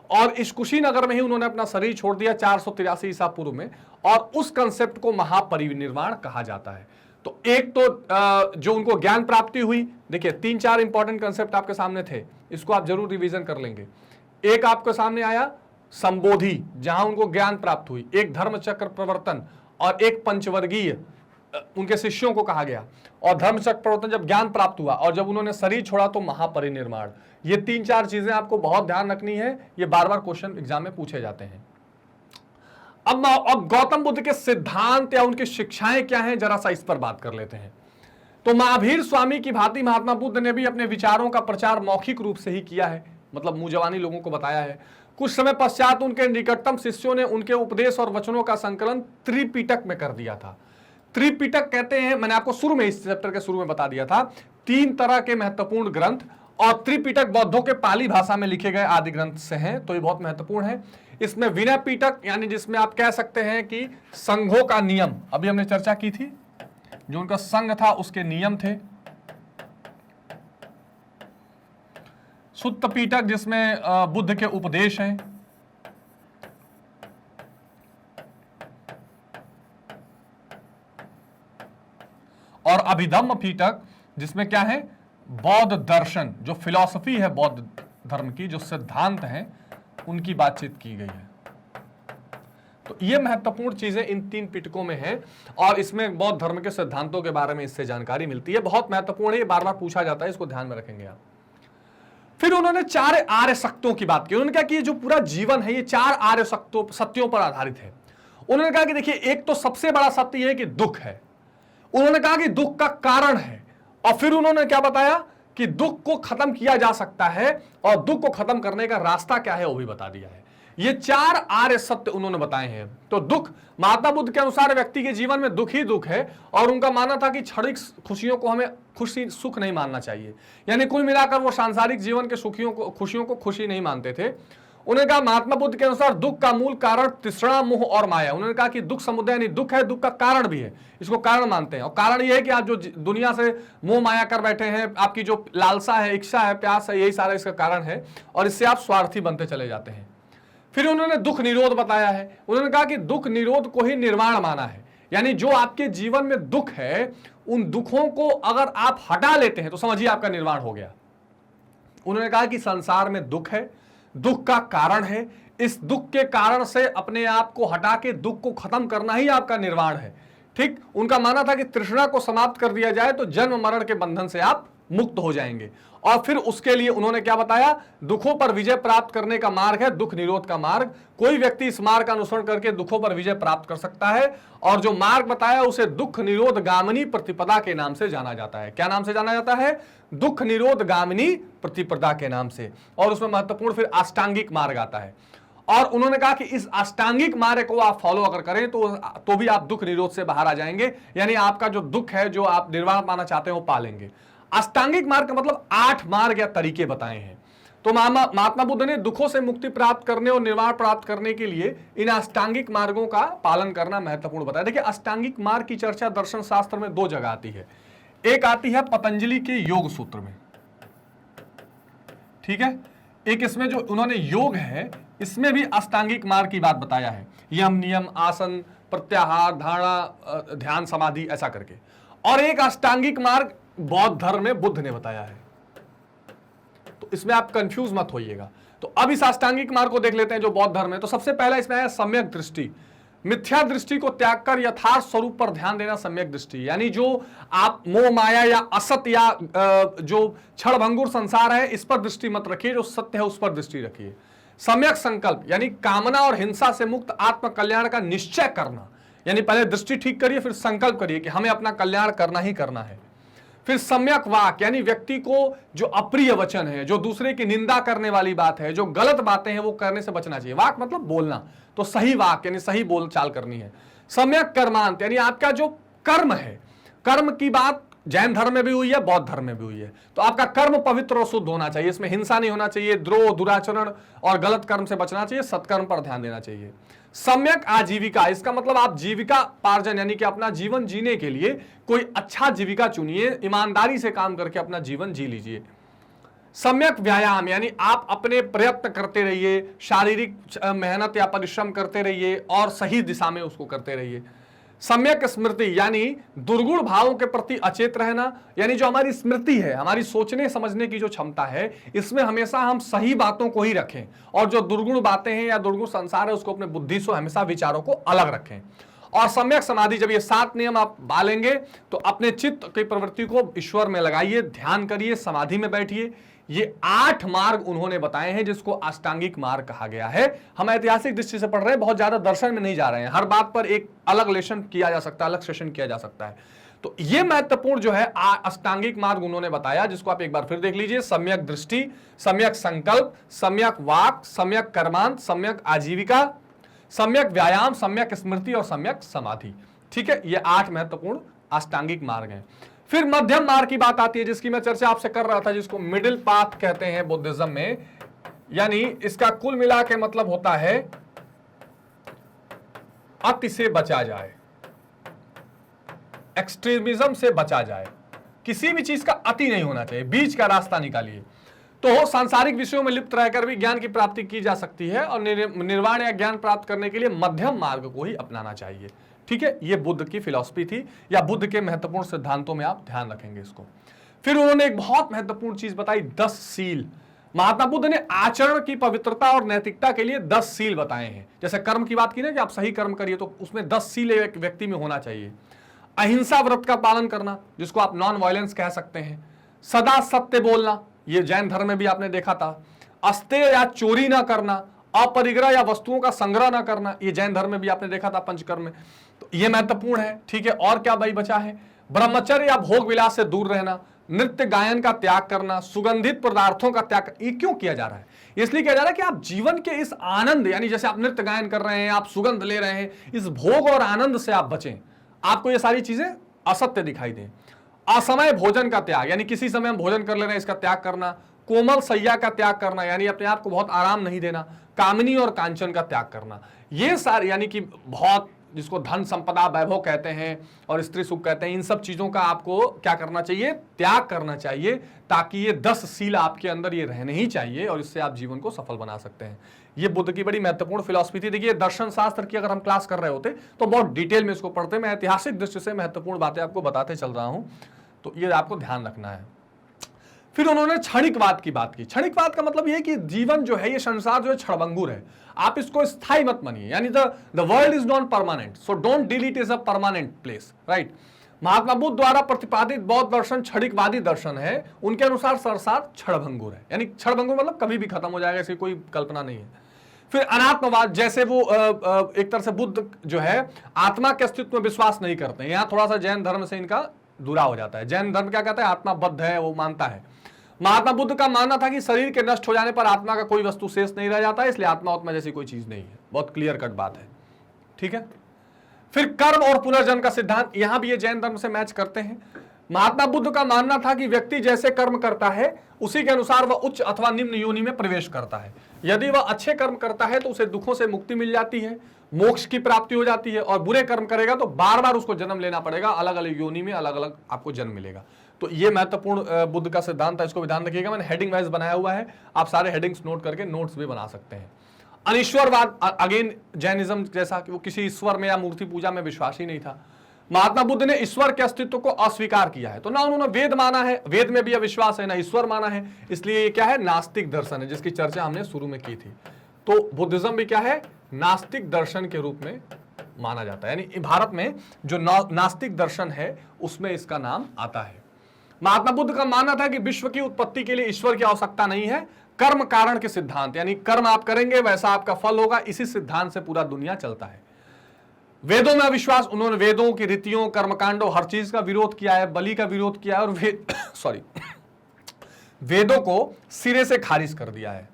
और इस कुशीनगर में ही उन्होंने अपना शरीर छोड़ दिया 483 ईसा पूर्व में, और उस कंसेप्ट को महापरिनिर्वाण कहा जाता है। तो एक तो जो उनको ज्ञान प्राप्ति हुई, देखिए 3-4 इंपॉर्टेंट कंसेप्ट आपके सामने थे, इसको आप जरूर रिवीजन कर लेंगे। एक आपके सामने आया संबोधि, जहां उनको ज्ञान प्राप्त हुई, एक धर्म चक्र प्रवर्तन और एक पंचवर्गीय उनके शिष्यों को कहा गया। और धर्म चक्र प्रवर्तन जब ज्ञान प्राप्त हुआ और जब उन्होंने शरीर छोड़ा तो महापरिनिर्वाण। ये 3-4 चीजें आपको बहुत ध्यान रखनी है, ये बार बार क्वेश्चन एग्जाम में पूछे जाते हैं। अब गौतम बुद्ध के सिद्धांत या उनकी शिक्षाएं क्या हैं, जरा सा इस पर बात कर लेते हैं। तो महावीर स्वामी की भांति महात्मा बुद्ध ने भी अपने विचारों का प्रचार मौखिक रूप से ही किया है, मतलब मुंह जवानी लोगों को बताया है। कुछ समय पश्चात उनके निकटतम शिष्यों ने उनके उपदेश और वचनों का संकलन त्रिपिटक में कर दिया था। त्रिपिटक कहते हैं, मैंने आपको शुरू में, इस चैप्टर के शुरू में बता दिया था, 3 तरह के महत्वपूर्ण ग्रंथ, और त्रिपिटक बौद्धों के पाली भाषा में लिखे गए आदि ग्रंथ से हैं, तो ये बहुत महत्वपूर्ण है। इसमें विनय पिटक, यानी जिसमें आप कह सकते हैं कि संघों का नियम, अभी हमने चर्चा की थी, जो उनका संघ था उसके नियम थे। सुत्त पिटक, जिसमें बुद्ध के उपदेश हैं। और अभिधम्म पिटक, जिसमें क्या है? बौद्ध दर्शन, जो फिलॉसफी है बौद्ध धर्म की, जो सिद्धांत हैं, उनकी बातचीत की गई है। तो ये महत्वपूर्ण चीजें इन 3 पिटकों में हैं, और इसमें बौद्ध धर्म के सिद्धांतों के बारे में इससे जानकारी मिलती है। बहुत महत्वपूर्ण है, ये बार बार पूछा जाता है, इसको ध्यान में रखेंगे आप। फिर उन्होंने 4 आर्य सत्यों की बात की। उन्होंने कहा कि ये जो पूरा जीवन है ये 4 आर्य सत्यों पर आधारित है। उन्होंने कहा कि देखिए, एक तो सबसे बड़ा सत्य यह है कि दुख है। उन्होंने कहा कि दुख का कारण है, और फिर उन्होंने क्या बताया कि दुख को खत्म किया जा सकता है, और दुख को खत्म करने का रास्ता क्या है वो भी बता दिया है। ये 4 आर्य सत्य उन्होंने बताए हैं। तो दुख, महात्मा बुद्ध के अनुसार व्यक्ति के जीवन में दुख ही दुख है, और उनका मानना था कि क्षणिक खुशियों को हमें खुशी सुख नहीं मानना चाहिए। यानी कुल मिलाकर वो सांसारिक जीवन के खुशियों को खुशी नहीं मानते थे। उन्होंने कहा महात्मा बुद्ध के अनुसार दुख का मूल कारण तृष्णा, मोह और माया। उन्होंने कहा कि दुख समुदाय नहीं, दुख है, दुख का कारण भी है, इसको कारण मानते हैं। और कारण यह है कि आप जो दुनिया से मोह माया कर बैठे हैं, आपकी जो लालसा है, इच्छा है, प्यास है, यही सारा इसका कारण है, और इससे आप स्वार्थी बनते चले जाते हैं। फिर उन्होंने दुख निरोध बताया है। उन्होंने कहा कि दुख निरोध को ही निर्वाण माना है, यानी जो आपके जीवन में दुख है, उन दुखों को अगर आप हटा लेते हैं तो समझिए आपका निर्वाण हो गया। उन्होंने कहा कि संसार में दुख है, दुख का कारण है, इस दुख के कारण से अपने आप को हटा के दुख को खत्म करना ही आपका निर्वाण है। ठीक, उनका मानना था कि तृष्णा को समाप्त कर दिया जाए तो जन्म मरण के बंधन से आप मुक्त हो जाएंगे। और फिर उसके लिए उन्होंने क्या बताया? दुखों पर विजय प्राप्त करने का मार्ग है दुख निरोध का मार्ग। कोई व्यक्ति इस मार्ग का अनुसरण करके दुखों पर विजय प्राप्त कर सकता है, और जो मार्ग बताया उसे दुख निरोध गामिनी प्रतिपदा के नाम से जाना जाता है। क्या नाम से जाना जाता है? दुख निरोध गामिनी प्रतिपदा के नाम से। और उसमें महत्वपूर्ण फिर अष्टांगिक मार्ग आता है, और उन्होंने कहा कि इस अष्टांगिक मार्ग को आप फॉलो अगर करें तो भी आप दुख निरोध से बाहर आ जाएंगे, यानी आपका जो दुख है, जो आप निर्वाण पाना चाहते हैं, वो पा लेंगे। अष्टांगिक मार्ग का मतलब 8 मार्ग या तरीके बताए हैं। तो महात्मा बुद्ध ने दुखों से मुक्ति प्राप्त करने और निर्वाण प्राप्त करने के लिए इन अष्टांगिक मार्गों का पालन करना महत्वपूर्ण बताया। देखिए, अष्टांगिक मार्ग की चर्चा दर्शन शास्त्र में 2 जगह आती है। एक आती है पतंजलि के योग सूत्र में, ठीक है। एक इसमें जो उन्होंने योग है, इसमें भी अष्टांगिक मार्ग की बात बताया है, यम, नियम, आसन, प्रत्याहार, धारणा, ध्यान, समाधि, ऐसा करके। और एक अष्टांगिक मार्ग बौद्ध धर्म में बुद्ध ने बताया है। तो इसमें आप कंफ्यूज मत होइएगा। तो अब इस अष्टांगिक मार्ग को देख लेते हैं जो बौद्ध धर्म है। तो सबसे पहला इसमें है सम्यक दृष्टि। मिथ्या दृष्टि को त्याग कर यथार्थ स्वरूप पर ध्यान देना सम्यक दृष्टि, यानी जो आप मोह माया या असत या जो क्षणभंगुर संसार है इस पर दृष्टि मत रखिए, जो सत्य है उस पर दृष्टि रखिए। सम्यक संकल्प यानी कामना और हिंसा से मुक्त आत्म कल्याण का निश्चय करना, यानी पहले दृष्टि ठीक करिए फिर संकल्प करिए कि हमें अपना कल्याण करना ही करना है। फिर सम्यक वाक यानी व्यक्ति को जो अप्रिय वचन है, जो दूसरे की निंदा करने वाली बात है, जो गलत बातें हैं वो करने से बचना चाहिए। वाक मतलब बोलना, तो सही वाक यानी सही बोलचाल करनी है। सम्यक कर्मांत यानी आपका जो कर्म है, कर्म की बात जैन धर्म में भी हुई है, बौद्ध धर्म में भी हुई है, तो आपका कर्म पवित्र और शुद्ध होना चाहिए। इसमें हिंसा नहीं होना चाहिए, द्रोह दुराचरण और गलत कर्म से बचना चाहिए, सत्कर्म पर ध्यान देना चाहिए। सम्यक आजीविका, इसका मतलब आप जीविका पार्जन यानी कि अपना जीवन जीने के लिए कोई अच्छा जीविका चुनिए, ईमानदारी से काम करके अपना जीवन जी लीजिए। सम्यक व्यायाम यानी आप अपने प्रयत्न करते रहिए, शारीरिक मेहनत या परिश्रम करते रहिए और सही दिशा में उसको करते रहिए। सम्यक स्मृति यानी दुर्गुण भावों के प्रति अचेत रहना, यानी जो हमारी स्मृति है, हमारी सोचने समझने की जो क्षमता है, इसमें हमेशा हम सही बातों को ही रखें और जो दुर्गुण बातें हैं या दुर्गुण संसार है उसको अपने बुद्धि से हमेशा विचारों को अलग रखें। और सम्यक समाधि, जब ये 7 नियम आप पालेंगे तो अपने चित्त की प्रवृत्ति को ईश्वर में लगाइए, ध्यान करिए, समाधि में बैठिए। ये 8 मार्ग उन्होंने बताए हैं जिसको अष्टांगिक मार्ग कहा गया है। हम ऐतिहासिक दृष्टि से पढ़ रहे हैं, बहुत ज्यादा दर्शन में नहीं जा रहे हैं। हर बात पर एक अलग लेसन किया जा सकता है, अलग सेशन किया जा सकता है। तो ये महत्वपूर्ण जो है अष्टांगिक मार्ग उन्होंने बताया, जिसको आप एक बार फिर देख लीजिए। सम्यक दृष्टि, सम्यक संकल्प, सम्यक वाक, सम्यक कर्मांत, सम्यक आजीविका, सम्यक व्यायाम, सम्यक स्मृति और सम्यक समाधि। ठीक है, ये 8 महत्वपूर्ण अष्टांगिक मार्ग हैं। फिर मध्यम मार्ग की बात आती है, जिसकी मैं चर्चा आपसे कर रहा था, जिसको मिडिल पाथ कहते हैं बुद्धिज्म में। यानी इसका कुल मिला के मतलब होता है अति से बचा जाए, एक्सट्रीमिज्म से बचा जाए, किसी भी चीज का अति नहीं होना चाहिए, बीच का रास्ता निकालिए। तो सांसारिक विषयों में लिप्त रहकर भी ज्ञान की प्राप्ति की जा सकती है और निर्वाण या ज्ञान प्राप्त करने के लिए मध्यम मार्ग को ही अपनाना चाहिए। ठीक है, ये बुद्ध की फिलॉसफी थी या बुद्ध के महत्वपूर्ण सिद्धांतों में आप ध्यान रखेंगे इसको। फिर उन्होंने एक बहुत महत्वपूर्ण चीज बताई, 10 सील। महात्मा बुद्ध ने आचरण की पवित्रता और नैतिकता के लिए 10 सील बताए हैं। जैसे कर्म की बात की ना कि आप सही कर्म करिए, तो उसमें 10 सील एक व्यक्ति में होना चाहिए। अहिंसा व्रत का पालन करना, जिसको आप नॉन वायलेंस कह सकते हैं। सदा सत्य बोलना, ये जैन धर्म में भी आपने देखा था। अस्तेय या चोरी ना करना, अपरिग्रह या वस्तुओं का संग्रह ना करना, ये जैन धर्म में भी आपने देखा था पंचकर्म में। तो ये महत्वपूर्ण है। ठीक है, और क्या भाई बचा है? ब्रह्मचर्य या भोग विलास से दूर रहना, नृत्य गायन का त्याग करना, सुगंधित पदार्थों का त्याग। ये क्यों किया जा रहा है? इसलिए किया जा रहा है कि आप जीवन के इस आनंद, यानी जैसे आप नृत्य गायन कर रहे हैं, आप सुगंध ले रहे हैं, इस भोग और आनंद से आप बचें, आपको ये सारी चीजें असत्य दिखाई दें। असमय भोजन का त्याग, यानी किसी समय हम भोजन कर ले रहे हैं, इसका त्याग करना। कोमल सैया का त्याग करना, यानी अपने आप को बहुत आराम नहीं देना। कामिनी और कांचन का त्याग करना, ये सारे, यानी कि बहुत, जिसको धन संपदा वैभव कहते हैं और स्त्री सुख कहते हैं, इन सब चीजों का आपको क्या करना चाहिए? त्याग करना चाहिए, ताकि ये 10 सील आपके अंदर ये रहने ही चाहिए और इससे आप जीवन को सफल बना सकते हैं। ये बुद्ध की बड़ी महत्वपूर्ण फिलॉसफी थी। देखिए, दर्शन शास्त्र की अगर हम क्लास कर रहे होते तो बहुत डिटेल में इसको पढ़ते। मैं ऐतिहासिक दृष्टि से महत्वपूर्ण बातें आपको बताते चल रहा हूं, तो ये आपको ध्यान रखना है। फिर उन्होंने क्षणिकवाद की बात की। क्षणिकवाद का मतलब ये कि जीवन जो है, ये संसार जो है क्षणभंगुर है, आप इसको स्थायी मत मानिए। यानी the world is not permanent, so don't deal it is a permanent place, right. Mahatma Buddha द्वारा प्रतिपादित बौद्ध दर्शन क्षणिकवादी दर्शन है। उनके अनुसार संसार क्षणभंगुर है, यानी क्षणभंगुर मतलब कभी भी खत्म हो जाएगा, ऐसी कोई कल्पना नहीं है। फिर अनात्मवाद, जैसे वो एक तरह से बुद्ध जो है आत्मा के अस्तित्व में विश्वास नहीं करते हैं। यहाँ थोड़ा सा जैन धर्म से इनका दूरा हो जाता है। जैन धर्म क्या कहता है? आत्मा बद्ध है, वो मानता है। महात्मा बुद्ध का मानना था कि शरीर के नष्ट हो जाने पर आत्मा का कोई वस्तु शेष नहीं रह जाता है, इसलिए आत्मा आत्मा जैसी कोई चीज नहीं है। बहुत क्लियर कट बात है। ठीक है, फिर कर्म और पुनर्जन्म का सिद्धांत, यहां भी ये जैन धर्म से मैच करते हैं। महात्मा बुद्ध का मानना था कि व्यक्ति जैसे कर्म करता है उसी के अनुसार वह उच्च अथवा निम्न योनि में प्रवेश करता है। यदि वह अच्छे कर्म करता है तो उसे दुखों से मुक्ति मिल जाती है, मोक्ष की प्राप्ति हो जाती है, और बुरे कर्म करेगा तो बार बार उसको जन्म लेना पड़ेगा, अलग अलग योनि में अलग अलग आपको जन्म मिलेगा। तो ये महत्वपूर्ण बुद्ध का सिद्धांत है, इसको भी ध्यान रखिएगा। मैंने हेडिंग वाइज बनाया हुआ है, आप सारे हेडिंग्स नोट करके नोट्स भी बना सकते हैं। अनिश्वरवाद, अगेन जैनिज्म जैसा कि वो किसी ईश्वर में या मूर्ति पूजा में विश्वास ही नहीं था। महात्मा बुद्ध ने ईश्वर के अस्तित्व को अस्वीकार किया है। तो ना उन्होंने वेद माना है, वेद में भी अविश्वास है, ना ईश्वर माना है, इसलिए ये क्या है, नास्तिक दर्शन है, जिसकी चर्चा हमने शुरू में की थी। तो बुद्धिज्म भी क्या है, नास्तिक दर्शन के रूप में माना जाता है, यानी भारत में जो नास्तिक दर्शन है उसमें इसका नाम आता है। महात्मा बुद्ध का मानना था कि विश्व की उत्पत्ति के लिए ईश्वर की आवश्यकता नहीं है, कर्म कारण के सिद्धांत, यानी कर्म आप करेंगे वैसा आपका फल होगा, इसी सिद्धांत से पूरा दुनिया चलता है। वेदों में अविश्वास, उन्होंने वेदों की रीतियों, कर्मकांडों, हर चीज का विरोध किया है, बलि का विरोध किया है, और वेदों को सिरे से खारिज कर दिया है।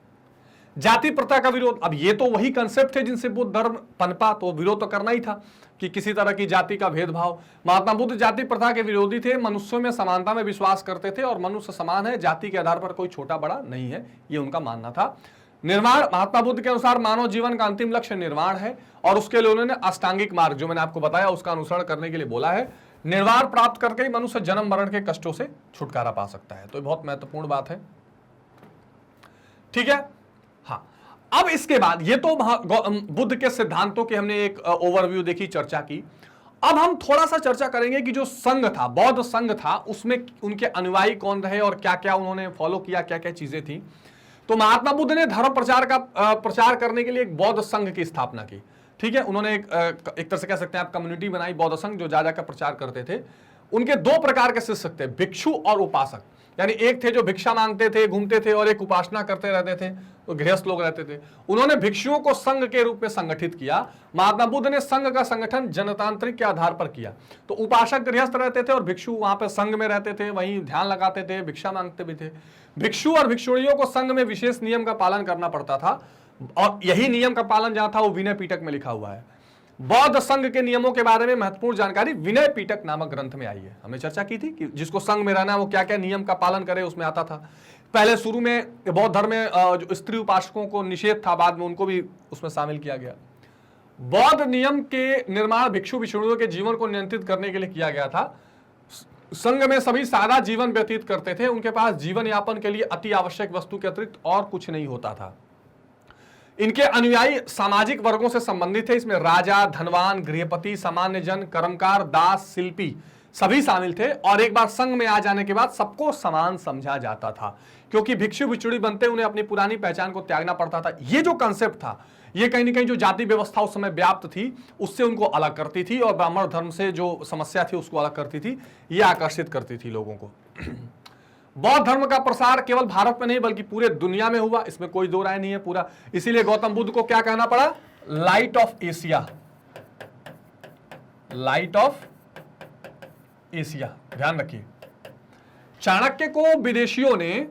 जाति प्रथा का विरोध, अब ये तो वही कंसेप्ट थे जिनसे बुद्ध धर्म पनपा, तो विरोध तो करना ही था कि किसी तरह की जाति का भेदभाव। महात्मा बुद्ध जाति प्रथा के विरोधी थे, मनुष्यों में समानता में विश्वास करते थे और मनुष्य समान है, जाति के आधार पर कोई छोटा बड़ा नहीं है, ये उनका मानना था। निर्वाण, महात्मा बुद्ध के अनुसार मानव जीवन का अंतिम लक्ष्य निर्वाण है और उसके लिए उन्होंने अष्टांगिक मार्ग, जो मैंने आपको बताया, उसका अनुसरण करने के लिए बोला है। निर्वाण प्राप्त करके ही मनुष्य जन्म मरण के कष्टों से छुटकारा पा सकता है। तो ये बहुत महत्वपूर्ण बात है, ठीक है। हाँ, अब इसके बाद ये तो बुद्ध के सिद्धांतों की हमने एक ओवरव्यू देखी, चर्चा की। अब हम थोड़ा सा चर्चा करेंगे कि जो संघ था, बौद्ध संघ था, उसमें उनके अनुयायी कौन रहे और क्या क्या उन्होंने फॉलो किया, क्या क्या चीजें थी। तो महात्मा बुद्ध ने धर्म प्रचार का प्रचार करने के लिए एक बौद्ध संघ की स्थापना की, ठीक है। उन्होंने एक तरह से कह सकते हैं आप कम्युनिटी बनाई, बौद्ध संघ, जो जा जाकर प्रचार करते थे। उनके दो प्रकार के शिष्य थे, भिक्षु और उपासक, यानी एक थे जो भिक्षा मांगते थे, घूमते थे, और एक उपासना करते रहते थे, तो गृहस्थ लोग रहते थे। उन्होंने भिक्षुओं को संघ के रूप में संगठित किया। महात्मा बुद्ध ने संघ का संगठन जनतांत्रिक के आधार पर किया। तो उपासक गृहस्थ रहते थे और भिक्षु वहां पर संघ में रहते थे, वहीं ध्यान लगाते थे, भिक्षा मांगते भी थे। भिक्षु और भिक्षुणियों को संघ में विशेष नियम का पालन करना पड़ता था, और यही नियम का पालन जहां था वो विनय पिटक में लिखा हुआ है। बौद्ध संघ के नियमों के बारे में महत्वपूर्ण जानकारी विनय पिटक नामक ग्रंथ में आई है। हमने चर्चा की थी कि जिसको संघ में रहना है वो क्या क्या नियम का पालन करे, उसमें आता था। पहले शुरू में बौद्ध धर्म में जो स्त्री उपासकों को निषेध था, बाद में उनको भी उसमें शामिल किया गया। बौद्ध नियम के निर्माण भिक्षु भिक्षुणियों के जीवन को नियंत्रित करने के लिए किया गया था। संघ में सभी सादा जीवन व्यतीत करते थे, उनके पास जीवन यापन के लिए अति आवश्यक वस्तु के अतिरिक्त और कुछ नहीं होता था। इनके अनुयायी सामाजिक वर्गों से संबंधित थे, इसमें राजा, धनवान, गृहपति, सामान्य जन, कर्मकार, दास, शिल्पी सभी शामिल थे। और एक बार संघ में आ जाने के बाद सबको समान समझा जाता था, क्योंकि भिक्षु भिक्षुणी बनते उन्हें अपनी पुरानी पहचान को त्यागना पड़ता था। ये जो कंसेप्ट था, ये कहीं ना कहीं जो जाति व्यवस्था उस समय व्याप्त थी उससे उनको अलग करती थी, और ब्राह्मण धर्म से जो समस्या थी उसको अलग करती थी, ये आकर्षित करती थी लोगों को। बौद्ध धर्म का प्रसार केवल भारत में नहीं बल्कि पूरे दुनिया में हुआ, इसमें कोई दो राय नहीं है पूरा। इसीलिए गौतम बुद्ध को क्या कहना पड़ा, light of Asia, light of Asia, ध्यान रखिए। चाणक्य को विदेशियों ने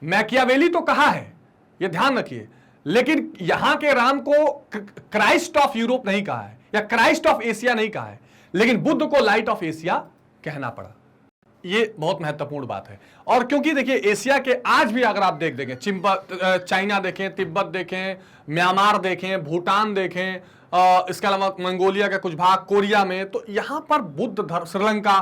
मैकियावेली तो कहा है, यह ध्यान रखिए, लेकिन यहां के राम को क्राइस्ट ऑफ यूरोप नहीं कहा है, या क्राइस्ट ऑफ एशिया नहीं कहा है, लेकिन बुद्ध को लाइट ऑफ एशिया कहना पड़ा। ये बहुत महत्वपूर्ण बात है। और क्योंकि देखिए एशिया के आज भी अगर आप देखें, चाइना देखें, तिब्बत देखें, म्यांमार देखें, भूटान देखें, इसके अलावा मंगोलिया का कुछ भाग, कोरिया में, तो यहां पर बुद्ध धर्म, श्रीलंका,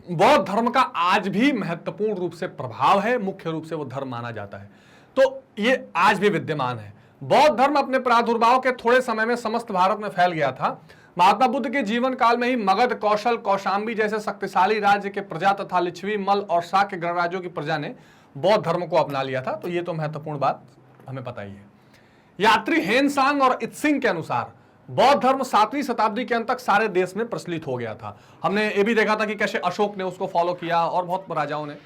बौद्ध धर्म का आज भी महत्वपूर्ण रूप से प्रभाव है, मुख्य रूप से वो धर्म माना जाता है। तो ये आज भी विद्यमान है। बौद्ध धर्म अपने प्रादुर्भाव के थोड़े समय में समस्त भारत में फैल गया था। महात्मा बुद्ध के जीवन काल में ही मगध, कौशल, कौशांबी जैसे शक्तिशाली राज्य के प्रजा तथा लिच्छवी, मल और शाक्य गणराज्यों की प्रजा ने बौद्ध धर्म को अपना लिया था। तो ये तो महत्वपूर्ण बात हमें पता ही है। यात्री हेनसांग और इत्सिंग के अनुसार बौद्ध धर्म 7वीं शताब्दी के अंत तक सारे देश में प्रचलित हो गया था। हमने ये भी देखा था कि कैसे अशोक ने उसको फॉलो किया और बहुत राजाओं ने।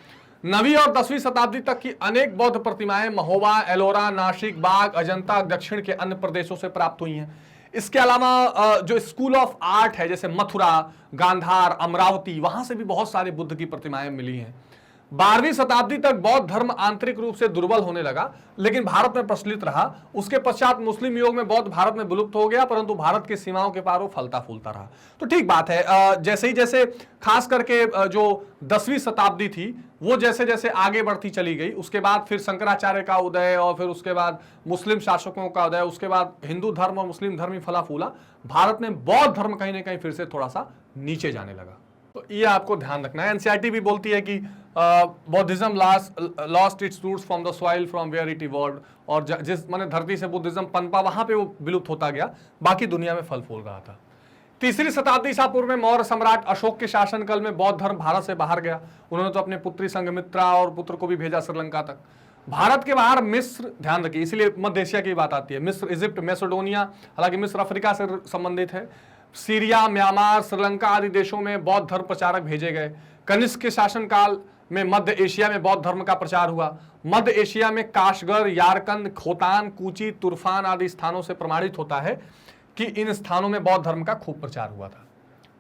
9वीं और 10वीं शताब्दी तक की अनेक बौद्ध प्रतिमाएं महोबा, एलोरा, नासिक, बाग, अजंता, दक्षिण के अन्य प्रदेशों से प्राप्त हुई हैं। इसके अलावा जो स्कूल ऑफ आर्ट है, जैसे मथुरा, गांधार, अमरावती, वहां से भी बहुत सारे बुद्ध की प्रतिमाएं मिली हैं। 12वीं शताब्दी तक बौद्ध धर्म आंतरिक रूप से दुर्बल होने लगा, लेकिन भारत में प्रचलित रहा। उसके पश्चात मुस्लिम युग में बौद्ध भारत में विलुप्त हो गया, परंतु भारत की सीमाओं के पार वो फलता फूलता रहा। तो ठीक बात है, जैसे ही जैसे खास करके जो 10वीं शताब्दी थी वो जैसे जैसे आगे बढ़ती चली गई, उसके बाद फिर शंकराचार्य का उदय, और फिर उसके बाद मुस्लिम शासकों का उदय, उसके बाद हिंदू धर्म और मुस्लिम धर्म ही फला फूला, भारत में बौद्ध धर्म कहीं ना कहीं फिर से थोड़ा सा नीचे जाने लगा। तो ये आपको ध्यान रखना है। एनसीईआरटी भी बोलती है कि Buddhism lost its roots from the soil from where it evolved, और जिस माने धरती से बुद्धिज्म पनपा वहां पे वो विलुप्त होता गया, बाकी दुनिया में फल फूल रहा था। तीसरी शताब्दी ईसा पूर्व में मौर्य सम्राट अशोक के शासनकाल में बौद्ध धर्म भारत से बाहर गया। उन्होंने तो अपने पुत्री संघमित्रा और पुत्र को भी भेजा श्रीलंका तक। भारत के बाहर मिस्र, ध्यान रखिए इसलिए मध्य एशिया की बात आती है, मिस्र, इजिप्ट, मैसेडोनिया, हालांकि मिस्र अफ्रीका से संबंधित है, सीरिया, म्यांमार, श्रीलंका आदि देशों में बौद्ध धर्म प्रचारक भेजे गए। कनिष्क के शासनकाल में मध्य एशिया में बौद्ध धर्म का प्रचार हुआ। मध्य एशिया में काशगर, यारकंद, खोतान, कूची, तुर्फान आदि स्थानों से प्रमाणित होता है कि इन स्थानों में बौद्ध धर्म का खूब प्रचार हुआ था।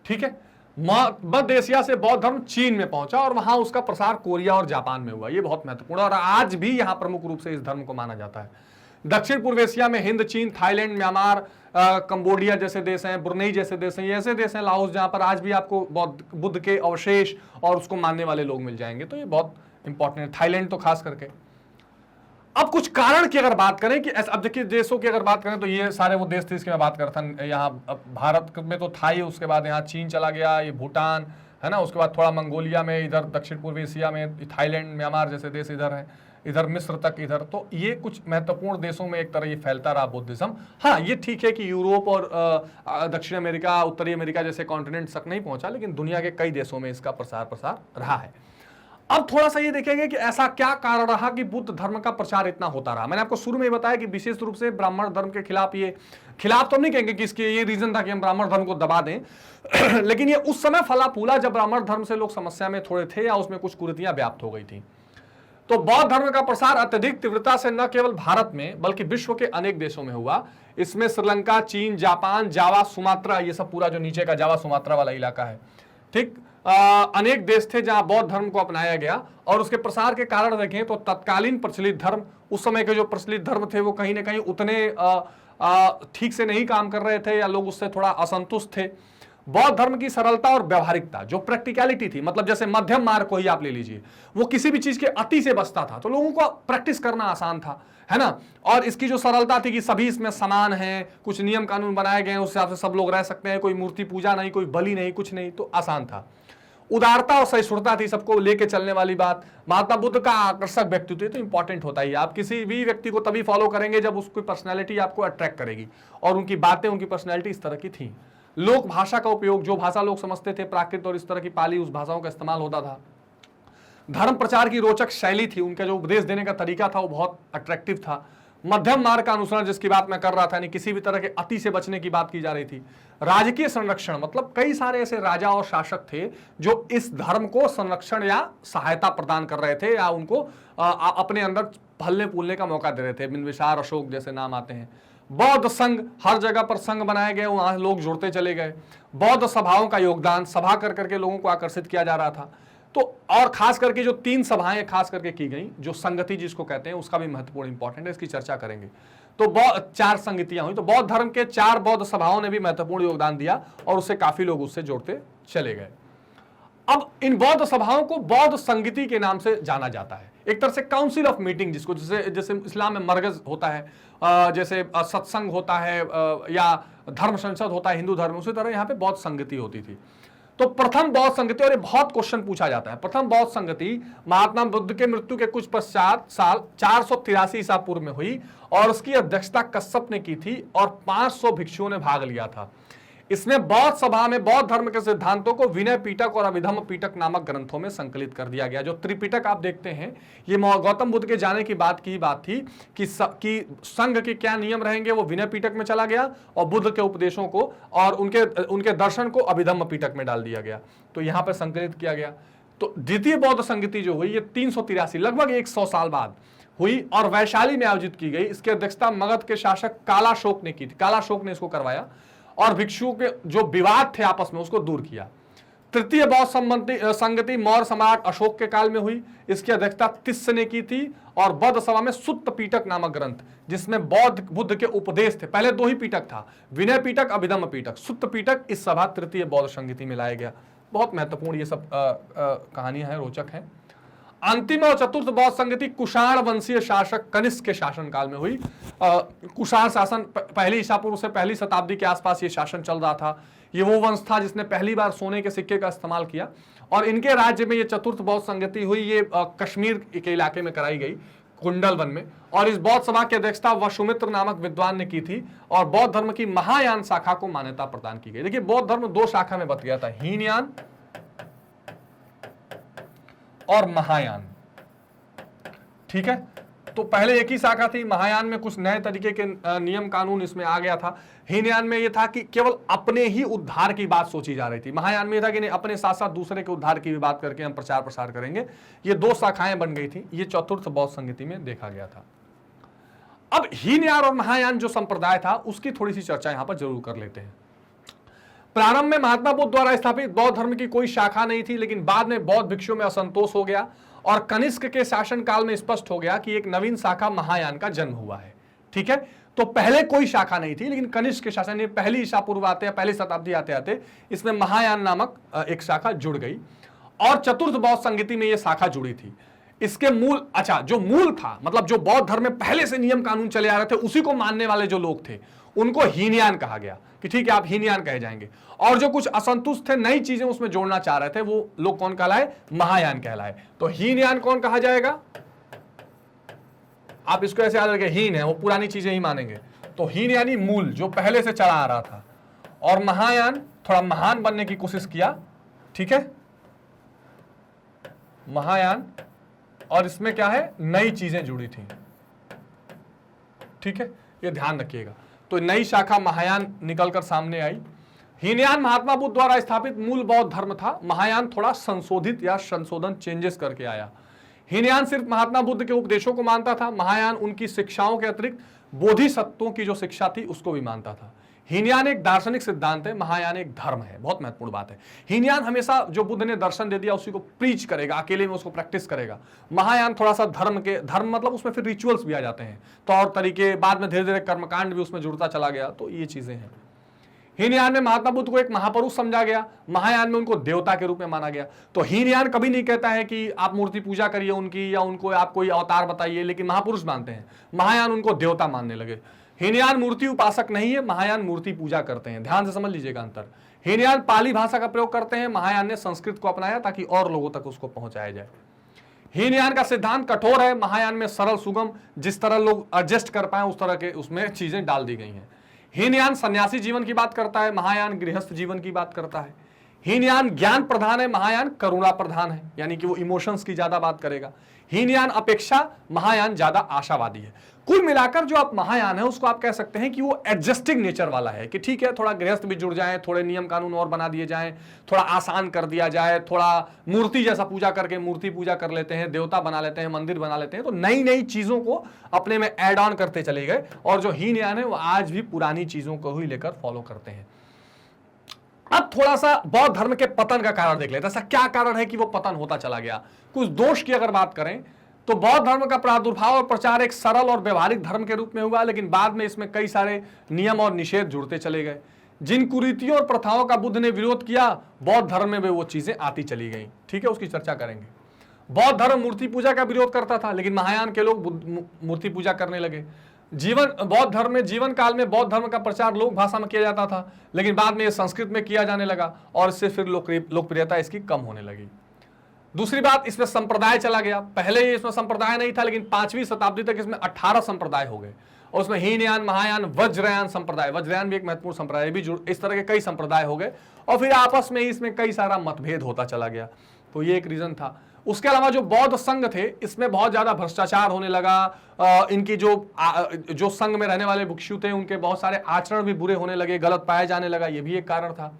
ठीक है, मध्य एशिया से बौद्ध धर्म चीन में पहुंचा और वहां उसका प्रसार कोरिया और जापान में हुआ। ये बहुत महत्वपूर्ण है और आज भी यहां प्रमुख रूप से इस धर्म को माना जाता है। दक्षिण पूर्व एशिया में हिंद, चीन, थाईलैंड, म्यांमार, कंबोडिया जैसे देश हैं, ब्रुनेई जैसे देश हैं, ये ऐसे देश हैं, लाओस, जहां पर आज भी आपको बुद्ध के अवशेष और उसको मानने वाले लोग मिल जाएंगे। तो ये बहुत इंपॉर्टेंट है, थाईलैंड तो खास करके। अब कुछ कारण की अगर बात करें कि अब देखिए देशों की अगर बात करें तो ये सारे वो देश थे इसकी मैं बात करता हूँ। यहाँ भारत में तो था ही, उसके बाद यहाँ चीन चला गया, ये भूटान है ना, उसके बाद थोड़ा मंगोलिया में, इधर दक्षिण पूर्व एशिया में थाईलैंड, म्यांमार जैसे देश इधर हैं, इधर मिस्र तक इधर। तो ये कुछ महत्वपूर्ण देशों में एक तरह ये फैलता रहा बुद्धिज्म। हाँ, ये ठीक है कि यूरोप और दक्षिण अमेरिका, उत्तरी अमेरिका जैसे कॉन्टिनेंट तक नहीं पहुंचा, लेकिन दुनिया के कई देशों में इसका प्रसार रहा है। अब थोड़ा सा ये देखेंगे कि ऐसा क्या कारण रहा कि बुद्ध धर्म का प्रचार इतना होता रहा। मैंने आपको शुरू में बताया कि विशेष रूप से ब्राह्मण धर्म के खिलाफ, ये खिलाफ तो नहीं कहेंगे कि इसके ये रीजन था कि हम ब्राह्मण धर्म को दबा दें लेकिन ये उस समय फला फूला जब ब्राह्मण धर्म से लोग समस्या में थोड़े थे या उसमें कुछ कुरीतियां व्याप्त हो गई थी। तो बौद्ध धर्म का प्रसार अत्यधिक तीव्रता से न केवल भारत में बल्कि विश्व के अनेक देशों में हुआ। इसमें श्रीलंका, चीन, जापान, जावा, सुमात्रा, ये सब पूरा जो नीचे का जावा सुमात्रा वाला इलाका है, ठीक, अनेक देश थे जहां बौद्ध धर्म को अपनाया गया। और उसके प्रसार के कारण देखें तो तत्कालीन प्रचलित धर्म, उस समय के जो प्रचलित धर्म थे वो कहीं ना कहीं उतने ठीक से नहीं काम कर रहे थे या लोग उससे थोड़ा असंतुष्ट थे। बौद्ध धर्म की सरलता और व्यवहारिकता, जो प्रैक्टिकलिटी थी, मतलब जैसे मध्यम मार्ग को ही आप ले लीजिए, वो किसी भी चीज के अति से बचता था, तो लोगों को प्रैक्टिस करना आसान था, है ना। और इसकी जो सरलता थी कि सभी इसमें समान हैं, कुछ नियम कानून बनाए गए हैं, उस हिसाब से सब लोग रह सकते हैं, कोई मूर्ति पूजा नहीं, कोई बलि नहीं, कुछ नहीं, तो आसान था। उदारता और सहिष्णुता थी, सबको लेके चलने वाली बात। महात्मा बुद्ध का आकर्षक व्यक्तित्व तो इंपॉर्टेंट होता ही है। आप किसी भी व्यक्ति को तभी फॉलो करेंगे जब उसकी पर्सनैलिटी आपको अट्रैक्ट करेगी, और उनकी बातें, उनकी पर्सनैलिटी इस तरह की थी। लोक भाषा का उपयोग, जो भाषा लोग समझते थे, प्राकृत और इस तरह की पाली, उस भाषाओं का इस्तेमाल होता था। धर्म प्रचार की रोचक शैली थी, उनका जो उपदेश देने का तरीका था वो बहुत अट्रैक्टिव था। मध्यम मार्ग का अनुसरण, जिसकी बात मैं कर रहा था, यानी किसी भी तरह के अति से बचने की बात की जा रही थी। राजकीय संरक्षण, मतलब कई सारे ऐसे राजा और शासक थे जो इस धर्म को संरक्षण या सहायता प्रदान कर रहे थे या उनको अपने अंदर फलने फूलने का मौका दे रहे थे। बिंबिसार, अशोक जैसे नाम आते हैं। बौद्ध संघ, हर जगह पर संघ बनाए गए, वहां लोग जुड़ते चले गए। बौद्ध सभाओं का योगदान, सभा कर करके लोगों को आकर्षित किया जा रहा था। तो और खास करके जो 3 सभाएं खास करके की गई, जो संगति जिसको कहते हैं, उसका भी महत्वपूर्ण इंपॉर्टेंट है, इसकी चर्चा करेंगे। तो 4 संगतियां हुई, तो बौद्ध धर्म के 4 बौद्ध सभाओं ने भी महत्वपूर्ण योगदान दिया और उससे काफी लोग उससे जुड़ते चले गए। अब इन बौद्ध सभाओं को बौद्ध संगति के नाम से जाना जाता है, एक तरह से काउंसिल ऑफ मीटिंग, जिसको जैसे इस्लाम में मरगज होता है, जैसे सत्संग होता है या धर्म संसद होता है हिंदू धर्म, उसी तरह यहाँ पे बौद्ध संगति होती थी। तो प्रथम बौद्ध संगति, और ये बहुत क्वेश्चन पूछा जाता है, प्रथम बौद्ध संगति महात्मा बुद्ध के मृत्यु के कुछ पश्चात साल 483 ईसा पूर्व में हुई और उसकी अध्यक्षता कश्यप ने की थी और 500 भिक्षुओं ने भाग लिया था। इसमें बौद्ध सभा में बौद्ध धर्म के सिद्धांतों को विनय पीटक और अभिधम्म पीटक नामक ग्रंथों में संकलित कर दिया गया। जो त्रिपिटक आप देखते हैं, ये गौतम बुद्ध के जाने की बात की बात थी कि संघ के क्या नियम रहेंगे, वो विनय पीटक में चला गया और बुद्ध के उपदेशों को और उनके दर्शन को अभिधम्म पीटक में डाल दिया गया, तो यहां पर संकलित किया गया। तो द्वितीय बौद्ध संगति जो हुई, ये 383 लगभग 100 साल बाद हुई और वैशाली में आयोजित की गई। इसकी अध्यक्षता मगध के शासक कालाशोक ने की थी, कालाशोक ने इसको करवाया और भिक्षुओं के जो विवाद थे आपस में उसको दूर किया। तृतीय बौद्ध संगति मौर्य सम्राट अशोक के काल में हुई, इसकी अध्यक्षता तिस्स ने की थी और बौद्ध सभा में सुत्त पीटक नामक ग्रंथ, जिसमें बुद्ध के उपदेश थे, पहले 2 ही पीटक था, विनय पीटक, अभिधम्म पीटक, सुत्त पीटक इस सभा तृतीय बौद्ध संगति में लाया गया। बहुत महत्वपूर्ण ये सब कहानियां हैं, रोचक हैं। अंतिम और चतुर्थ बौद्ध संगति कुषाण वंशीय शासक कनिष्क के शासनकाल में हुई। कुषाण शासन पहली ईसा पूर्व से पहली शताब्दी के आसपास ये शासन चल रहा था। ये वो वंश था जिसने पहली बार सोने के सिक्के का इस्तेमाल किया और इनके राज्य में ये चतुर्थ बौद्ध संगति हुई। ये कश्मीर के इलाके में कराई गई। कुंडल वन में, और इस बौद्ध सभा की अध्यक्षता वसुमित्र नामक विद्वान ने की थी और बौद्ध धर्म की महायान शाखा को मान्यता प्रदान की गई। देखिए बौद्ध धर्म दो शाखा में बट गया था, हीनयान और महायान। ठीक है, तो पहले एक ही शाखा थी, महायान में कुछ नए तरीके के नियम कानून इसमें आ गया था। हीनयान में यह था कि केवल अपने ही उद्धार की बात सोची जा रही थी, महायान में यह था कि नहीं अपने साथ साथ दूसरे के उद्धार की भी बात करके हम प्रचार प्रसार करेंगे। ये दो शाखाएं बन गई थी, ये चतुर्थ बौद्ध संगति में देखा गया था। अब हीनयान और महायान जो संप्रदाय था उसकी थोड़ी सी चर्चा यहां पर जरूर कर लेते हैं। प्रारंभ में महात्मा बुद्ध द्वारा स्थापित बौद्ध धर्म की कोई शाखा नहीं थी, लेकिन बाद में बौद्ध भिक्षुओं में असंतोष हो गया और कनिष्क के शासनकाल में स्पष्ट हो गया कि एक नवीन शाखा महायान का जन्म हुआ है। ठीक है, तो पहले कोई शाखा नहीं थी, लेकिन कनिष्क के शासन ने पहली ईसा पूर्व आते पहली शताब्दी आते आते इसमें महायान नामक एक शाखा जुड़ गई और चतुर्थ बौद्ध संगति में यह शाखा जुड़ी थी। इसके मूल, अच्छा जो मूल था, मतलब जो बौद्ध धर्म में पहले से नियम कानून चले आ रहे थे उसी को मानने वाले जो लोग थे उनको हीनयान कहा गया कि ठीक है आप हीनयान कहे जाएंगे, और जो कुछ असंतुष्ट थे नई चीजें उसमें जोड़ना चाह रहे थे वो लोग कौन कहलाए, महायान कहलाए। तो हीनयान कौन कहा जाएगा, आप इसको ऐसे याद रखिए, हीन है वो पुरानी चीजें ही मानेंगे, तो हीन यानी मूल जो पहले से चला आ रहा था, और महायान थोड़ा महान बनने की कोशिश किया। ठीक है, महायान, और इसमें क्या है नई चीजें जुड़ी थी। ठीक है, ये ध्यान रखिएगा, तो नई शाखा महायान निकलकर सामने आई। हीनयान महात्मा बुद्ध द्वारा स्थापित मूल बौद्ध धर्म था, महायान थोड़ा संशोधित या संशोधन चेंजेस करके आया। हीनयान सिर्फ महात्मा बुद्ध के उपदेशों को मानता था, महायान उनकी शिक्षाओं के अतिरिक्त बोधिसत्वों की जो शिक्षा थी उसको भी मानता था। हीनयान एक दार्शनिक सिद्धांत है, महायान एक धर्म है, बहुत महत्वपूर्ण बात है। हीनयान हमेशा जो बुद्ध ने दर्शन दे दिया उसी को प्रीच करेगा, अकेले में उसको प्रैक्टिस करेगा। महायान थोड़ा सा धर्म मतलब उसमें फिर रिचुअल्स भी आ जाते हैं, तौर तरीके, बाद में धीरे धीरे कर्मकांड भी उसमें जुड़ता चला गया, तो ये चीजें हैं। हीनयान में महात्मा बुद्ध को एक महापुरुष समझा गया, महायान में उनको देवता के रूप में माना गया। तो हीनयान कभी नहीं कहता है कि आप मूर्ति पूजा करिए उनकी या उनको आप कोई अवतार बताइए, लेकिन महापुरुष मानते हैं। महायान उनको देवता मानने लगे। हीनयान मूर्ति उपासक नहीं है, महायान मूर्ति पूजा करते हैं। ध्यान से समझ लीजिएगा अंतर। हीनयान पाली भाषा का प्रयोग करते हैं, महायान ने संस्कृत को अपनाया ताकि और लोगों तक उसको पहुंचाया जाए। हीनयान का सिद्धांत कठोर है, महायान में सरल सुगम, जिस तरह लोग एडजस्ट कर पाए उस तरह के उसमें चीजें डाल दी गई हैं। हीनयान सन्यासी जीवन की बात करता है, महायान गृहस्थ जीवन की बात करता है। हीनयान ज्ञान प्रधान है, महायान करुणा प्रधान है, यानी कि वो इमोशंस की ज्यादा बात करेगा। हीनयान अपेक्षा महायान ज्यादा आशावादी है। कुल मिलाकर जो आप महायान है उसको आप कह सकते हैं कि वो एडजस्टिंग नेचर वाला है, कि ठीक है थोड़ा गृहस्थ भी जुड़ जाए, थोड़े नियम कानून और बना दिए जाएं, थोड़ा आसान कर दिया जाए, थोड़ा मूर्ति जैसा पूजा करके मूर्ति पूजा कर लेते हैं, देवता बना लेते हैं, मंदिर बना लेते हैं, तो नई नई चीजों को अपने में ऐड ऑन करते चले गए। और जो हीनयान है वो आज भी पुरानी चीजों को ही लेकर फॉलो करते हैं। अब थोड़ा सा बौद्ध धर्म के पतन का कारण देख लेते हैं, ऐसा क्या कारण है कि वो पतन होता चला गया। कुछ दोष की अगर बात करें तो बौद्ध धर्म का प्रादुर्भाव और प्रचार एक सरल और व्यवहारिक धर्म के रूप में हुआ, लेकिन बाद में इसमें कई सारे नियम और निषेध जुड़ते चले गए। जिन कुरीतियों और प्रथाओं का बुद्ध ने विरोध किया, बौद्ध धर्म में वो चीजें आती चली गई। ठीक है, उसकी चर्चा करेंगे। बौद्ध धर्म मूर्ति पूजा का विरोध करता था, लेकिन महायान के लोग मूर्ति पूजा करने लगे। बौद्ध धर्म में जीवन काल में बौद्ध धर्म का प्रचार लोक भाषा में किया जाता था, लेकिन बाद में यह संस्कृत में किया जाने लगा और इससे फिर लोकप्रियता इसकी कम होने लगी। दूसरी बात, इसमें संप्रदाय चला गया। पहले इसमें संप्रदाय नहीं था, लेकिन 5वीं शताब्दी तक इसमें 18 संप्रदाय हो गए और उसमें हीनयान, महायान, वज्रयान संप्रदाय, वज्रयान भी एक महत्वपूर्ण संप्रदाय भी इस तरह के कई संप्रदाय हो गए और फिर आपस में ही इसमें कई सारा मतभेद होता चला गया। तो ये एक रीजन था। उसके अलावा जो बौद्ध संघ थे इसमें बहुत ज्यादा भ्रष्टाचार होने लगा। इनकी जो संघ में रहने वाले भिक्षु थे उनके बहुत सारे आचरण भी बुरे होने लगे, गलत पाया जाने लगा, ये भी एक कारण था।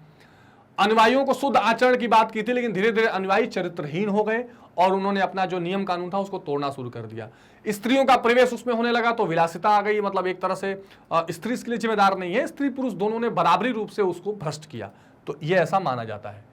अनुयायियों को शुद्ध आचरण की बात की थी, लेकिन धीरे धीरे अनुयायी चरित्रहीन हो गए और उन्होंने अपना जो नियम कानून था उसको तोड़ना शुरू कर दिया। स्त्रियों का प्रवेश उसमें होने लगा तो विलासिता आ गई, मतलब एक तरह से स्त्री इसके लिए जिम्मेदार नहीं है, स्त्री पुरुष दोनों ने बराबरी रूप से उसको भ्रष्ट किया, तो यह ऐसा माना जाता है।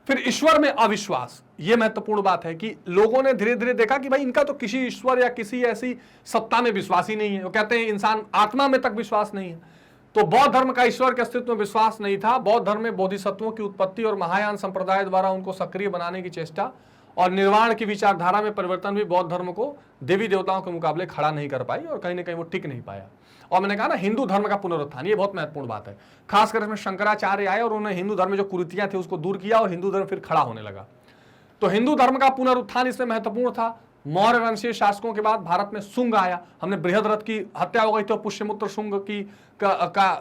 फिर ईश्वर में अविश्वास, यह महत्वपूर्ण बात है कि लोगों ने धीरे धीरे देखा कि भाई इनका तो किसी ईश्वर या किसी ऐसी सत्ता में विश्वास ही नहीं है। वो कहते हैं इंसान आत्मा में तक विश्वास नहीं है। तो बौद्ध धर्म का ईश्वर के अस्तित्व में विश्वास नहीं था। बौद्ध धर्म में बोधिसत्वों की उत्पत्ति और महायान संप्रदाय द्वारा उनको सक्रिय बनाने की चेष्टा और निर्वाण की विचारधारा में परिवर्तन भी बौद्ध धर्म को देवी देवताओं के मुकाबले खड़ा नहीं कर पाई और कहीं ना कहीं वो टिक नहीं पाया। और मैंने कहा ना, हिंदू धर्म का पुनरुत्थान, ये बहुत महत्वपूर्ण बात है। खासकर इसमें शंकराचार्य आए और उन्होंने हिंदू धर्म में जो कुरीतियां थी उसको दूर किया और हिंदू धर्म फिर खड़ा होने लगा। तो हिंदू धर्म का पुनरुत्थान इसमें महत्वपूर्ण था। मौर्य वंशीय शासकों के बाद भारत में शुंग आया, हमने बृहद्रथ की हत्या हो गई तो पुष्यमित्र शुंग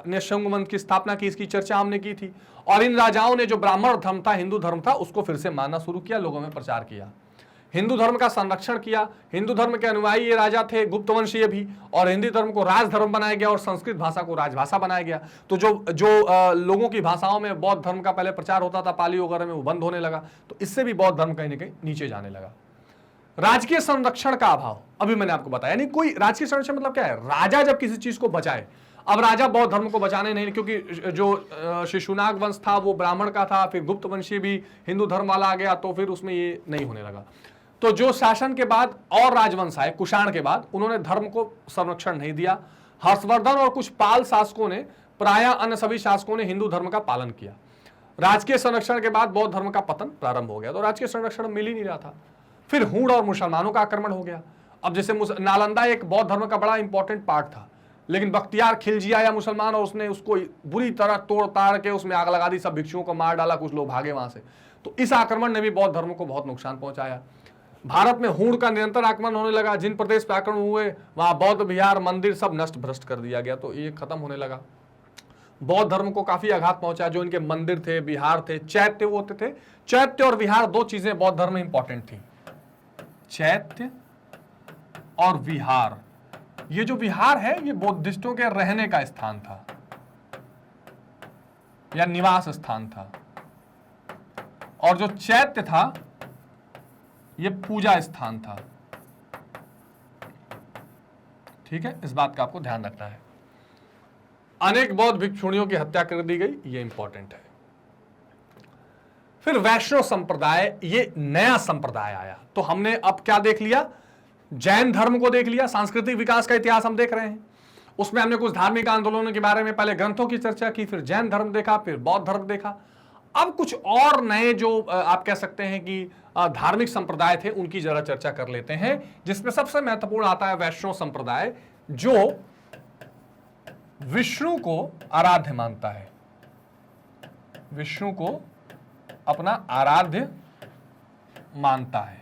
ने शुंग वंश की स्थापना की, इसकी चर्चा हमने की थी। और इन राजाओं ने जो ब्राह्मण धर्म था, हिंदू धर्म था, उसको फिर से मानना शुरू किया, लोगों में प्रचार किया, हिंदू धर्म का संरक्षण किया। हिंदू धर्म के अनुयायी ये राजा थे, गुप्त वंशीय भी, और हिंदी धर्म को राजधर्म बनाया गया और संस्कृत भाषा को राजभाषा बनाया गया। तो जो लोगों की भाषाओं में बौद्ध धर्म का पहले प्रचार होता था पाली वगैरह में, वो बंद होने लगा, तो इससे भी बौद्ध धर्म कहीं ना कहीं नीचे जाने लगा। राजकीय संरक्षण का अभाव, अभी मैंने आपको बताया, नहीं कोई राजकीय संरक्षण मतलब क्या है, राजा जब किसी चीज को बचाए, अब राजा बौद्ध धर्म को बचाने नहीं, क्योंकि जो शिशुनाग वंश था वो ब्राह्मण का था, फिर गुप्त वंशीय भी हिंदू धर्म वाला आ गया, तो फिर उसमें ये नहीं होने लगा। तो जो शासन के बाद और राजवंश आए कुषाण के बाद, उन्होंने धर्म को संरक्षण नहीं दिया। हर्षवर्धन और कुछ पाल शासकों ने, प्रायः अन्य सभी शासकों ने हिंदू धर्म का पालन किया। राजकीय संरक्षण के बाद बौद्ध धर्म का पतन प्रारंभ हो गया, तो राजकीय संरक्षण मिल ही नहीं रहा था। फिर हूण और मुसलमानों का आक्रमण हो गया। अब जैसे नालंदा एक बौद्ध धर्म का बड़ा इंपॉर्टेंट पार्ट था, लेकिन बख्तियार खिलजी आया मुसलमान और उसने उसको बुरी तरह तोड़ ताड़ के उसमें आग लगा दी, सब भिक्षुओं को मार डाला, कुछ लोग भागे वहां से। तो इस आक्रमण ने भी बौद्ध धर्म को बहुत नुकसान पहुंचाया। भारत में हूण का निरंतर आक्रमण होने लगा, जिन प्रदेश पे आक्रमण हुए वहां बौद्ध विहार मंदिर सब नष्ट भ्रष्ट कर दिया गया, तो ये खत्म होने लगा। बौद्ध धर्म को काफी आघात पहुंचा, जो इनके मंदिर थे, विहार थे, चैत्य वो होते थे। चैत्य और विहार दो चीजें बौद्ध धर्म में इंपॉर्टेंट थी, चैत्य और विहार। ये जो विहार है ये बुद्धिस्टों के रहने का स्थान था या निवास स्थान था, और जो चैत्य था ये पूजा स्थान था। ठीक है, इस बात का आपको ध्यान रखना है। अनेक बौद्ध भिक्षुणियों की हत्या कर दी गई, ये इंपॉर्टेंट है। फिर वैष्णव संप्रदाय, ये नया संप्रदाय आया। तो हमने अब क्या देख लिया, जैन धर्म को देख लिया, सांस्कृतिक विकास का इतिहास हम देख रहे हैं, उसमें हमने कुछ धार्मिक आंदोलनों के बारे में पहले ग्रंथों की चर्चा की, फिर जैन धर्म देखा, फिर बौद्ध धर्म देखा। अब कुछ और नए जो आप कह सकते हैं कि धार्मिक संप्रदाय थे, उनकी जरा चर्चा कर लेते हैं, जिसमें सबसे महत्वपूर्ण आता है वैष्णव संप्रदाय, जो विष्णु को आराध्य मानता है, विष्णु को अपना आराध्य मानता है।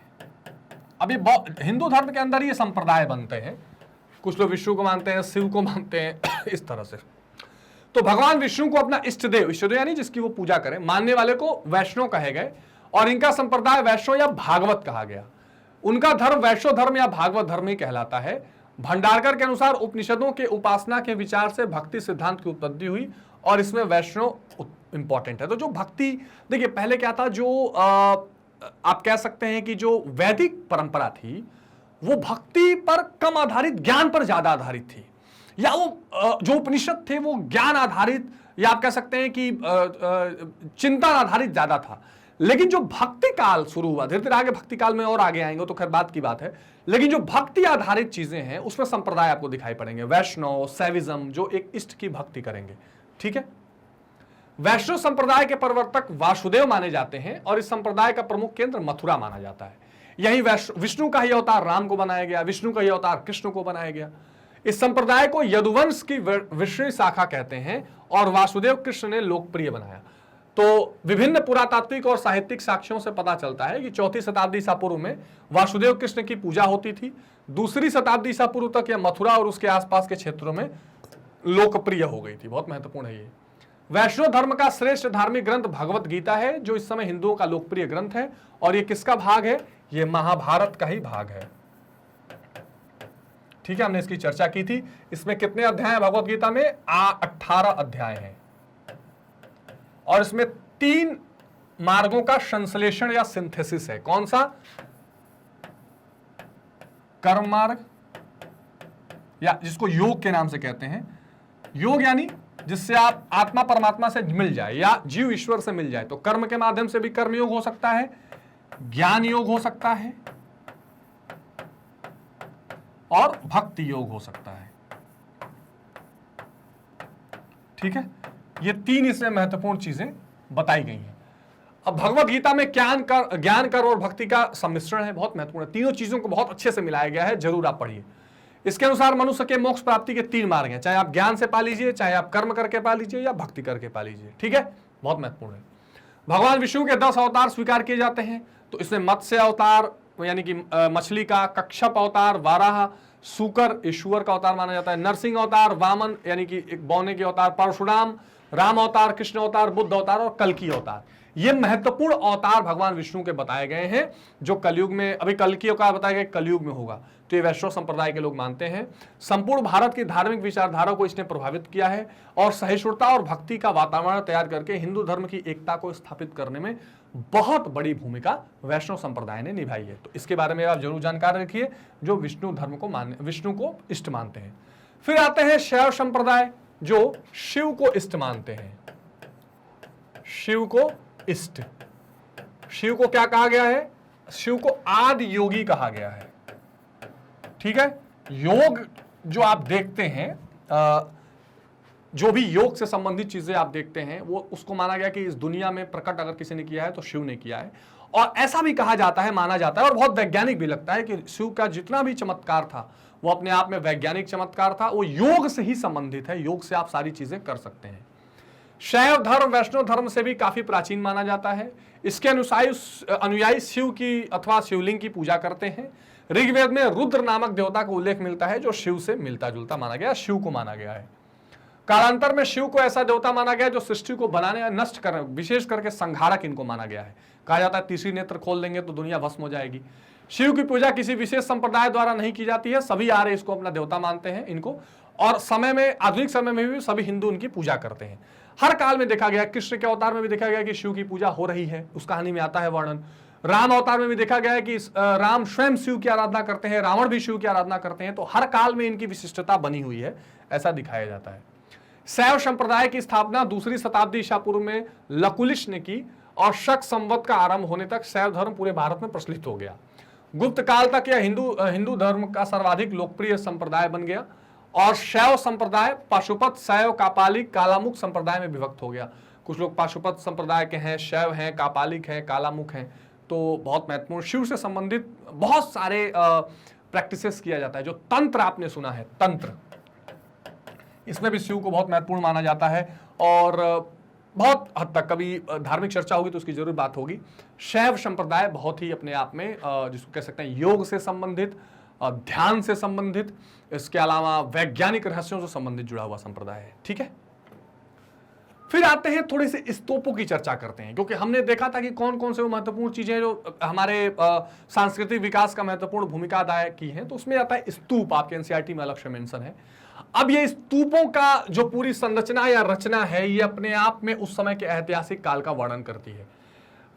अभी हिंदू धर्म के अंदर ये संप्रदाय बनते हैं, कुछ लोग विष्णु को मानते हैं, शिव को मानते हैं, इस तरह से। तो भगवान विष्णु को अपना इष्ट देव यानी जिसकी वो पूजा करें, मानने वाले को वैष्णव कहे गए, और इनका संप्रदाय वैष्णव या भागवत कहा गया। उनका धर्म वैष्णव धर्म या भागवत धर्म ही कहलाता है। भंडारकर के अनुसार उपनिषदों के उपासना के विचार से भक्ति सिद्धांत की उत्पत्ति हुई, और इसमें वैष्णव इंपॉर्टेंट है। तो जो भक्ति, देखिए पहले क्या था, जो आप कह सकते हैं कि जो वैदिक परंपरा थी वो भक्ति पर कम आधारित, ज्ञान पर ज्यादा आधारित थी, या वो जो उपनिषद थे वो ज्ञान आधारित, या आप कह सकते हैं कि चिंतन आधारित ज्यादा था। लेकिन जो भक्ति काल शुरू हुआ, धीरे धीरे आगे भक्ति काल में और आगे आएंगे तो खैर बात की बात है, लेकिन जो भक्ति आधारित चीजें हैं उसमें संप्रदाय आपको दिखाई पड़ेंगे, वैष्णव, शैविज्म, जो एक इष्ट की भक्ति करेंगे। ठीक है, वैष्णव संप्रदाय के प्रवर्तक वासुदेव माने जाते हैं, और इस संप्रदाय का प्रमुख केंद्र मथुरा माना जाता है। यही विष्णु का ही अवतार राम को बनाया गया, विष्णु का ही अवतार कृष्ण को बनाया गया। इस संप्रदाय को यदुवंश की विष्णु शाखा कहते हैं, और वासुदेव कृष्ण ने लोकप्रिय बनाया। तो विभिन्न पुरातात्विक और साहित्यिक साक्ष्यों से पता चलता है कि 4वीं शताब्दी ईसा पूर्व में वासुदेव कृष्ण की पूजा होती थी। 2री शताब्दी ईसा पूर्व तक यह मथुरा और उसके आसपास के क्षेत्रों में लोकप्रिय हो गई थी। बहुत महत्वपूर्ण है ये। वैष्णव धर्म का श्रेष्ठ धार्मिक ग्रंथ भगवत गीता है, जो इस समय हिंदुओं का लोकप्रिय ग्रंथ है, और ये किसका भाग है, ये महाभारत का ही भाग है। ठीक है, हमने इसकी चर्चा की थी। इसमें कितने अध्याय हैं भगवत गीता में? 18 अध्याय हैं, और इसमें 3 मार्गों का संश्लेषण या सिंथेसिस है। कौन सा? कर्म मार्ग, या जिसको योग के नाम से कहते हैं। योग यानी जिससे आप आत्मा परमात्मा से मिल जाए या जीव ईश्वर से मिल जाए। तो कर्म के माध्यम से भी कर्म योग हो सकता है, ज्ञान योग हो सकता है, और भक्ति योग हो सकता है। ठीक है, ये 3 इसमें महत्वपूर्ण चीजें बताई गई हैं। अब भगवत गीता में ज्ञान कर और भक्ति का सम्मिश्रण है, बहुत महत्वपूर्ण है। तीनों चीजों को बहुत अच्छे से मिलाया गया है, जरूर आप पढ़िए। इसके अनुसार मनुष्य के मोक्ष प्राप्ति के 3 मार्ग हैं, चाहे आप ज्ञान से पा लीजिए, चाहे आप कर्म करके पा लीजिए, या भक्ति करके पा लीजिए। ठीक है, बहुत महत्वपूर्ण है। भगवान विष्णु के 10 अवतार स्वीकार किए जाते हैं। तो इसमें मत्स्य अवतार, यानी कि मछली का, कच्छप अवतार, वाराह, सूकर ईश्वर का अवतार माना जाता है, नरसिंह अवतार, वामन यानी कि एक बौने के अवतार, परशुराम, राम अवतार, कृष्ण अवतार, बुद्ध अवतार और कल्कि अवतार। ये महत्वपूर्ण अवतार भगवान विष्णु के बताए गए हैं जो कलयुग में, अभी कल्कि अवतार बताया गया कलयुग में होगा, तो ये वैष्णव संप्रदाय के लोग मानते हैं। संपूर्ण भारत की धार्मिक विचारधारा को इसने प्रभावित किया है और सहिष्णुता और भक्ति का वातावरण तैयार करके हिंदू धर्म की एकता को स्थापित करने में बहुत बड़ी भूमिका वैष्णव संप्रदाय ने निभाई है। तो इसके बारे में आप जरूर जानकारी रखिए जो विष्णु धर्म को विष्णु को इष्ट मानते हैं। फिर आते हैं शैव संप्रदाय जो शिव को इष्ट मानते हैं। शिव को इष्ट, शिव को क्या कहा गया है? शिव को आदि योगी कहा गया है। ठीक है, योग जो आप देखते हैं, जो भी योग से संबंधित चीजें आप देखते हैं वो उसको माना गया कि इस दुनिया में प्रकट अगर किसी ने किया है तो शिव ने किया है। और ऐसा भी कहा जाता है, माना जाता है और बहुत वैज्ञानिक भी लगता है कि शिव का जितना भी चमत्कार था वो अपने आप में वैज्ञानिक चमत्कार था, वो योग से ही संबंधित है। योग से आप सारी चीजें कर सकते हैं। शैव धर्म वैष्णव धर्म से भी काफी प्राचीन माना जाता है। इसके अनुयायी शिव की अथवा शिवलिंग की पूजा करते हैं। ऋग्वेद में रुद्र नामक देवता का उल्लेख मिलता है जो शिव से मिलता जुलता माना गया, शिव को माना गया है। कालांतर में शिव को ऐसा देवता माना गया जो सृष्टि को बनाने या नष्ट करने, विशेष करके संहारक इनको माना गया है। कहा जाता है तीसरी नेत्र खोल देंगे तो दुनिया भस्म हो जाएगी। शिव की पूजा किसी विशेष संप्रदाय द्वारा नहीं की जाती है, सभी आर्य इसको अपना देवता मानते हैं इनको, और समय में, आधुनिक समय में भी सभी हिंदू उनकी पूजा करते हैं। हर काल में देखा गया, कृष्ण के अवतार में भी देखा गया कि शिव की पूजा हो रही है, उस कहानी में आता है वर्णन। राम अवतार में भी देखा गया है कि राम स्वयं शिव की आराधना करते हैं, रावण भी शिव की आराधना करते हैं। तो हर काल में इनकी विशिष्टता बनी हुई है, ऐसा दिखाया जाता है। शैव संप्रदाय की स्थापना 2री शताब्दी ईसा पूर्व में लकुलिश ने की और शक संवत का आरंभ होने तक शैव धर्म पूरे भारत में प्रचलित हो गया। गुप्त काल तक यह हिंदू धर्म का सर्वाधिक लोकप्रिय संप्रदाय बन गया और शैव संप्रदाय पाशुपत, शैव, कापालिक, कालामुख संप्रदाय में विभक्त हो गया। कुछ लोग पाशुपत संप्रदाय के हैं, शैव हैं, कापालिक हैं, कालामुख हैं। तो बहुत महत्वपूर्ण, शिव से संबंधित बहुत सारे प्रैक्टिसेस किया जाता है। जो तंत्र आपने सुना है, तंत्र, इसमें भी शिव को बहुत महत्वपूर्ण माना जाता है और बहुत हद तक कभी धार्मिक चर्चा होगी तो उसकी जरूर बात होगी। शैव संप्रदाय बहुत ही अपने आप में जिसको कह सकते हैं योग से संबंधित, ध्यान से संबंधित, इसके अलावा वैज्ञानिक रहस्यों से संबंधित जुड़ा हुआ संप्रदाय है। ठीक है, फिर आते हैं थोड़े से स्तूपों की चर्चा करते हैं, क्योंकि हमने देखा था कि कौन कौन से वो महत्वपूर्ण चीजें जो हमारे सांस्कृतिक विकास का महत्वपूर्ण भूमिका अदा की है। तो उसमें आता है स्तूप, आपके एनसीईआरटी में अलग से मेंशन है। अब ये स्तूपों का जो पूरी संरचना या रचना है, ये अपने आप में उस समय के ऐतिहासिक काल का वर्णन करती है।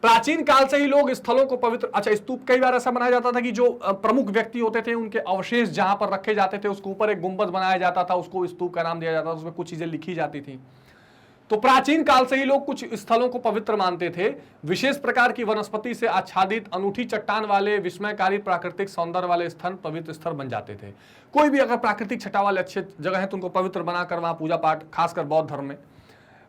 प्राचीन काल से ही लोग स्थलों को पवित्र, स्तूप कई बार ऐसा बनाया जाता था कि जो प्रमुख व्यक्ति होते थे उनके अवशेष जहां पर रखे जाते थे उसके ऊपर एक गुंबद बनाया जाता था, उसको स्तूप का नाम दिया जाता था, उसमें कुछ चीजें लिखी जाती थी। तो प्राचीन काल से ही लोग कुछ स्थलों को पवित्र मानते थे। विशेष प्रकार की वनस्पति से आच्छादित अनूठी चट्टान वाले विस्मयकारी प्राकृतिक सौंदर्य वाले स्थान पवित्र स्थल बन जाते थे। कोई भी अगर प्राकृतिक छटा वाले अच्छे जगह है तो उनको पवित्र बनाकर वहां पूजा पाठ, खासकर बौद्ध धर्म में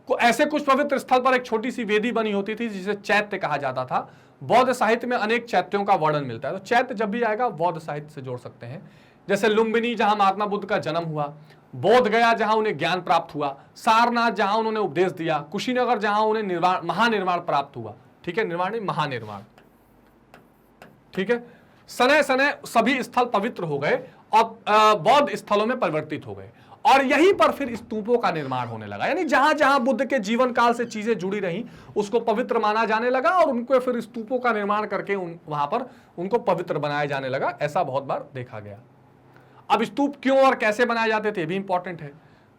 ऐसे कुछ पवित्र स्थल पर एक छोटी सी वेदी बनी होती थी जिसे चैत्य कहा जाता था। बौद्ध साहित्य में अनेक चैत्यों का वर्णन मिलता है। तो चैत्य जब भी आएगा बौद्ध साहित्य से जोड़ सकते हैं, जैसे लुम्बिनी जहां महात्मा बुद्ध का जन्म हुआ, बोध गया जहां उन्हें ज्ञान प्राप्त हुआ, सारनाथ जहां उन्होंने उपदेश दिया, कुशीनगर जहां उन्हें महानिर्वाण प्राप्त हुआ। ठीक है, निर्वाण नहीं, महानिर्वाण। ठीक है, सने सने सभी स्थल पवित्र हो गए और बौद्ध स्थलों में परिवर्तित हो गए और यहीं पर फिर स्तूपों का निर्माण होने लगा। यानी जहां जहां बुद्ध के जीवन काल से चीजें जुड़ी रही उसको पवित्र माना जाने लगा और उनको फिर स्तूपों का निर्माण करके वहां पर उनको पवित्र बनाया जाने लगा। ऐसा बहुत बार देखा गया। अब स्तूप क्यों और कैसे बनाए जाते थे भी इंपॉर्टेंट है।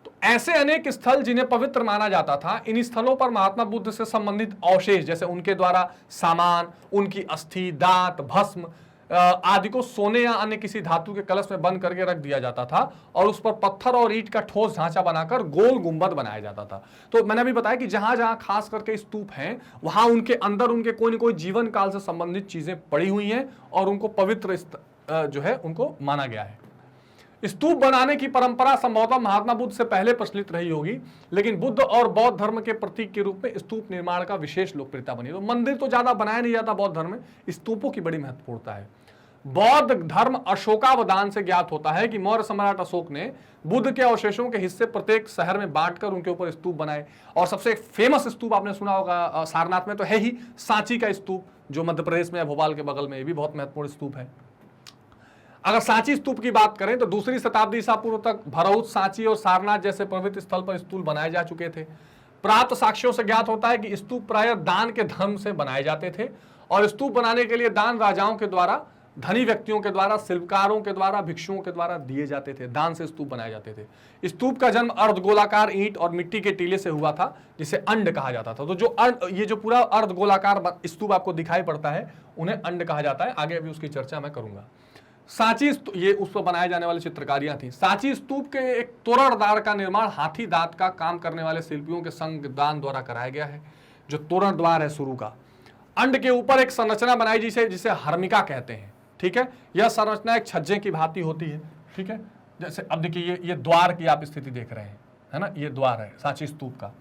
तो ऐसे अनेक स्थल जिन्हें पवित्र माना जाता था, इन स्थलों पर महात्मा बुद्ध से संबंधित अवशेष, जैसे उनके द्वारा सामान, उनकी अस्थि, दांत, भस्म आदि को सोने या अन्य किसी धातु के कलश में बंद करके रख दिया जाता था और उस पर पत्थर और ईंट का ठोस ढांचा बनाकर गोल गुंबद बनाया जाता था। तो मैंने अभी बताया कि जहां जहां खास करके स्तूप हैं वहां उनके अंदर उनके कोई न कोई जीवन काल से संबंधित चीजें पड़ी हुई हैं और उनको पवित्र जो है उनको माना गया है। स्तूप बनाने की परंपरा संभवतः महात्मा बुद्ध से पहले प्रचलित रही होगी, लेकिन बुद्ध और बौद्ध धर्म के प्रतीक के रूप में स्तूप निर्माण का विशेष लोकप्रियता बनी। तो मंदिर तो ज्यादा बनाया नहीं जाता बौद्ध धर्म में, स्तूपों की बड़ी महत्वपूर्णता है। बौद्ध धर्म अशोकावदान से ज्ञात होता है कि मौर्य सम्राट अशोक ने बुद्ध के अवशेषों के हिस्से प्रत्येक शहर में बांटकर उनके ऊपर स्तूप बनाए। और सबसे फेमस स्तूप आपने सुना होगा सारनाथ में तो है ही सांची का स्तूप, जो मध्य प्रदेश में है, भोपाल के बगल में, ये भी बहुत महत्वपूर्ण स्तूप है। अगर सांची स्तूप की बात करें तो 2री शताब्दी ईसा पूर्व तक भरौत, सांची और सारनाथ जैसे पवित्र स्थल पर स्तूप बनाए जा चुके थे। प्राप्त साक्ष्यों से ज्ञात होता है कि स्तूप प्रायः दान के धर्म से बनाए जाते थे और स्तूप बनाने के लिए दान राजाओं के द्वारा, धनी व्यक्तियों के द्वारा, शिल्पकारों के द्वारा, भिक्षुओं के द्वारा दिए जाते थे। दान से स्तूप बनाए जाते थे। स्तूप का जन्म अर्धगोलाकार ईंट और मिट्टी के टीले से हुआ था, जिसे अंड कहा जाता था। तो ये जो पूरा अर्धगोलाकार स्तूप आपको दिखाई पड़ता है, उन्हें अंड कहा जाता है। आगे अभी उसकी चर्चा मैं करूंगा। सांची, ये उस पर बनाए जाने वाली चित्रकारियां थी। सांची स्तूप के एक तोरणद्वार का निर्माण हाथी दांत का काम करने वाले शिल्पियों के संग दान द्वारा कराया गया है। जो तोरणद्वार है शुरू का, अंड के ऊपर एक संरचना बनाई जिसे हर्मिका कहते हैं। ठीक है, यह संरचना एक छज्जे की भांति होती है। ठीक है, जैसे अब देखिए ये द्वार की आप स्थिति देख रहे हैं, है ना, ये द्वार है सांची स्तूप का।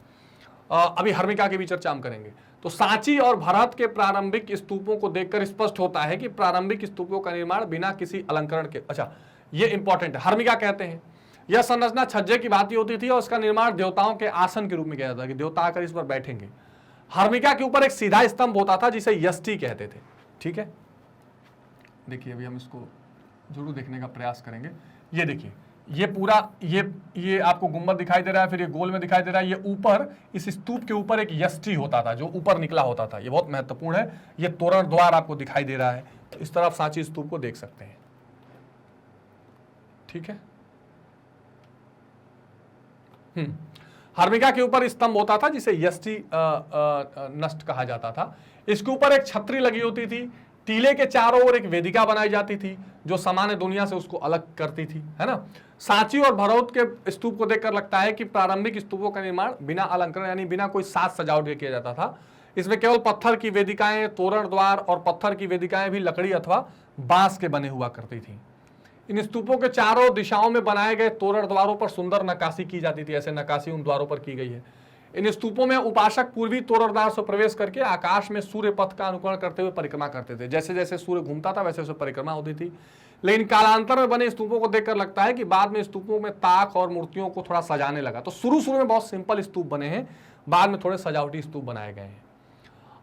अभी हर्मिका की भी चर्चा हम करेंगे। तो सांची और भरत के प्रारंभिक स्तूपों को देखकर स्पष्ट होता है कि प्रारंभिक स्तूपों का निर्माण बिना किसी अलंकरण के, अच्छा ये इंपॉर्टेंट है, हर्मिका कहते हैं। यह संरचना छज्जे की भांति होती थी और उसका निर्माण देवताओं के आसन के रूप में किया जाता है कि देवता आकर इस पर बैठेंगे। हर्मिका के ऊपर एक सीधा स्तंभ होता था जिसे यष्टि कहते थे। ठीक है, देखिए अभी हम इसको जरूर देखने का प्रयास करेंगे। ये देखिए, ये पूरा ये आपको गुंबद दिखाई दे रहा है, फिर ये गोल में दिखाई दे रहा है। ये ऊपर इस स्तूप के ऊपर एक यष्टि होता था जो ऊपर निकला होता था। ये बहुत महत्वपूर्ण है। ये तोरण द्वार आपको दिखाई दे रहा है, तो इस तरह आप सांची स्तूप को देख सकते हैं। ठीक है, हर्मिका के ऊपर स्तंभ होता था जिसे यष्टि नष्ट कहा जाता था। इसके ऊपर एक छतरी लगी होती थी। टीले के चारों ओर एक वेदिका बनाई जाती थी जो सामान्य दुनिया से उसको अलग करती थी, है ना। सांची और भरौत के स्तूप को देखकर लगता है कि प्रारंभिक स्तूपों का निर्माण बिना अलंकरण यानी बिना कोई साज सजावट के किया जाता था। इसमें केवल पत्थर की वेदिकाएं, तोरण द्वार और पत्थर की वेदिकाएं भी लकड़ी अथवा बांस के बने हुआ करती थी। इन स्तूपों के चारों दिशाओं में बनाए गए तोरण द्वारों पर सुंदर नक्काशी की जाती थी। ऐसे नक्काशी उन द्वारों पर की गई है। इन स्तूपों में उपासक पूर्वी तोरण द्वार से प्रवेश करके आकाश में सूर्य पथ का अनुकरण करते हुए परिक्रमा करते थे। जैसे जैसे सूर्य घूमता था वैसे वैसे परिक्रमा होती थी। लेकिन कालांतर में बने स्तूपों को देखकर लगता है कि बाद में स्तूपों में ताक और मूर्तियों को थोड़ा सजाने लगा। तो शुरू में बहुत सिंपल स्तूप बने हैं, बाद में थोड़े सजावटी स्तूप बनाए गए हैं।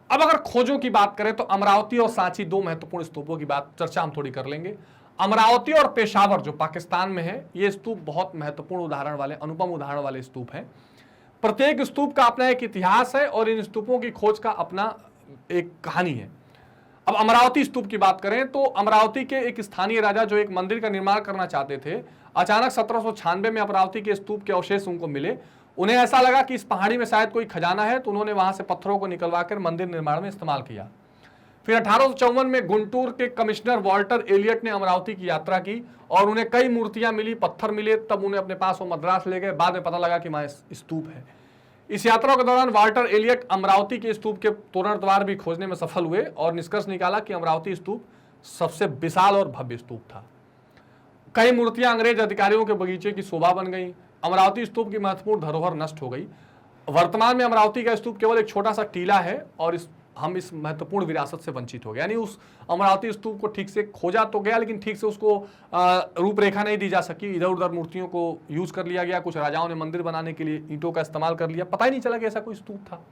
अब अगर खोजों की बात करें तो अमरावती और सांची दो महत्वपूर्ण स्तूपों की चर्चा हम थोड़ी कर लेंगे। अमरावती और पेशावर जो पाकिस्तान में है, ये स्तूप बहुत महत्वपूर्ण उदाहरण वाले, अनुपम उदाहरण वाले स्तूप हैं। प्रत्येक स्तूप का अपना एक इतिहास है और इन स्तूपों की खोज का अपना एक कहानी है। अब अमरावती स्तूप की बात करें तो अमरावती के एक स्थानीय राजा जो एक मंदिर का निर्माण करना चाहते थे, अचानक 1796 में अमरावती के स्तूप के अवशेष उनको मिले। उन्हें ऐसा लगा कि इस पहाड़ी में शायद कोई खजाना है, तो उन्होंने वहां से पत्थरों को निकलवाकर मंदिर निर्माण में इस्तेमाल किया। फिर 1854 में गुंटूर के कमिश्नर वॉल्टर एलियट ने अमरावती की यात्रा की और उन्हें कई मूर्तियां मिली, पत्थर मिले। तब उन्हें अपने पास वो मद्रास ले गए। बाद में पता लगा कि वहां स्तूप है। इस यात्रा के दौरान वॉल्टर एलियट अमरावती के स्तूप के तोरण द्वार भी खोजने में सफल हुए और निष्कर्ष निकाला कि अमरावती स्तूप सबसे विशाल और भव्य स्तूप था। कई मूर्तियां अंग्रेज अधिकारियों के बगीचे की शोभा बन गई। अमरावती स्तूप की महत्वपूर्ण धरोहर नष्ट हो गई। वर्तमान में अमरावती का स्तूप केवल एक छोटा सा टीला है और हम इस महत्वपूर्ण विरासत से वंचित हो गए। यानी उस अमरावती स्तूप को ठीक से खोजा तो गया, लेकिन ठीक से उसको रूपरेखा नहीं दी जा सकी। इधर उधर मूर्तियों को यूज कर लिया गया। कुछ राजाओं ने मंदिर बनाने के लिए ईंटों का इस्तेमाल कर लिया। पता ही नहीं चला कि ऐसा कोई स्तूप था।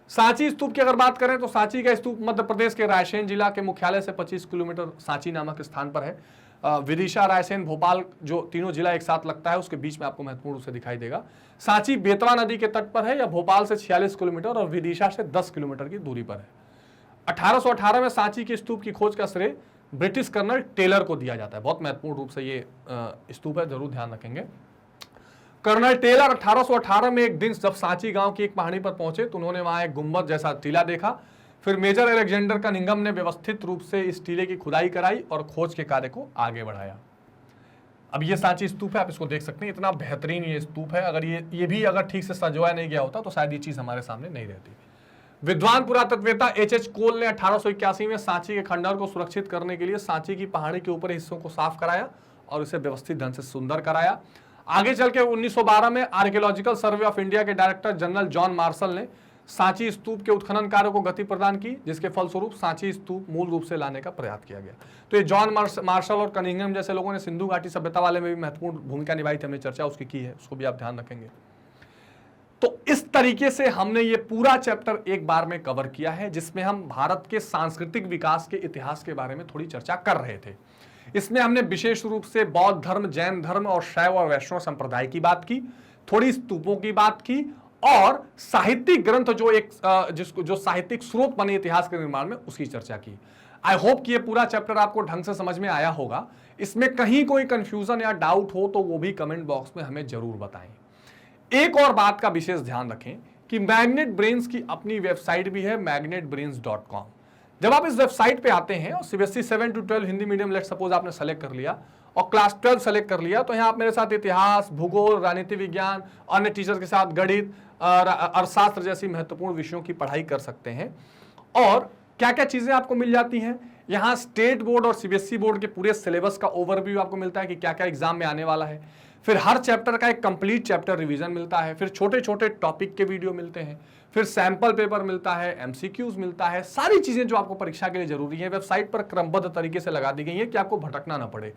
सांची स्तूप की अगर बात करें तो सांची का स्तूप मध्य प्रदेश के रायसेन जिला के मुख्यालय से 25 किलोमीटर सांची नामक स्थान पर है। विदिशा, रायसेन, भोपाल जो तीनों जिला एक साथ लगता है, उसके बीच में आपको महत्वपूर्ण रूप से दिखाई देगा। सांची बेतवा नदी के तट पर है या भोपाल से 46 किलोमीटर और विदिशा से 10 किलोमीटर की दूरी पर है। 1818 में सांची के स्तूप की खोज का श्रेय ब्रिटिश कर्नल टेलर को दिया जाता है। बहुत महत्वपूर्ण रूप से ये स्तूप है, जरूर ध्यान रखेंगे। कर्नल टेलर 1818 में एक दिन जब सांची गांव की एक पहाड़ी पर पहुंचे तो उन्होंने वहां एक गुंबद जैसा टीला देखा। फिर मेजर अलेक्जेंडर कनिंघम ने व्यवस्थित रूप से इस टीले की खुदाई कराई और खोज के कार्य को आगे बढ़ाया। अब ये सांची स्तूप है, आप इसको देख सकते हैं। इतना बेहतरीन ये स्तूप है। अगर ये भी अगर ठीक से सजवाया नहीं गया होता तो शायद ये चीज हमारे सामने नहीं रहती। विद्वान पुरातत्ववेत्ता एच कोल ने 1881 में सांची के खंडहर को सुरक्षित करने के लिए सांची की पहाड़ी के ऊपर हिस्सों को साफ कराया और इसे व्यवस्थित ढंग से सुंदर कराया। आगे चल के 1912 में आर्कियोलॉजिकल सर्वे ऑफ इंडिया के डायरेक्टर जनरल जॉन मार्शल ने सांची स्तूप के उत्खनन कार्य को गति प्रदान की, जिसके फलस्वरूप सांची स्तूप मूल रूप से लाने का प्रयास किया गया। तो ये जॉन मार्शल और कनिंघम जैसे लोगों ने सिंधु घाटी सभ्यता वाले में भी महत्वपूर्ण भूमिका निभाई थी। हमने चर्चा उसकी की है, उसको भी आप ध्यान रखेंगे। तो इस तरीके से हमने ये पूरा चैप्टर एक बार में कवर किया है, जिसमें हम भारत के सांस्कृतिक विकास के इतिहास के बारे में थोड़ी चर्चा कर रहे थे। इसमें हमने विशेष रूप से बौद्ध धर्म, जैन धर्म और शैव और वैष्णव संप्रदाय की बात की, थोड़ी स्तूपों की बात की और साहित्यिक ग्रंथ जो साहित्यिक स्रोत बने इतिहास के निर्माण में, उसकी चर्चा की। आई होप कि ये पूरा चैप्टर आपको ढंग से समझ में आया होगा। इसमें कहीं कोई कंफ्यूजन या डाउट हो तो वो भी कमेंट बॉक्स में हमें जरूर बताएं। एक और बात का विशेष ध्यान रखें कि मैग्नेट ब्रेन्स की अपनी वेबसाइट भी है, magnetbrains.com। जब आप इस वेबसाइट पे आते हैं और CBSE 7 to 12 Hindi medium let suppose आपने सेलेक्ट कर लिया और क्लास 12 सेलेक्ट कर लिया, तो यहाँ आप मेरे साथ इतिहास, भूगोल, राजनीति विज्ञान, अन्य टीचर्स के साथ गणित, अर्थशास्त्र जैसी महत्वपूर्ण विषयों की पढ़ाई कर सकते हैं। और क्या क्या चीजें आपको मिल जाती हैं, यहाँ स्टेट बोर्ड और सीबीएसई बोर्ड के पूरे सिलेबस का ओवरव्यू आपको मिलता है कि क्या क्या एग्जाम में आने वाला है। फिर हर चैप्टर का एक कंप्लीट चैप्टर रिवीजन मिलता है, फिर छोटे छोटे टॉपिक के वीडियो मिलते हैं, फिर सैंपल पेपर मिलता है, एमसीक्यूज मिलता है। सारी चीजें जो आपको परीक्षा के लिए जरूरी है वेबसाइट पर क्रमबद्ध तरीके से लगा दी गई है कि आपको भटकना ना पड़े।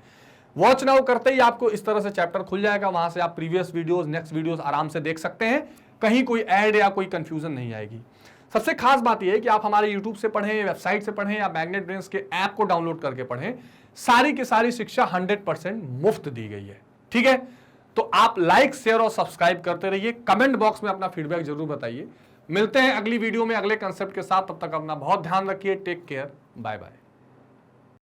वॉच नाउ करते ही आपको इस तरह से चैप्टर खुल जाएगा, वहां से आप प्रीवियस वीडियोस, नेक्स्ट वीडियोस आराम से देख सकते हैं, कहीं कोई ऐड या कोई कंफ्यूजन नहीं आएगी। सबसे खास बात यह है कि आप हमारे यूट्यूब से पढ़ें, वेबसाइट से पढ़ें या मैग्नेट ब्रेन्स के ऐप को डाउनलोड करके पढ़ें, सारी की सारी शिक्षा 100% मुफ्त दी गई है। ठीक है, तो आप लाइक, शेयर और सब्सक्राइब करते रहिए। कमेंट बॉक्स में अपना फीडबैक जरूर बताइए। मिलते हैं अगली वीडियो में अगले कंसेप्ट के साथ, तब तक अपना बहुत ध्यान रखिए। Take care, bye bye.